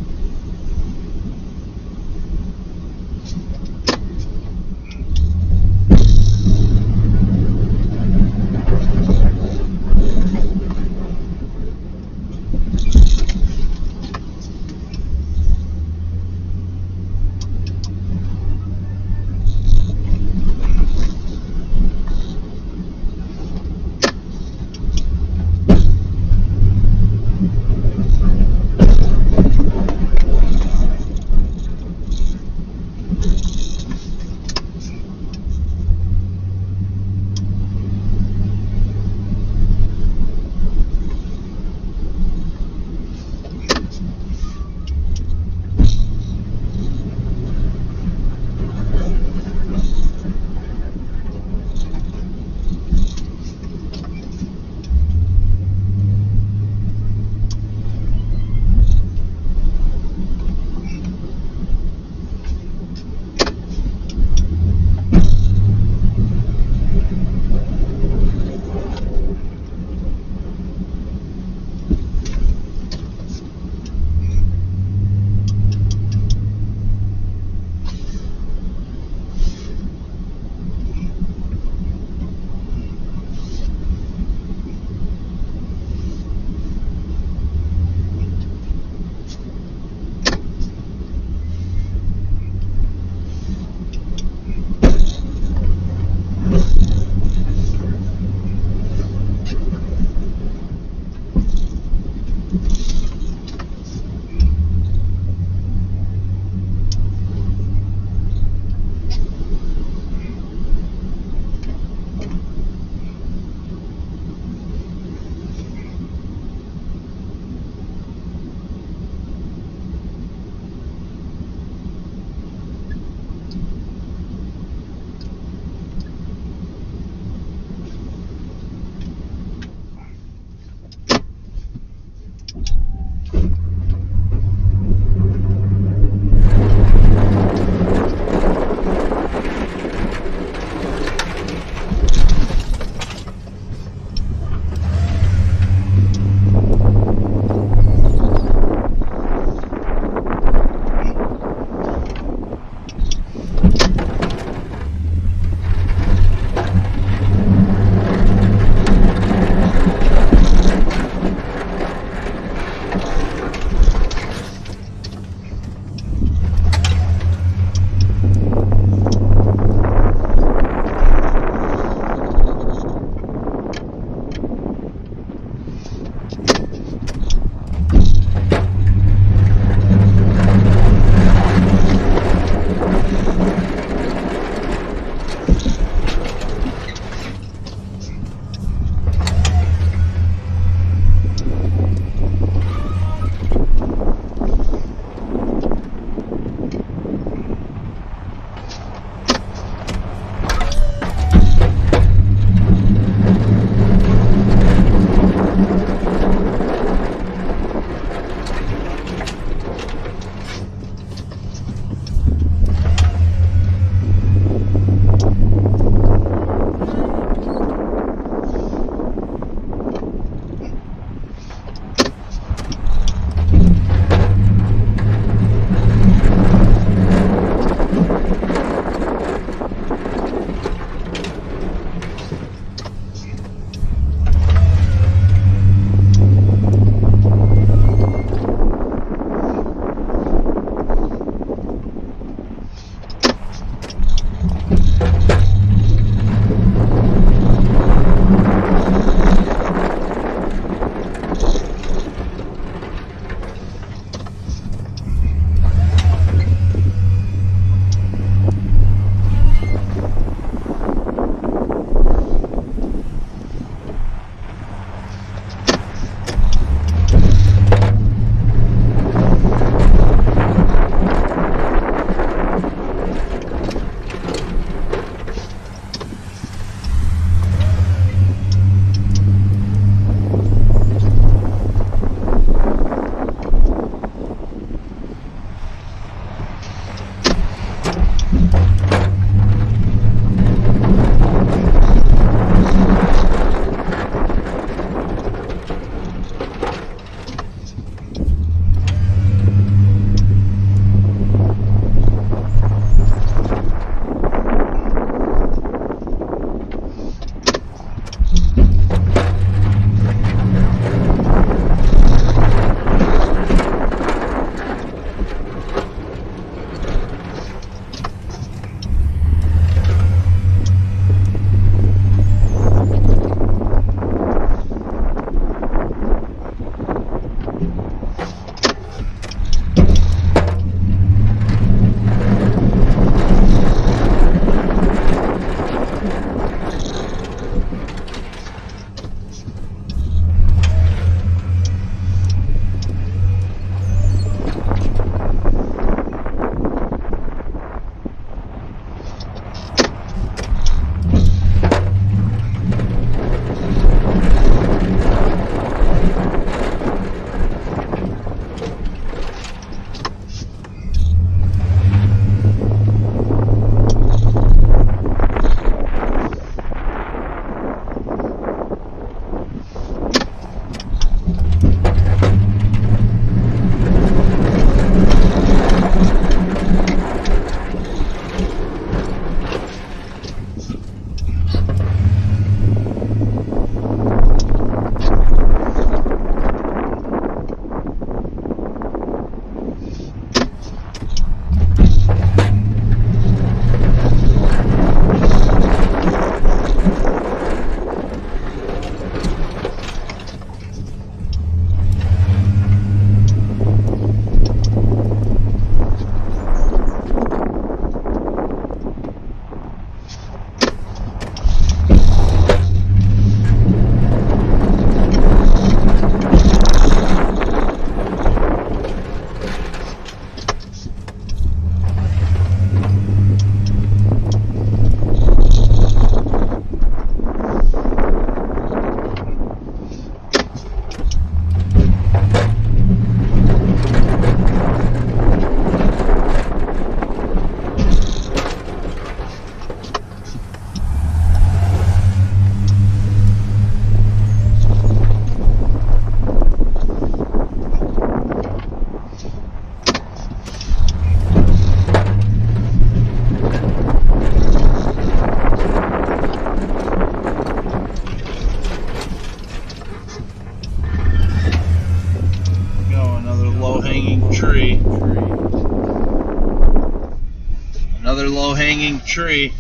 low-hanging tree.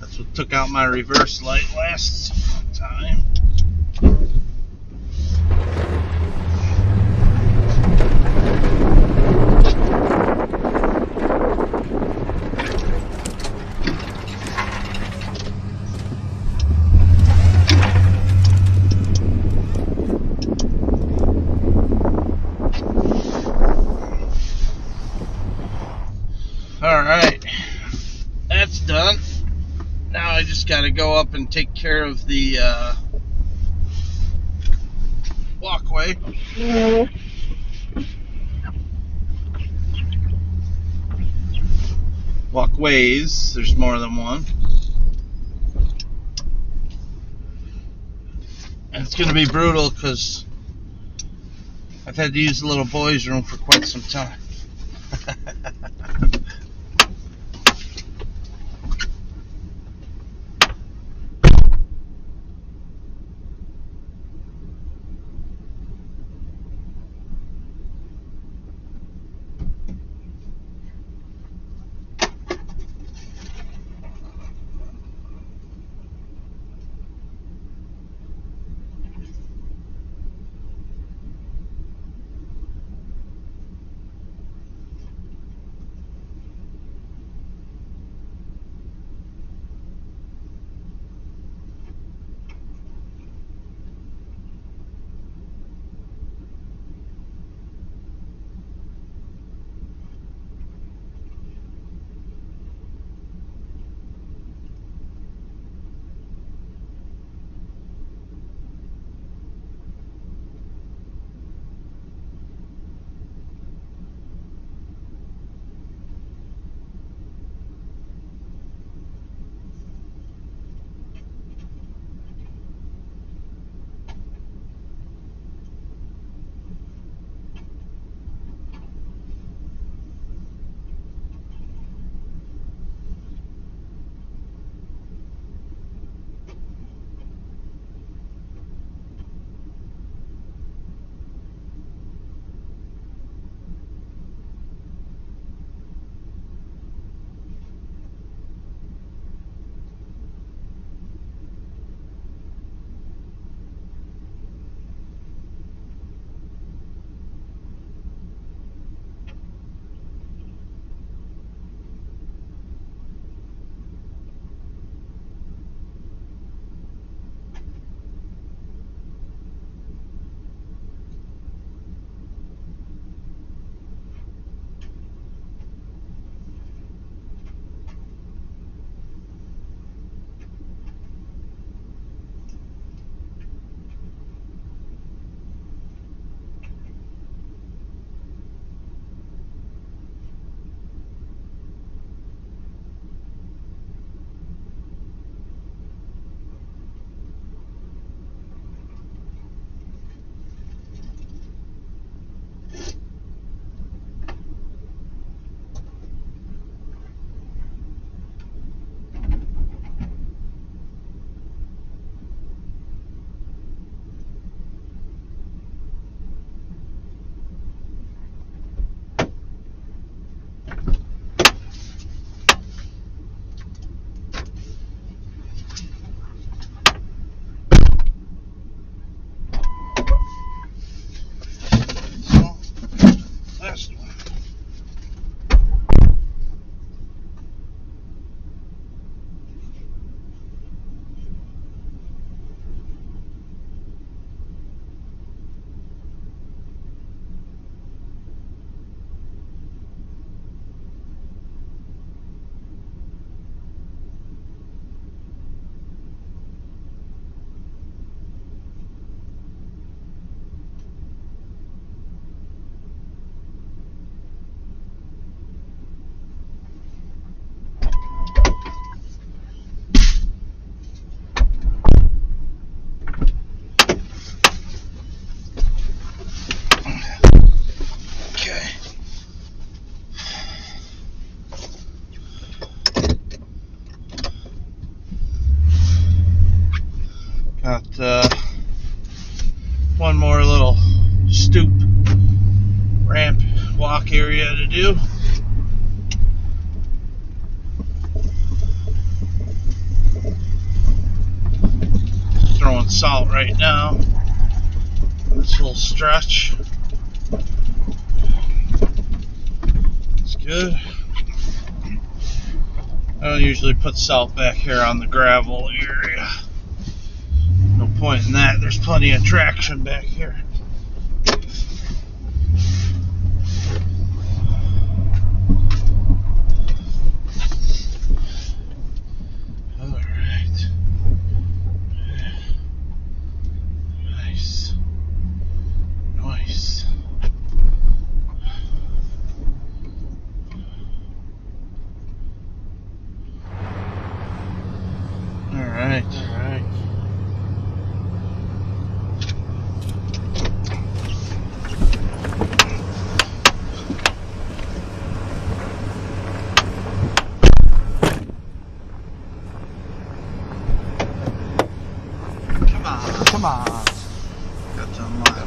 That's what took out my reverse light last time. Alright, that's done. Now I just got to go up and take care of the walkway. Walkways, there's more than one. And it's going to be brutal because I've had to use the little boys' room for quite some time. Got one more little stoop ramp walk area to do. throwing salt right now. This little stretch. It's good. I don't usually put salt back here on the gravel area. No point in that. There's plenty of traction back here. Alright. Nice. Nice. Alright. Alright. Come on. Got to unlock.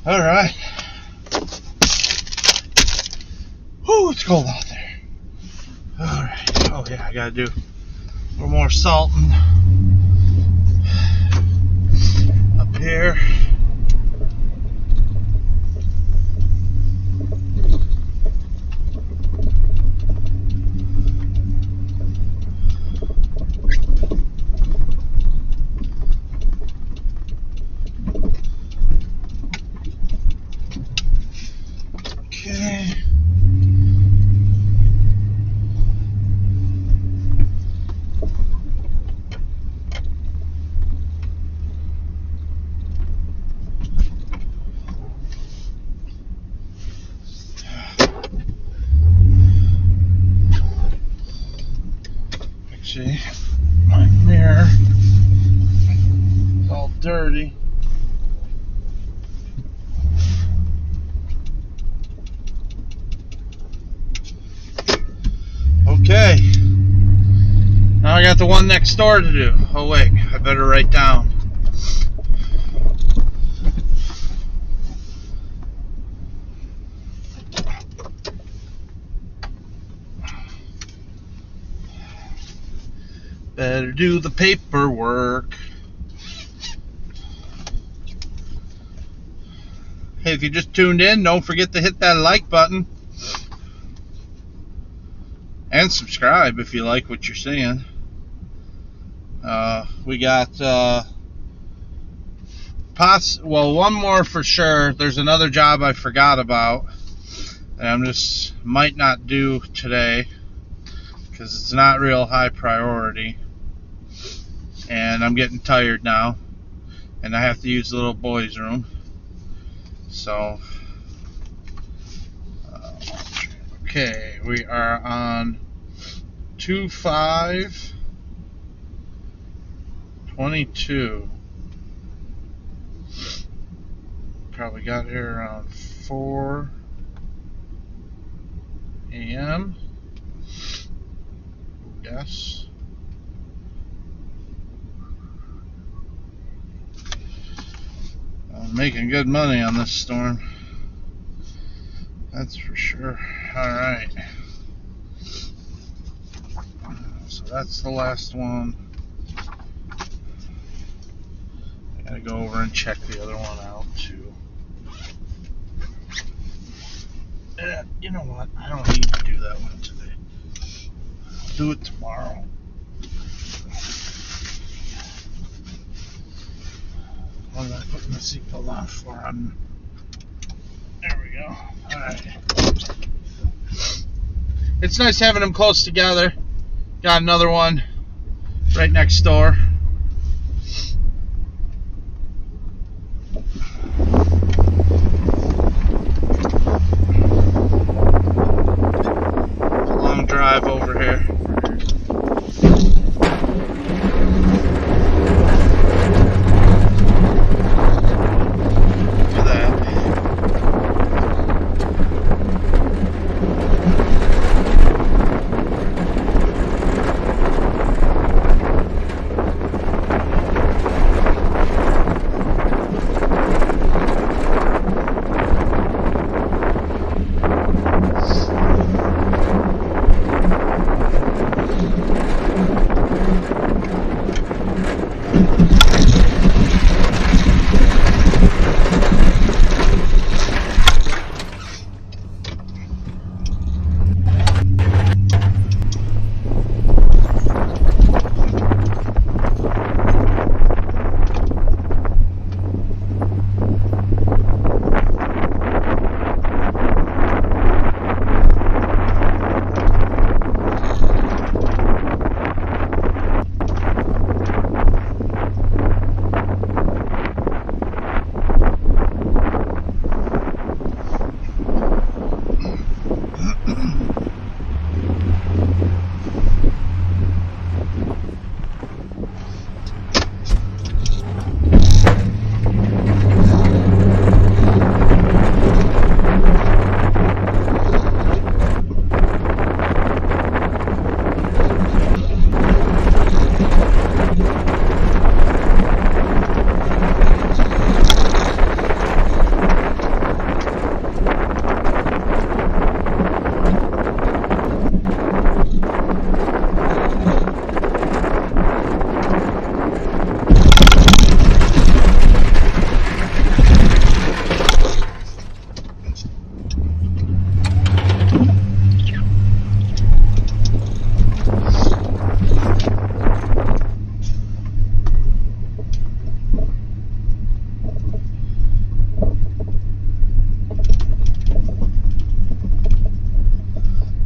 Alright. Whew, it's cold out there. Alright. Oh yeah, I gotta do a little more salting up here. See, my mirror is all dirty. Okay, now I got the one next door to do. Oh wait, I better write down. Better do the paperwork. Hey, if you just tuned in, don't forget to hit that like button. And subscribe if you like what you're seeing. We got one more for sure. There's another job I forgot about, and I'm just might not do today because it's not real high priority, and I'm getting tired now, and I have to use the little boy's room. So, okay, we are on 2/5/22. Probably got here around 4 a.m. Yes. I'm making good money on this storm. That's for sure. Alright. So that's the last one. I gotta go over and check the other one out too. You know what? I don't need to do that one today. I'll do it tomorrow. What am I putting the seatbelt on for? There we go. Alright. It's nice having them close together. Got another one right next door. Long drive over here. Look at that.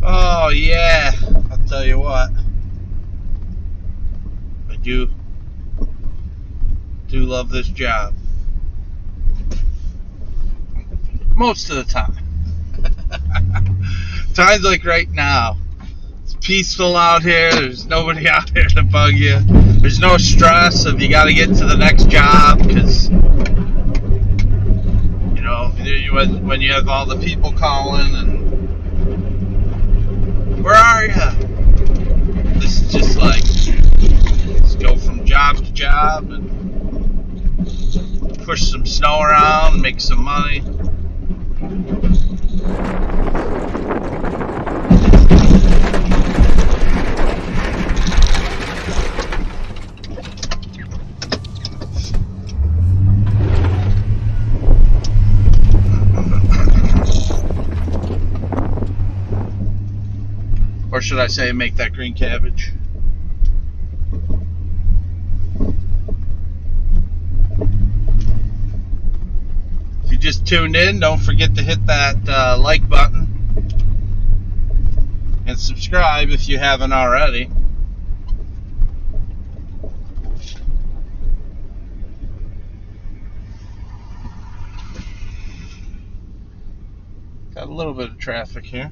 Oh yeah, I'll tell you what. I do love this job. Most of the time. Times like right now. It's peaceful out here. There's nobody out here to bug you. There's no stress if you got to get to the next job because, you know, when you have all the people calling and where are you? This is just like, let's go from job to job and push some snow around, make some money. Or should I say make that green cabbage? just tuned in, don't forget to hit that like button and subscribe if you haven't already. Got a little bit of traffic here.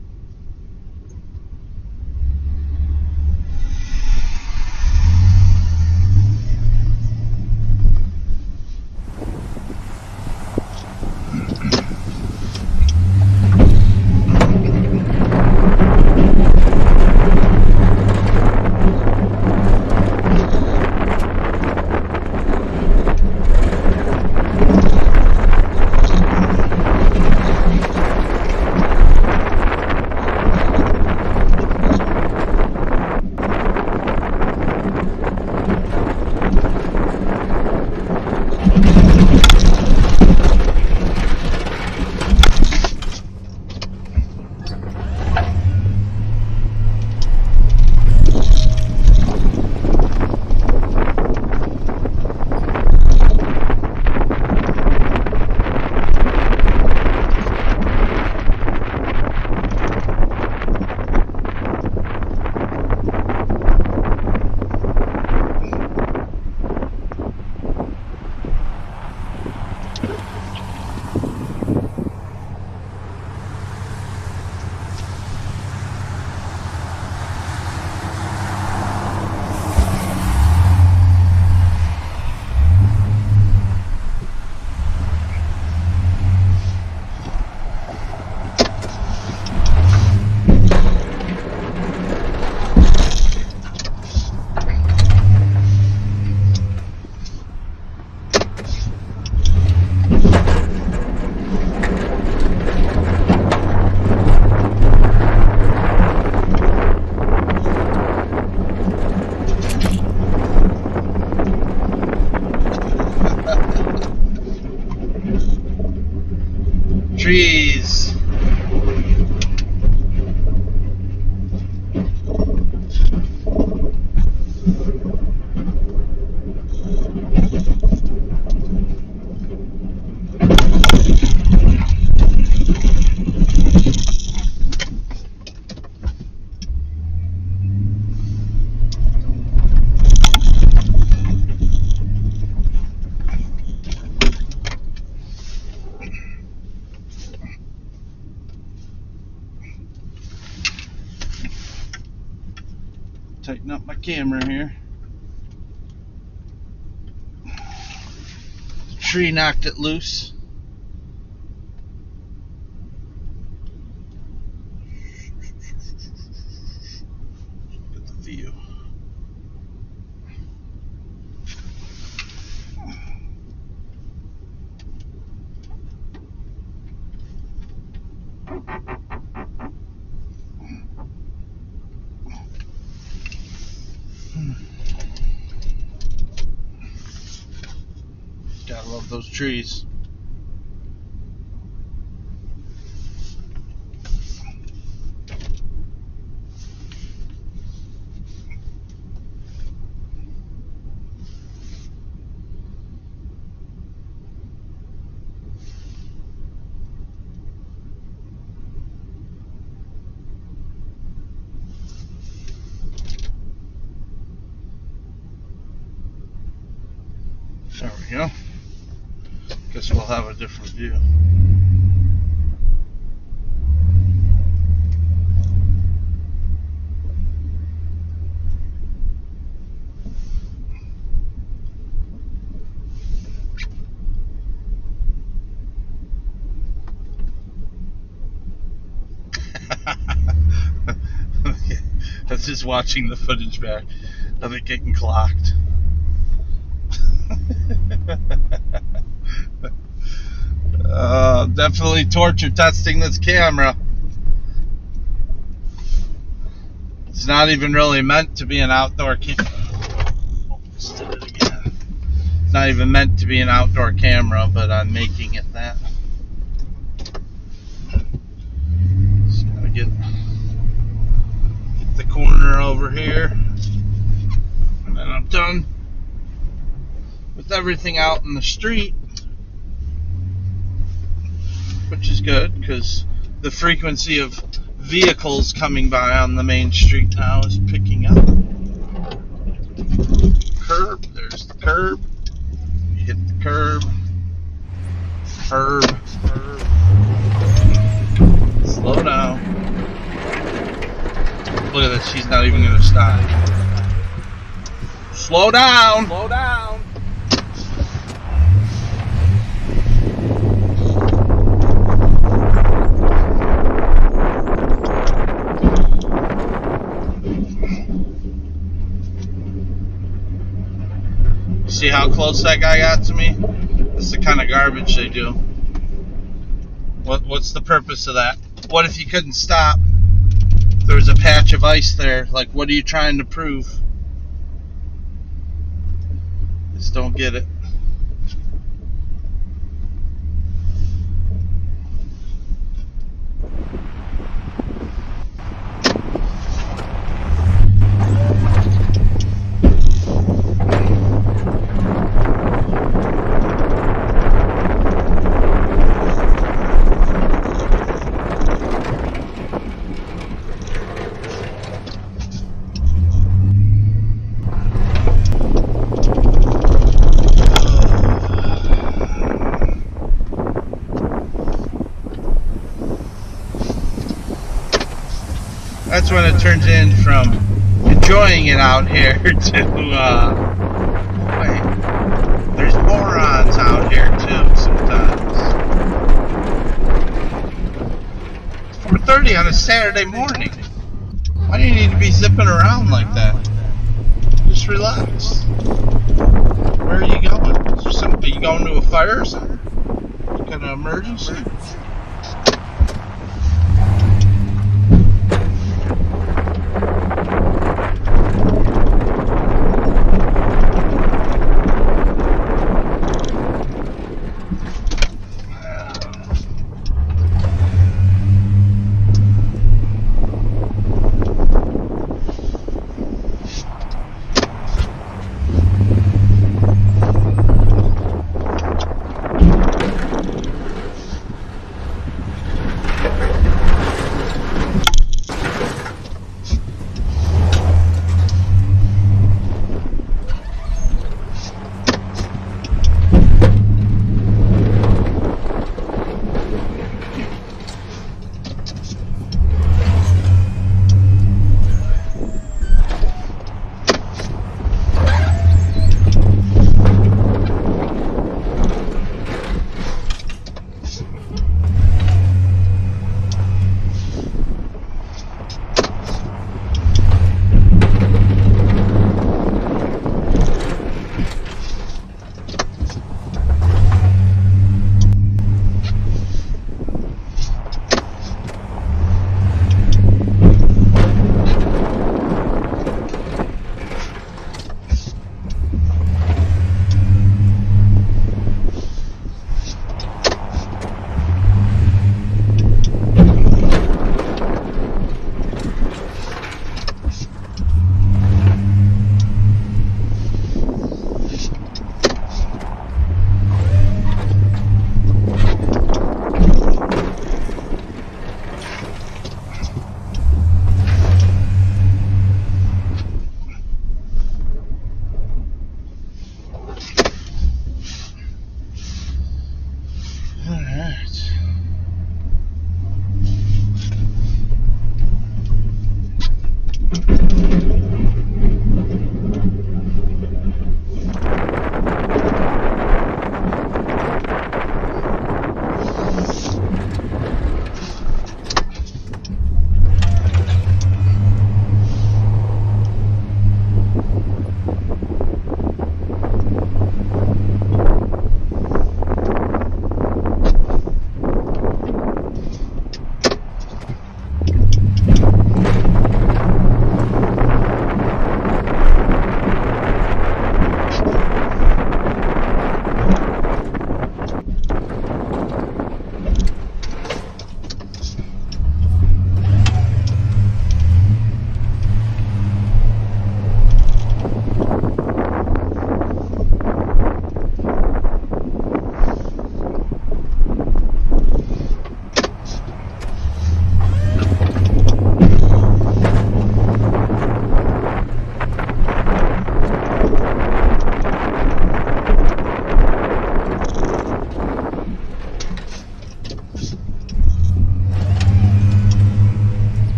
Trees. Tighten up my camera here. The tree knocked it loose. Look at the view. Gotta love those trees. There we go. Guess we'll have a different view. I was just watching the footage back of it getting clocked. Definitely torture testing this camera. It's not even really meant to be an outdoor camera. It's not even meant to be an outdoor camera, but I'm making it that. Just gotta get the corner over here, and then I'm done with everything out in the street. which is good because the frequency of vehicles coming by on the main street now is picking up. Curb, there's the curb. You hit the curb. Curb. Slow down. Look at that, she's not even going to stop. Slow down. Slow down. See how close that guy got to me? That's the kind of garbage they do. What's the purpose of that? What if you couldn't stop? There was a patch of ice there. Like, what are you trying to prove? Just don't get it. That's when it turns in from enjoying it out here to, wait, there's morons out here too sometimes. It's 4:30 on a Saturday morning. Why do you need to be zipping around like that? Just relax. Where are you going? Are you going to a fire or something? Got an emergency?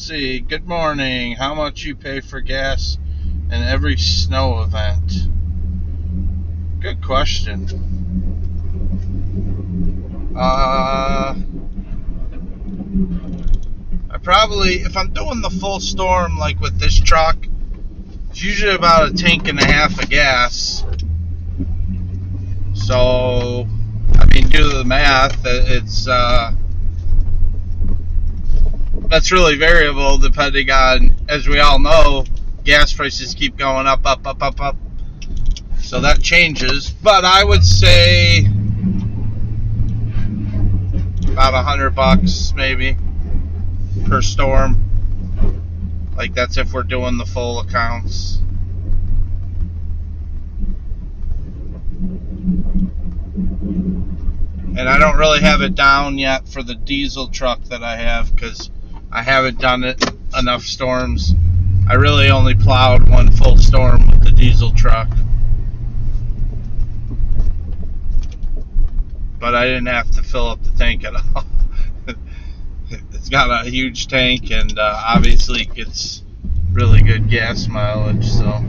see. Good morning. How much you pay for gas in every snow event? Good question. I probably, if I'm doing the full storm like with this truck, it's usually about a tank and a half of gas. So, I mean, do the math. It's that's really variable depending on, as we all know, gas prices keep going up. So that changes. But I would say about $100 maybe per storm. Like, that's if we're doing the full accounts. And I don't really have it down yet for the diesel truck that I have, because I haven't done it enough storms. I really only plowed one full storm with the diesel truck, but I didn't have to fill up the tank at all. It's got a huge tank, and obviously it gets really good gas mileage, so.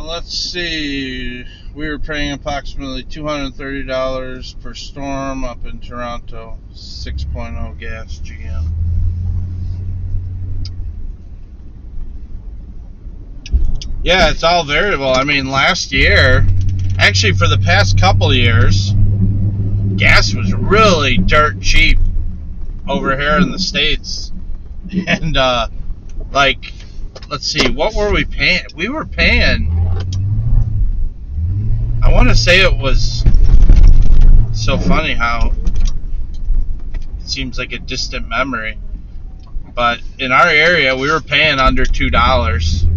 Let's see. We were paying approximately $230 per storm up in Toronto. 6.0 gas GM. Yeah, it's all variable. I mean, last year, actually for the past couple years, gas was really dirt cheap over here in the States. And, like, let's see, what were we paying? We were paying, I want to say it was, so funny how it seems like a distant memory, but in our area we were paying under $2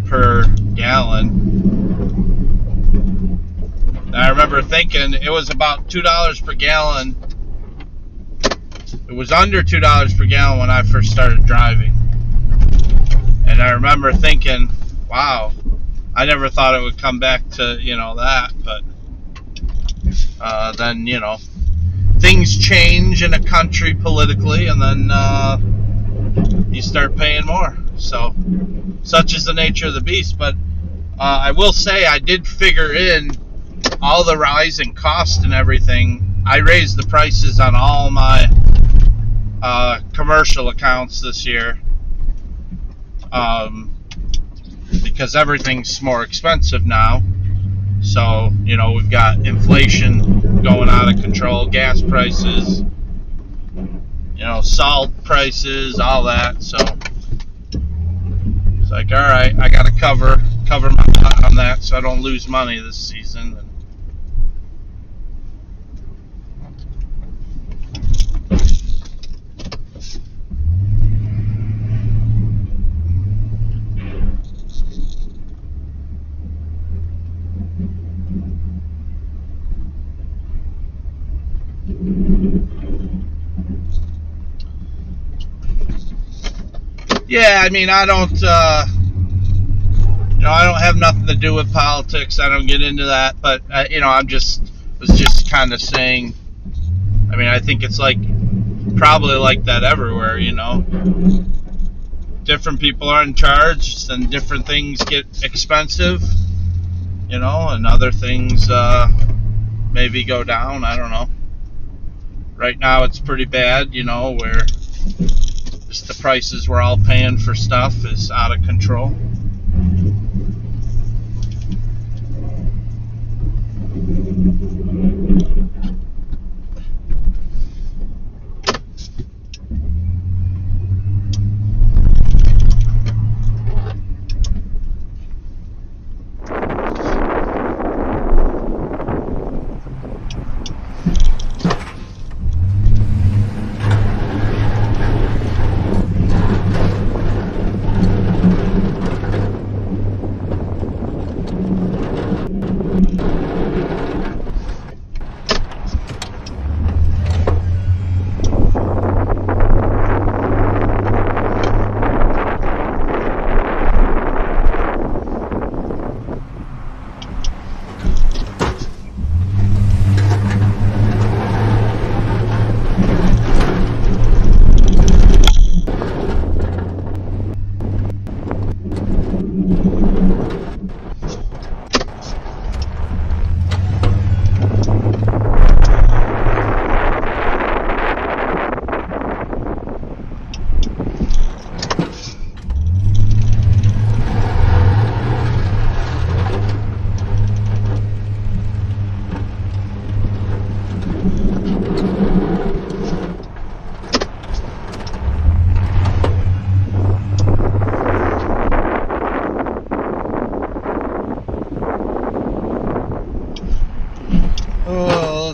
per gallon. And I remember thinking it was about $2 per gallon. It was under $2 per gallon when I first started driving. And I remember thinking, wow, I never thought it would come back to, that, but then, things change in a country politically, and then you start paying more. So, such is the nature of the beast. But I will say I did figure in all the rising cost and everything. I raised the prices on all my commercial accounts this year. Because everything's more expensive now. So, we've got inflation going out of control, gas prices, salt prices, all that. So it's like, all right, I got to cover my butt on that so I don't lose money this season. Yeah, I mean, I don't have nothing to do with politics. I don't get into that, but was just kind of saying. I mean, I think it's probably like that everywhere. Different people are in charge, and different things get expensive. And other things maybe go down. I don't know. Right now, it's pretty bad. Where just the prices we're all paying for stuff is out of control.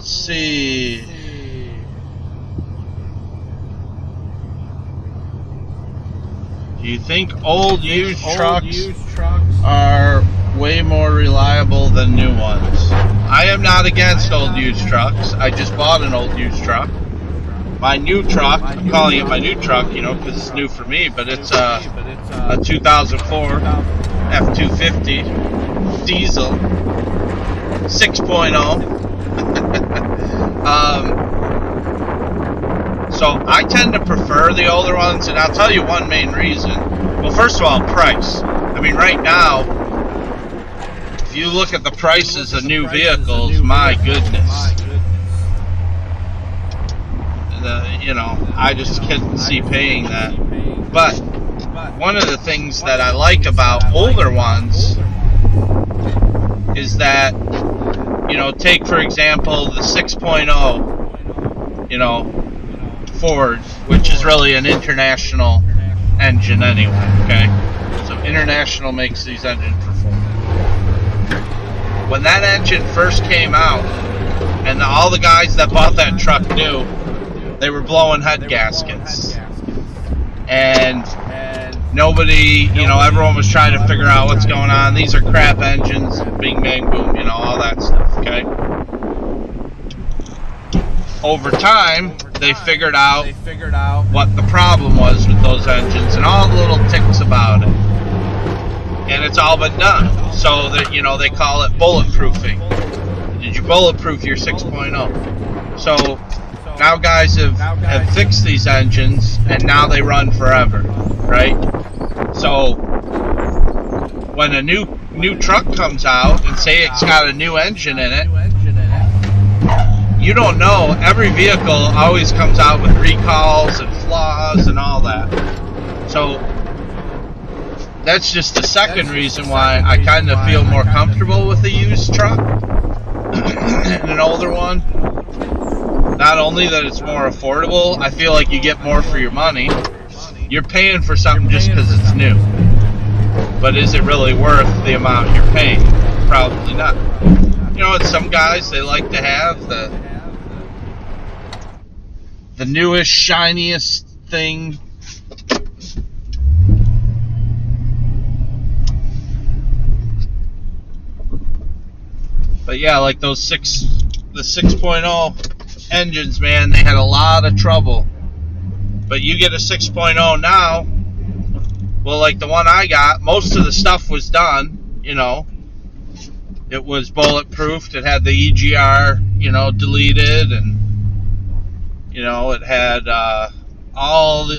Let's see. Do you think old used trucks are way more reliable than new ones? I am not against old used trucks. I just bought an old used truck. My new truck, I'm calling it my new truck, because it's new for me, but it's a 2004 F-250 diesel 6.0. So I tend to prefer the older ones, and I'll tell you one main reason. Well, first of all, price. I mean, right now, if you look at the prices of new vehicles, my goodness. I just couldn't see paying that. But one of the things that I like about older ones is that, take for example the 6.0, Ford, which is really an international engine anyway, okay? So International makes these engines for Ford. When that engine first came out, and all the guys that bought that truck knew, they were blowing head gaskets. And nobody, everyone was trying to figure out what's going on. These are crap engines, bing, bang, boom, all that stuff, okay? Over time, they figured out what the problem was with those engines and all the little ticks about it. And it's all been done. So that, they call it bulletproofing. Did you bulletproof your 6.0? So now guys have fixed these engines, and now they run forever, right? So when a new truck comes out, and say it's got a new engine in it, you don't know. Every vehicle always comes out with recalls and flaws and all that. So that's just the second reason why I kind of feel more comfortable with a used truck. and an older one, not only that it's more affordable, I feel like you get more for your money. You're paying for something just because it's new. But is it really worth the amount you're paying? Probably not. You know, it's some guys, they like to have the newest, shiniest thing. But yeah, like the 6.0 engines, man, they had a lot of trouble. But you get a 6.0 now, well, like the one I got, most of the stuff was done, you know. It was bulletproofed, it had the EGR, you know, deleted, and, you know, it had all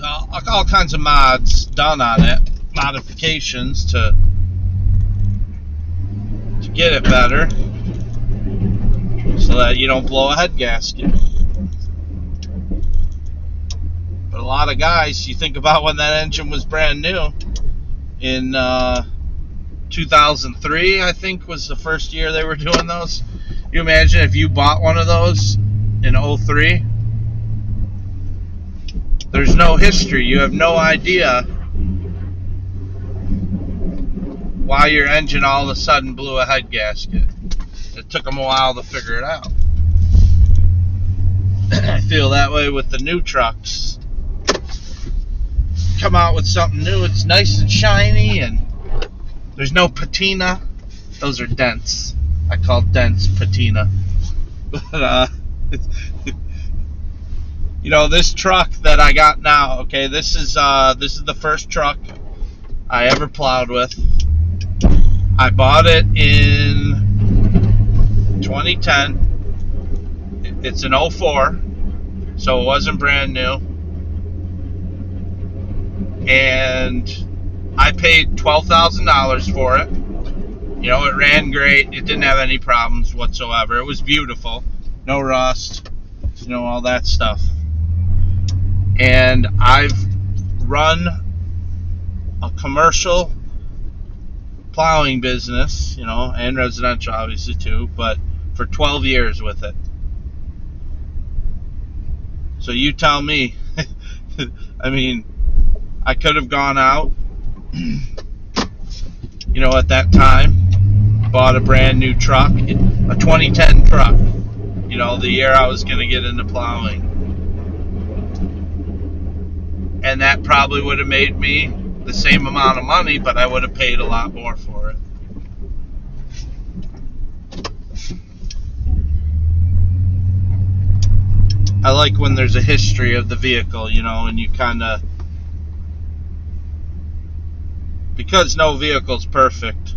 kinds of mods done on it, modifications to get it better, so that you don't blow a head gasket. But a lot of guys, you think about when that engine was brand new, in 2003, I think, was the first year they were doing those. You imagine if you bought one of those in 03? There's no history. You have no idea why your engine all of a sudden blew a head gasket. It took them a while to figure it out. I feel that way with the new trucks. Come out with something new, it's nice and shiny, and there's no patina. Those are dents. I call dents patina. But you know, this truck that I got now, okay, this is the first truck I ever plowed with. I bought it in 2010. It's an 04, so it wasn't brand new. And I paid $12,000 for it. You know, it ran great. It didn't have any problems whatsoever. It was beautiful. No rust. You know, all that stuff. And I've run a commercial plowing business, you know, and residential obviously too, but for 12 years with it. So you tell me. I mean, I could have gone out, you know, at that time, bought a brand new truck, a 2010 truck, you know, the year I was going to get into plowing. And that probably would have made me the same amount of money, but I would have paid a lot more for it. I like when there's a history of the vehicle, you know, and you kind of, because no vehicle's perfect,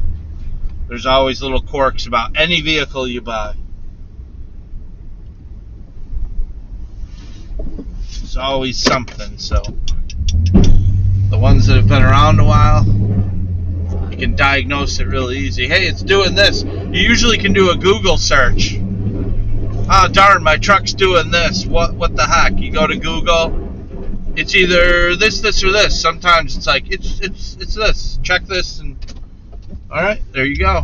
there's always little quirks about any vehicle you buy. There's always something, so the ones that have been around a while, you can diagnose it really easy. Hey, it's doing this. You usually can do a Google search. Oh, darn, my truck's doing this. What the heck? You go to Google, it's either this, or this. Sometimes it's like, it's this. Check this, and all right, there you go.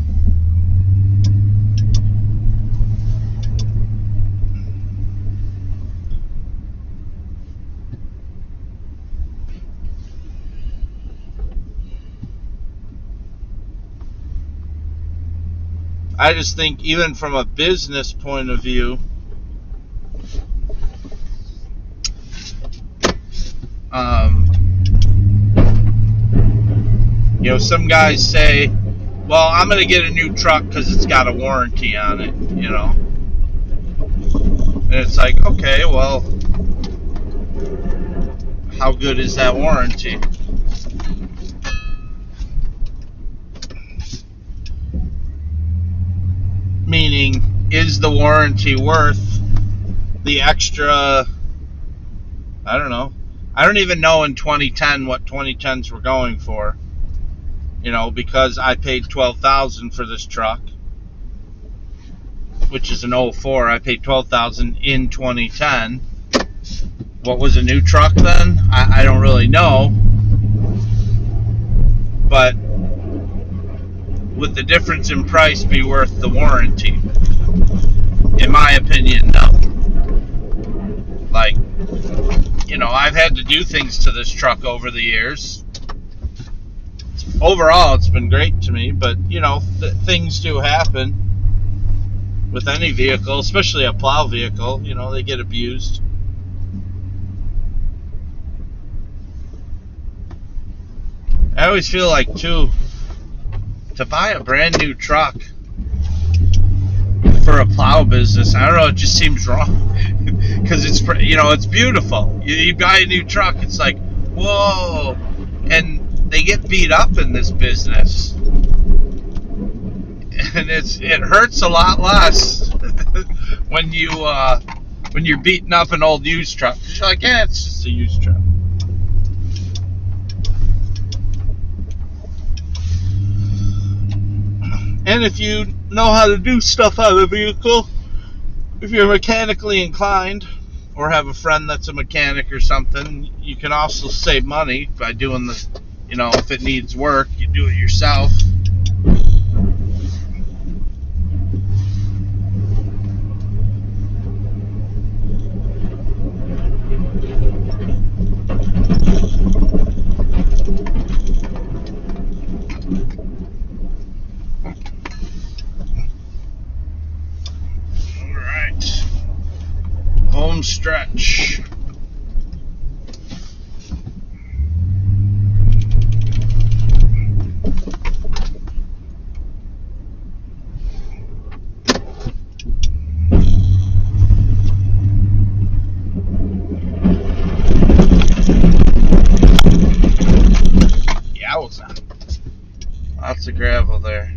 I just think, even from a business point of view, you know, some guys say, well, I'm going to get a new truck because it's got a warranty on it, you know. And it's like, okay, well, how good is that warranty? Meaning, is the warranty worth the extra, I don't know. I don't even know in 2010 what 2010s were going for. You know, because I paid $12,000 for this truck, which is an 04. I paid $12,000 in 2010. What was a new truck then? I don't really know. But would the difference in price be worth the warranty? In my opinion, no. Like, I've had to do things to this truck over the years. Overall, it's been great to me, but, things do happen with any vehicle, especially a plow vehicle. They get abused. I always feel like, too, to buy a brand new truck for a plow business, I don't know, it just seems wrong. Because it's beautiful. You buy a new truck, it's like, whoa. And they get beat up in this business. And it hurts a lot less when you're beating up an old used truck. You're like, yeah, it's just a used truck. And if you know how to do stuff on a vehicle, if you're mechanically inclined or have a friend that's a mechanic or something, you can also save money by doing if it needs work, you do it yourself. Home stretch. Yowza. Lots of gravel there.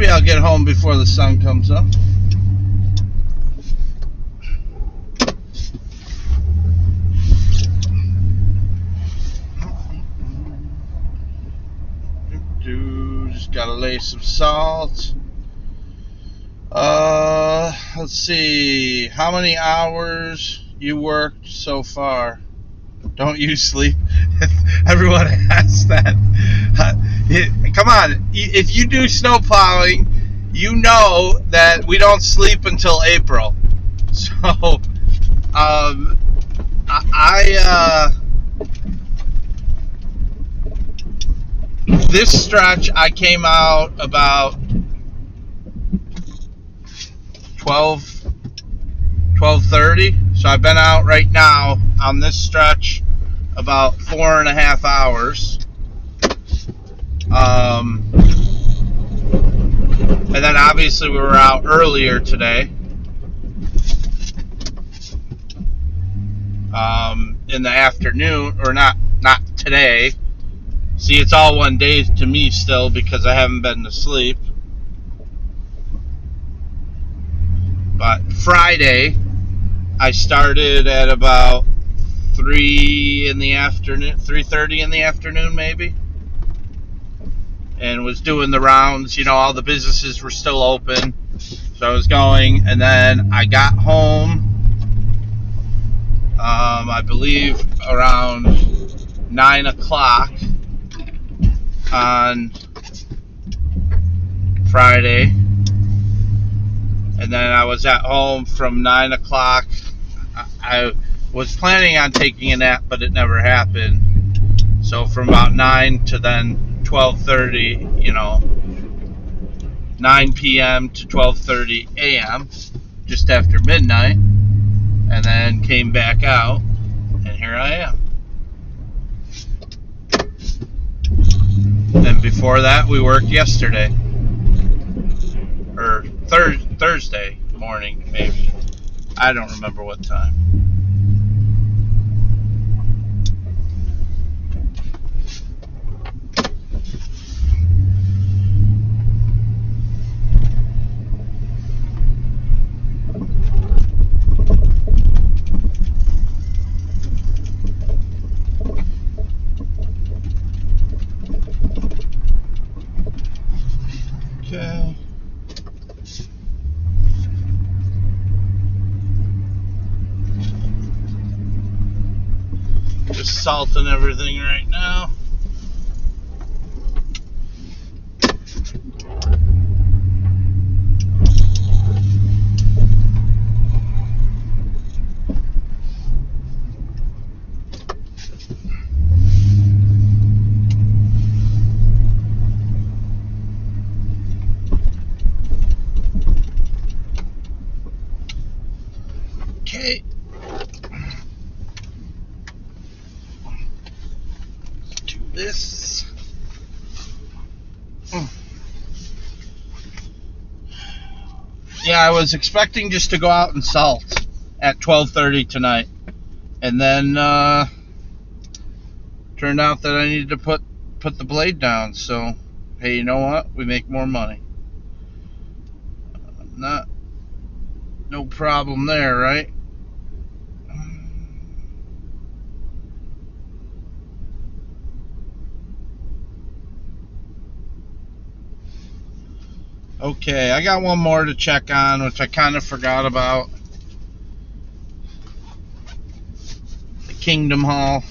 maybe I'll get home before the sun comes up. Just gotta lay some salt. Let's see. How many hours you worked so far? Don't you sleep? Everyone asks that. Come on. If you do snow plowing, you know that we don't sleep until April. So, this stretch I came out about 12:30. So I've been out right now on this stretch about 4.5 hours. And then obviously we were out earlier today. In the afternoon, or not today. See, it's all one day to me still because I haven't been to sleep. But Friday, I started at about 3:30 in the afternoon maybe, and was doing the rounds. You know, all the businesses were still open, so I was going, and then I got home, I believe around 9 o'clock on Friday, and then I was at home from 9 o'clock. I was planning on taking a nap, but it never happened. So from about 9 to then 12:30, 9 p.m. to 12:30 a.m., just after midnight, and then came back out, and here I am. And before that, we worked yesterday, or Thursday morning, maybe. I don't remember what time. Okay. Just salting everything right now. Okay. Do this. Yeah, I was expecting just to go out and salt at 12:30 tonight, and then turned out that I needed to put the blade down. So, hey, you know what? We make more money. No problem there, right? Okay, I got one more to check on, which I kind of forgot about. The Kingdom Hall.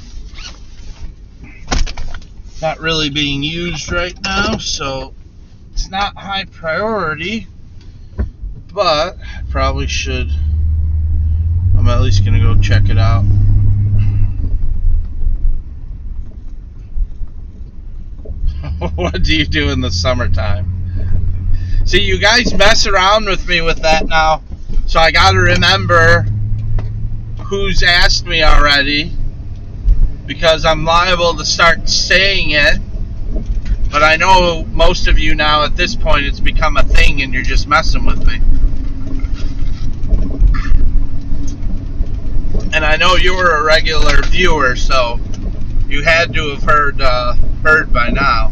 Not really being used right now, so it's not high priority, but I probably should. I'm at least going to go check it out. What do you do in the summertime? See, you guys mess around with me with that now, so I got to remember who's asked me already, because I'm liable to start saying it. But I know most of you now at this point, it's become a thing and you're just messing with me. And I know you were a regular viewer, so you had to have heard by now.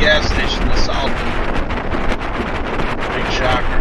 gas station this south. Big shocker.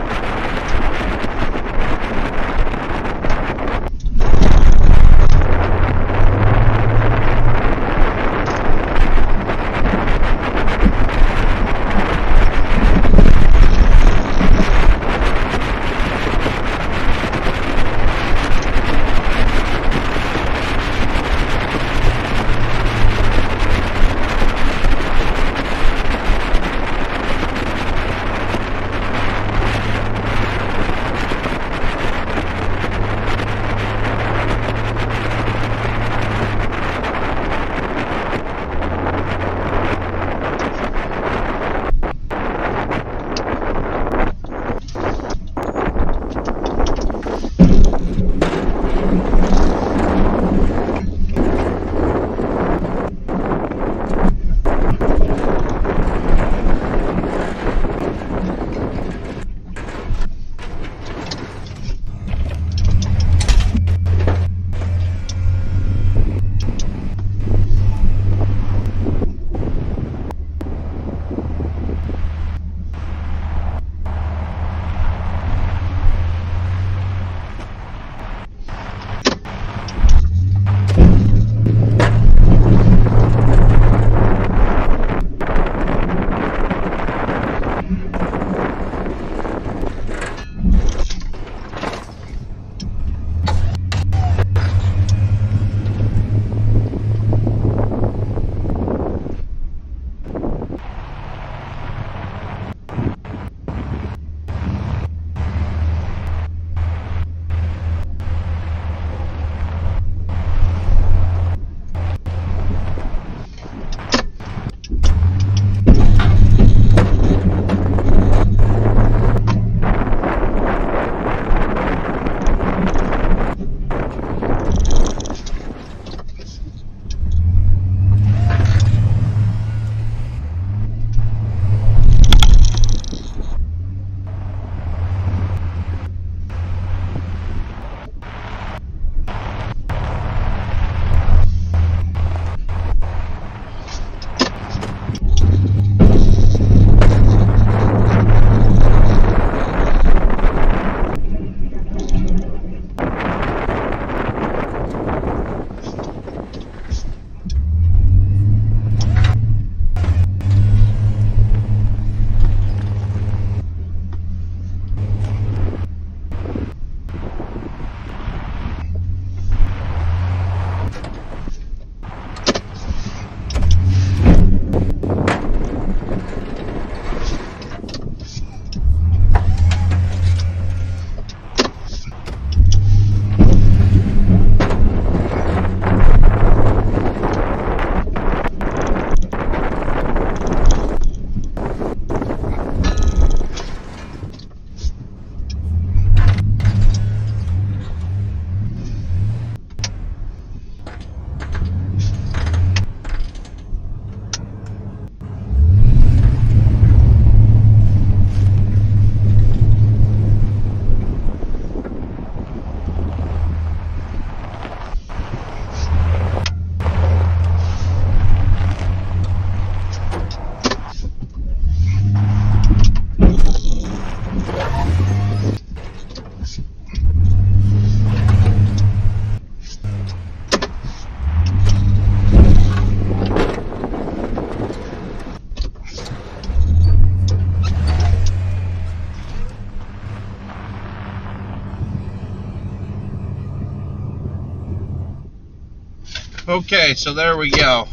Okay, so there we go.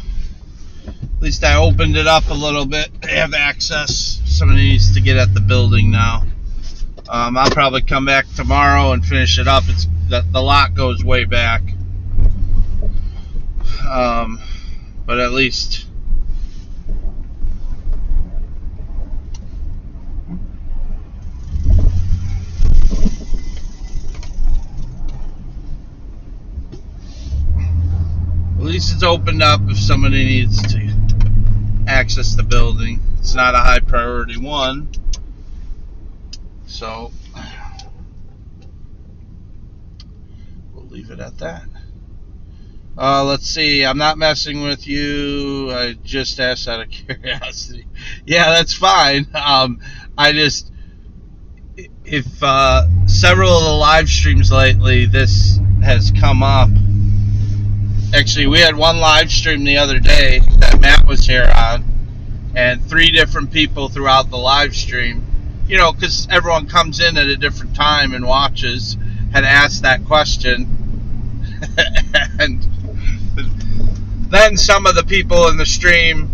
At least I opened it up a little bit. I have access. Somebody needs to get at the building now. I'll probably come back tomorrow and finish it up. It's the lot goes way back. But at least it's opened up if somebody needs to access the building. It's not a high priority one, so we'll leave it at that. Let's see. I'm not messing with you. I just asked out of curiosity. Yeah, that's fine. I just, if several of the live streams lately, this has come up. Actually, we had one live stream the other day that Matt was here on, and 3 different people throughout the live stream, because everyone comes in at a different time and watches, had asked that question. And then some of the people in the stream,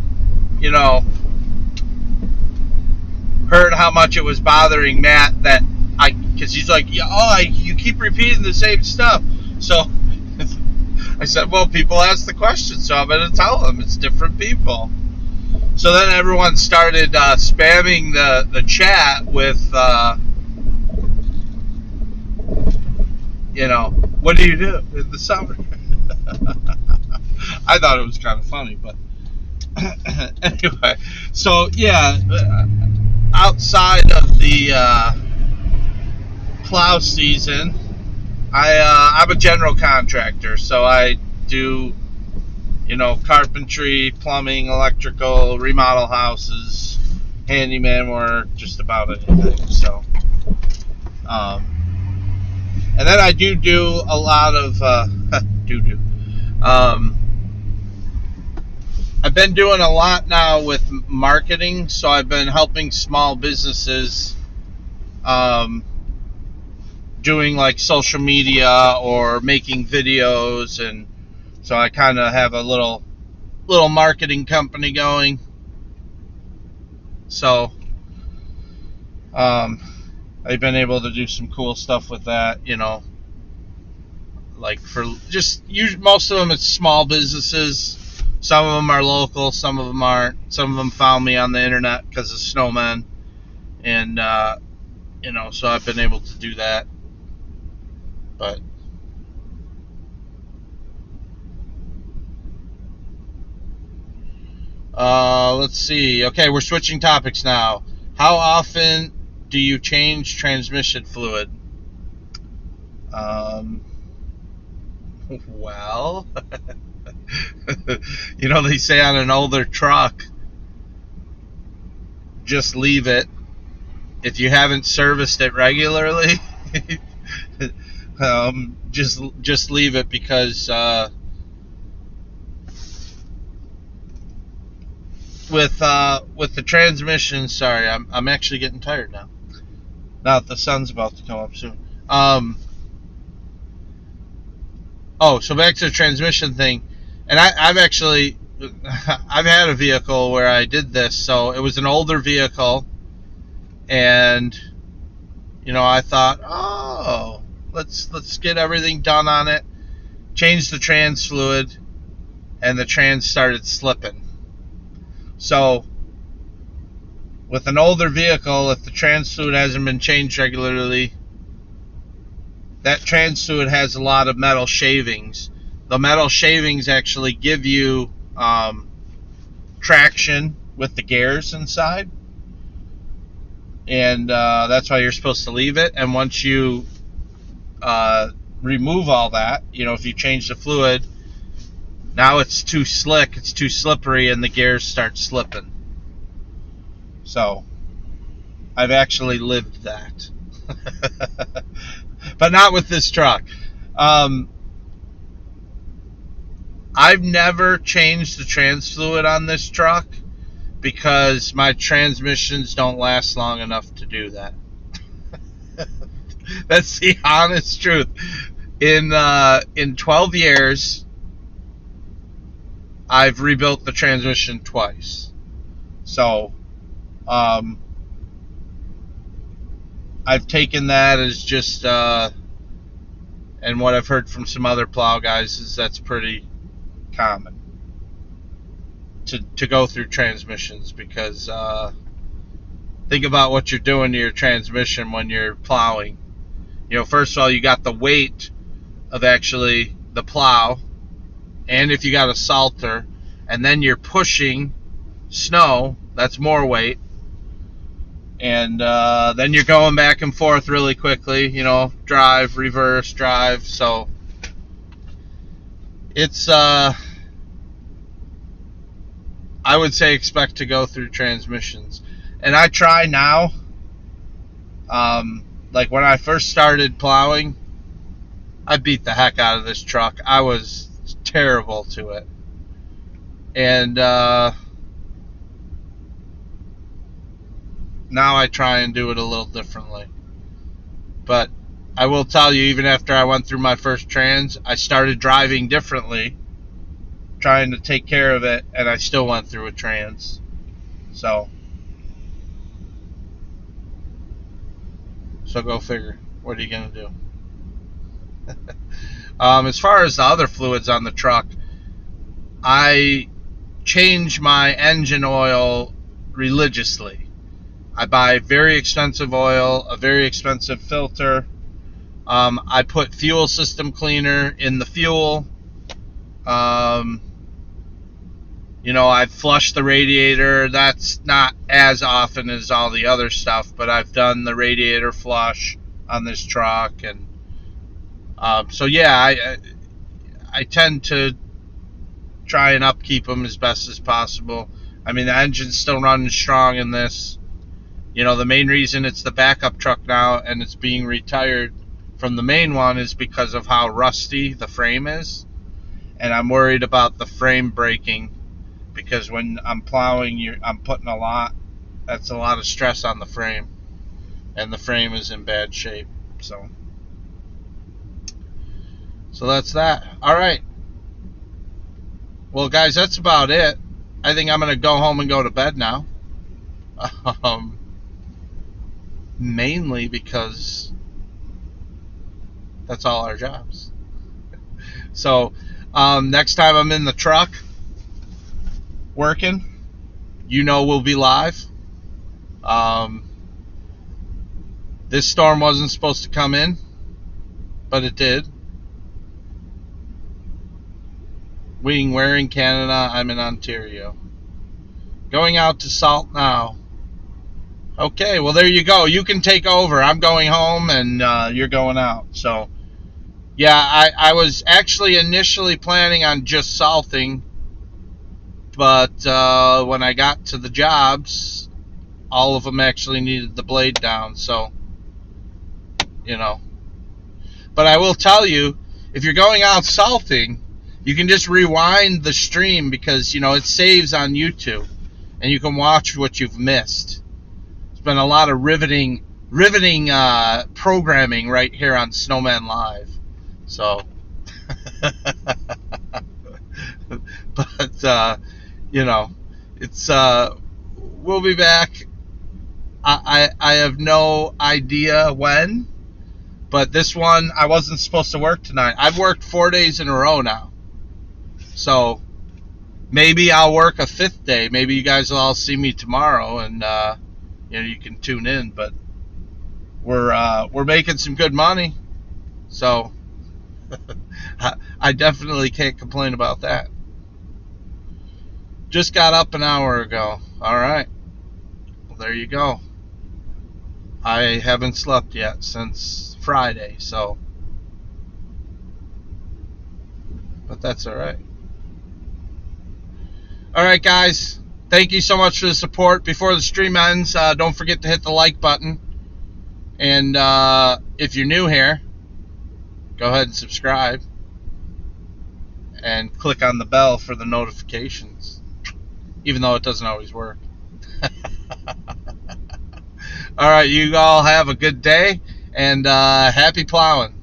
heard how much it was bothering Matt because he's like, you keep repeating the same stuff. So I said, well, people ask the question, so I'm going to tell them it's different people. So then everyone started spamming the chat with, what do you do in the summer? I thought it was kind of funny, but anyway. So yeah, outside of the plow season, I'm a general contractor, so I do, carpentry, plumbing, electrical, remodel houses, handyman work, just about anything. So, and then I do a lot of I've been doing a lot now with marketing, so I've been helping small businesses doing like social media or making videos, and so I kind of have a little marketing company going. So I've been able to do some cool stuff with that, like for most of them it's small businesses. Some of them are local, some of them aren't. Some of them found me on the internet because of snowmen, and so I've been able to do that. But let's see. Okay, we're switching topics now. How often do you change transmission fluid? Well, they say on an older truck, just leave it. If you haven't serviced it regularly, just leave it, because with the transmission, sorry, I'm actually getting tired now. Now that the sun's about to come up soon. So back to the transmission thing, and I've had a vehicle where I did this. So it was an older vehicle, and I thought, let's get everything done on it. Changed the trans fluid, and the trans started slipping. So with an older vehicle, if the trans fluid hasn't been changed regularly, that trans fluid has a lot of metal shavings. The metal shavings actually give you traction with the gears inside, and that's why you're supposed to leave it. And once you remove all that, if you change the fluid, now it's too slick, it's too slippery, and the gears start slipping. So I've actually lived that. But not with this truck. I've never changed the trans fluid on this truck because my transmissions don't last long enough to do that. That's the honest truth. In 12 years, I've rebuilt the transmission twice. So I've taken that as just, and what I've heard from some other plow guys is that's pretty common to go through transmissions, because think about what you're doing to your transmission when you're plowing. First of all, you got the weight of actually the plow, and if you got a salter, and then you're pushing snow, that's more weight. And then you're going back and forth really quickly, drive, reverse, drive. So it's I would say expect to go through transmissions. And I try now. Like when I first started plowing, I beat the heck out of this truck. I was terrible to it. And now I try and do it a little differently. But I will tell you, even after I went through my first trans, I started driving differently, trying to take care of it, and I still went through a trans. So go figure. What are you going to do? As far as the other fluids on the truck, I change my engine oil religiously. I buy very expensive oil, a very expensive filter. I put fuel system cleaner in the fuel. I flush the radiator. That's not as often as all the other stuff, but I've done the radiator flush on this truck. And so yeah, I tend to try and upkeep them as best as possible. I mean, the engine's still running strong in this. The main reason it's the backup truck now and it's being retired from the main one is because of how rusty the frame is. And I'm worried about the frame breaking, because when I'm plowing, I'm putting that's a lot of stress on the frame. And the frame is in bad shape. So that's that. All right. Well, guys, that's about it. I think I'm going to go home and go to bed now. Mainly because that's all our jobs. So next time I'm in the truck working, we'll be live. This storm wasn't supposed to come in, but it did. We're in Canada. I'm in Ontario. Going out to Salt now. Okay, well, there you go. You can take over. I'm going home, and you're going out. So, yeah, I was actually initially planning on just salting, but when I got to the jobs, all of them actually needed the blade down. So, But I will tell you, if you're going out salting, you can just rewind the stream, because, it saves on YouTube, and you can watch what you've missed. Been a lot of riveting programming right here on Snowman Live. So but it's we'll be back. I have no idea when, but this one, I wasn't supposed to work tonight. I've worked 4 days in a row now, so maybe I'll work a fifth day. Maybe you guys will all see me tomorrow, and you can tune in. But we're making some good money, so I definitely can't complain about that. Just got up an hour ago. All right, well, there you go. I haven't slept yet since Friday, but that's all right. All right, guys. Thank you so much for the support. Before the stream ends, don't forget to hit the like button. And if you're new here, go ahead and subscribe. And click on the bell for the notifications. Even though it doesn't always work. All right, you all have a good day. And happy plowing.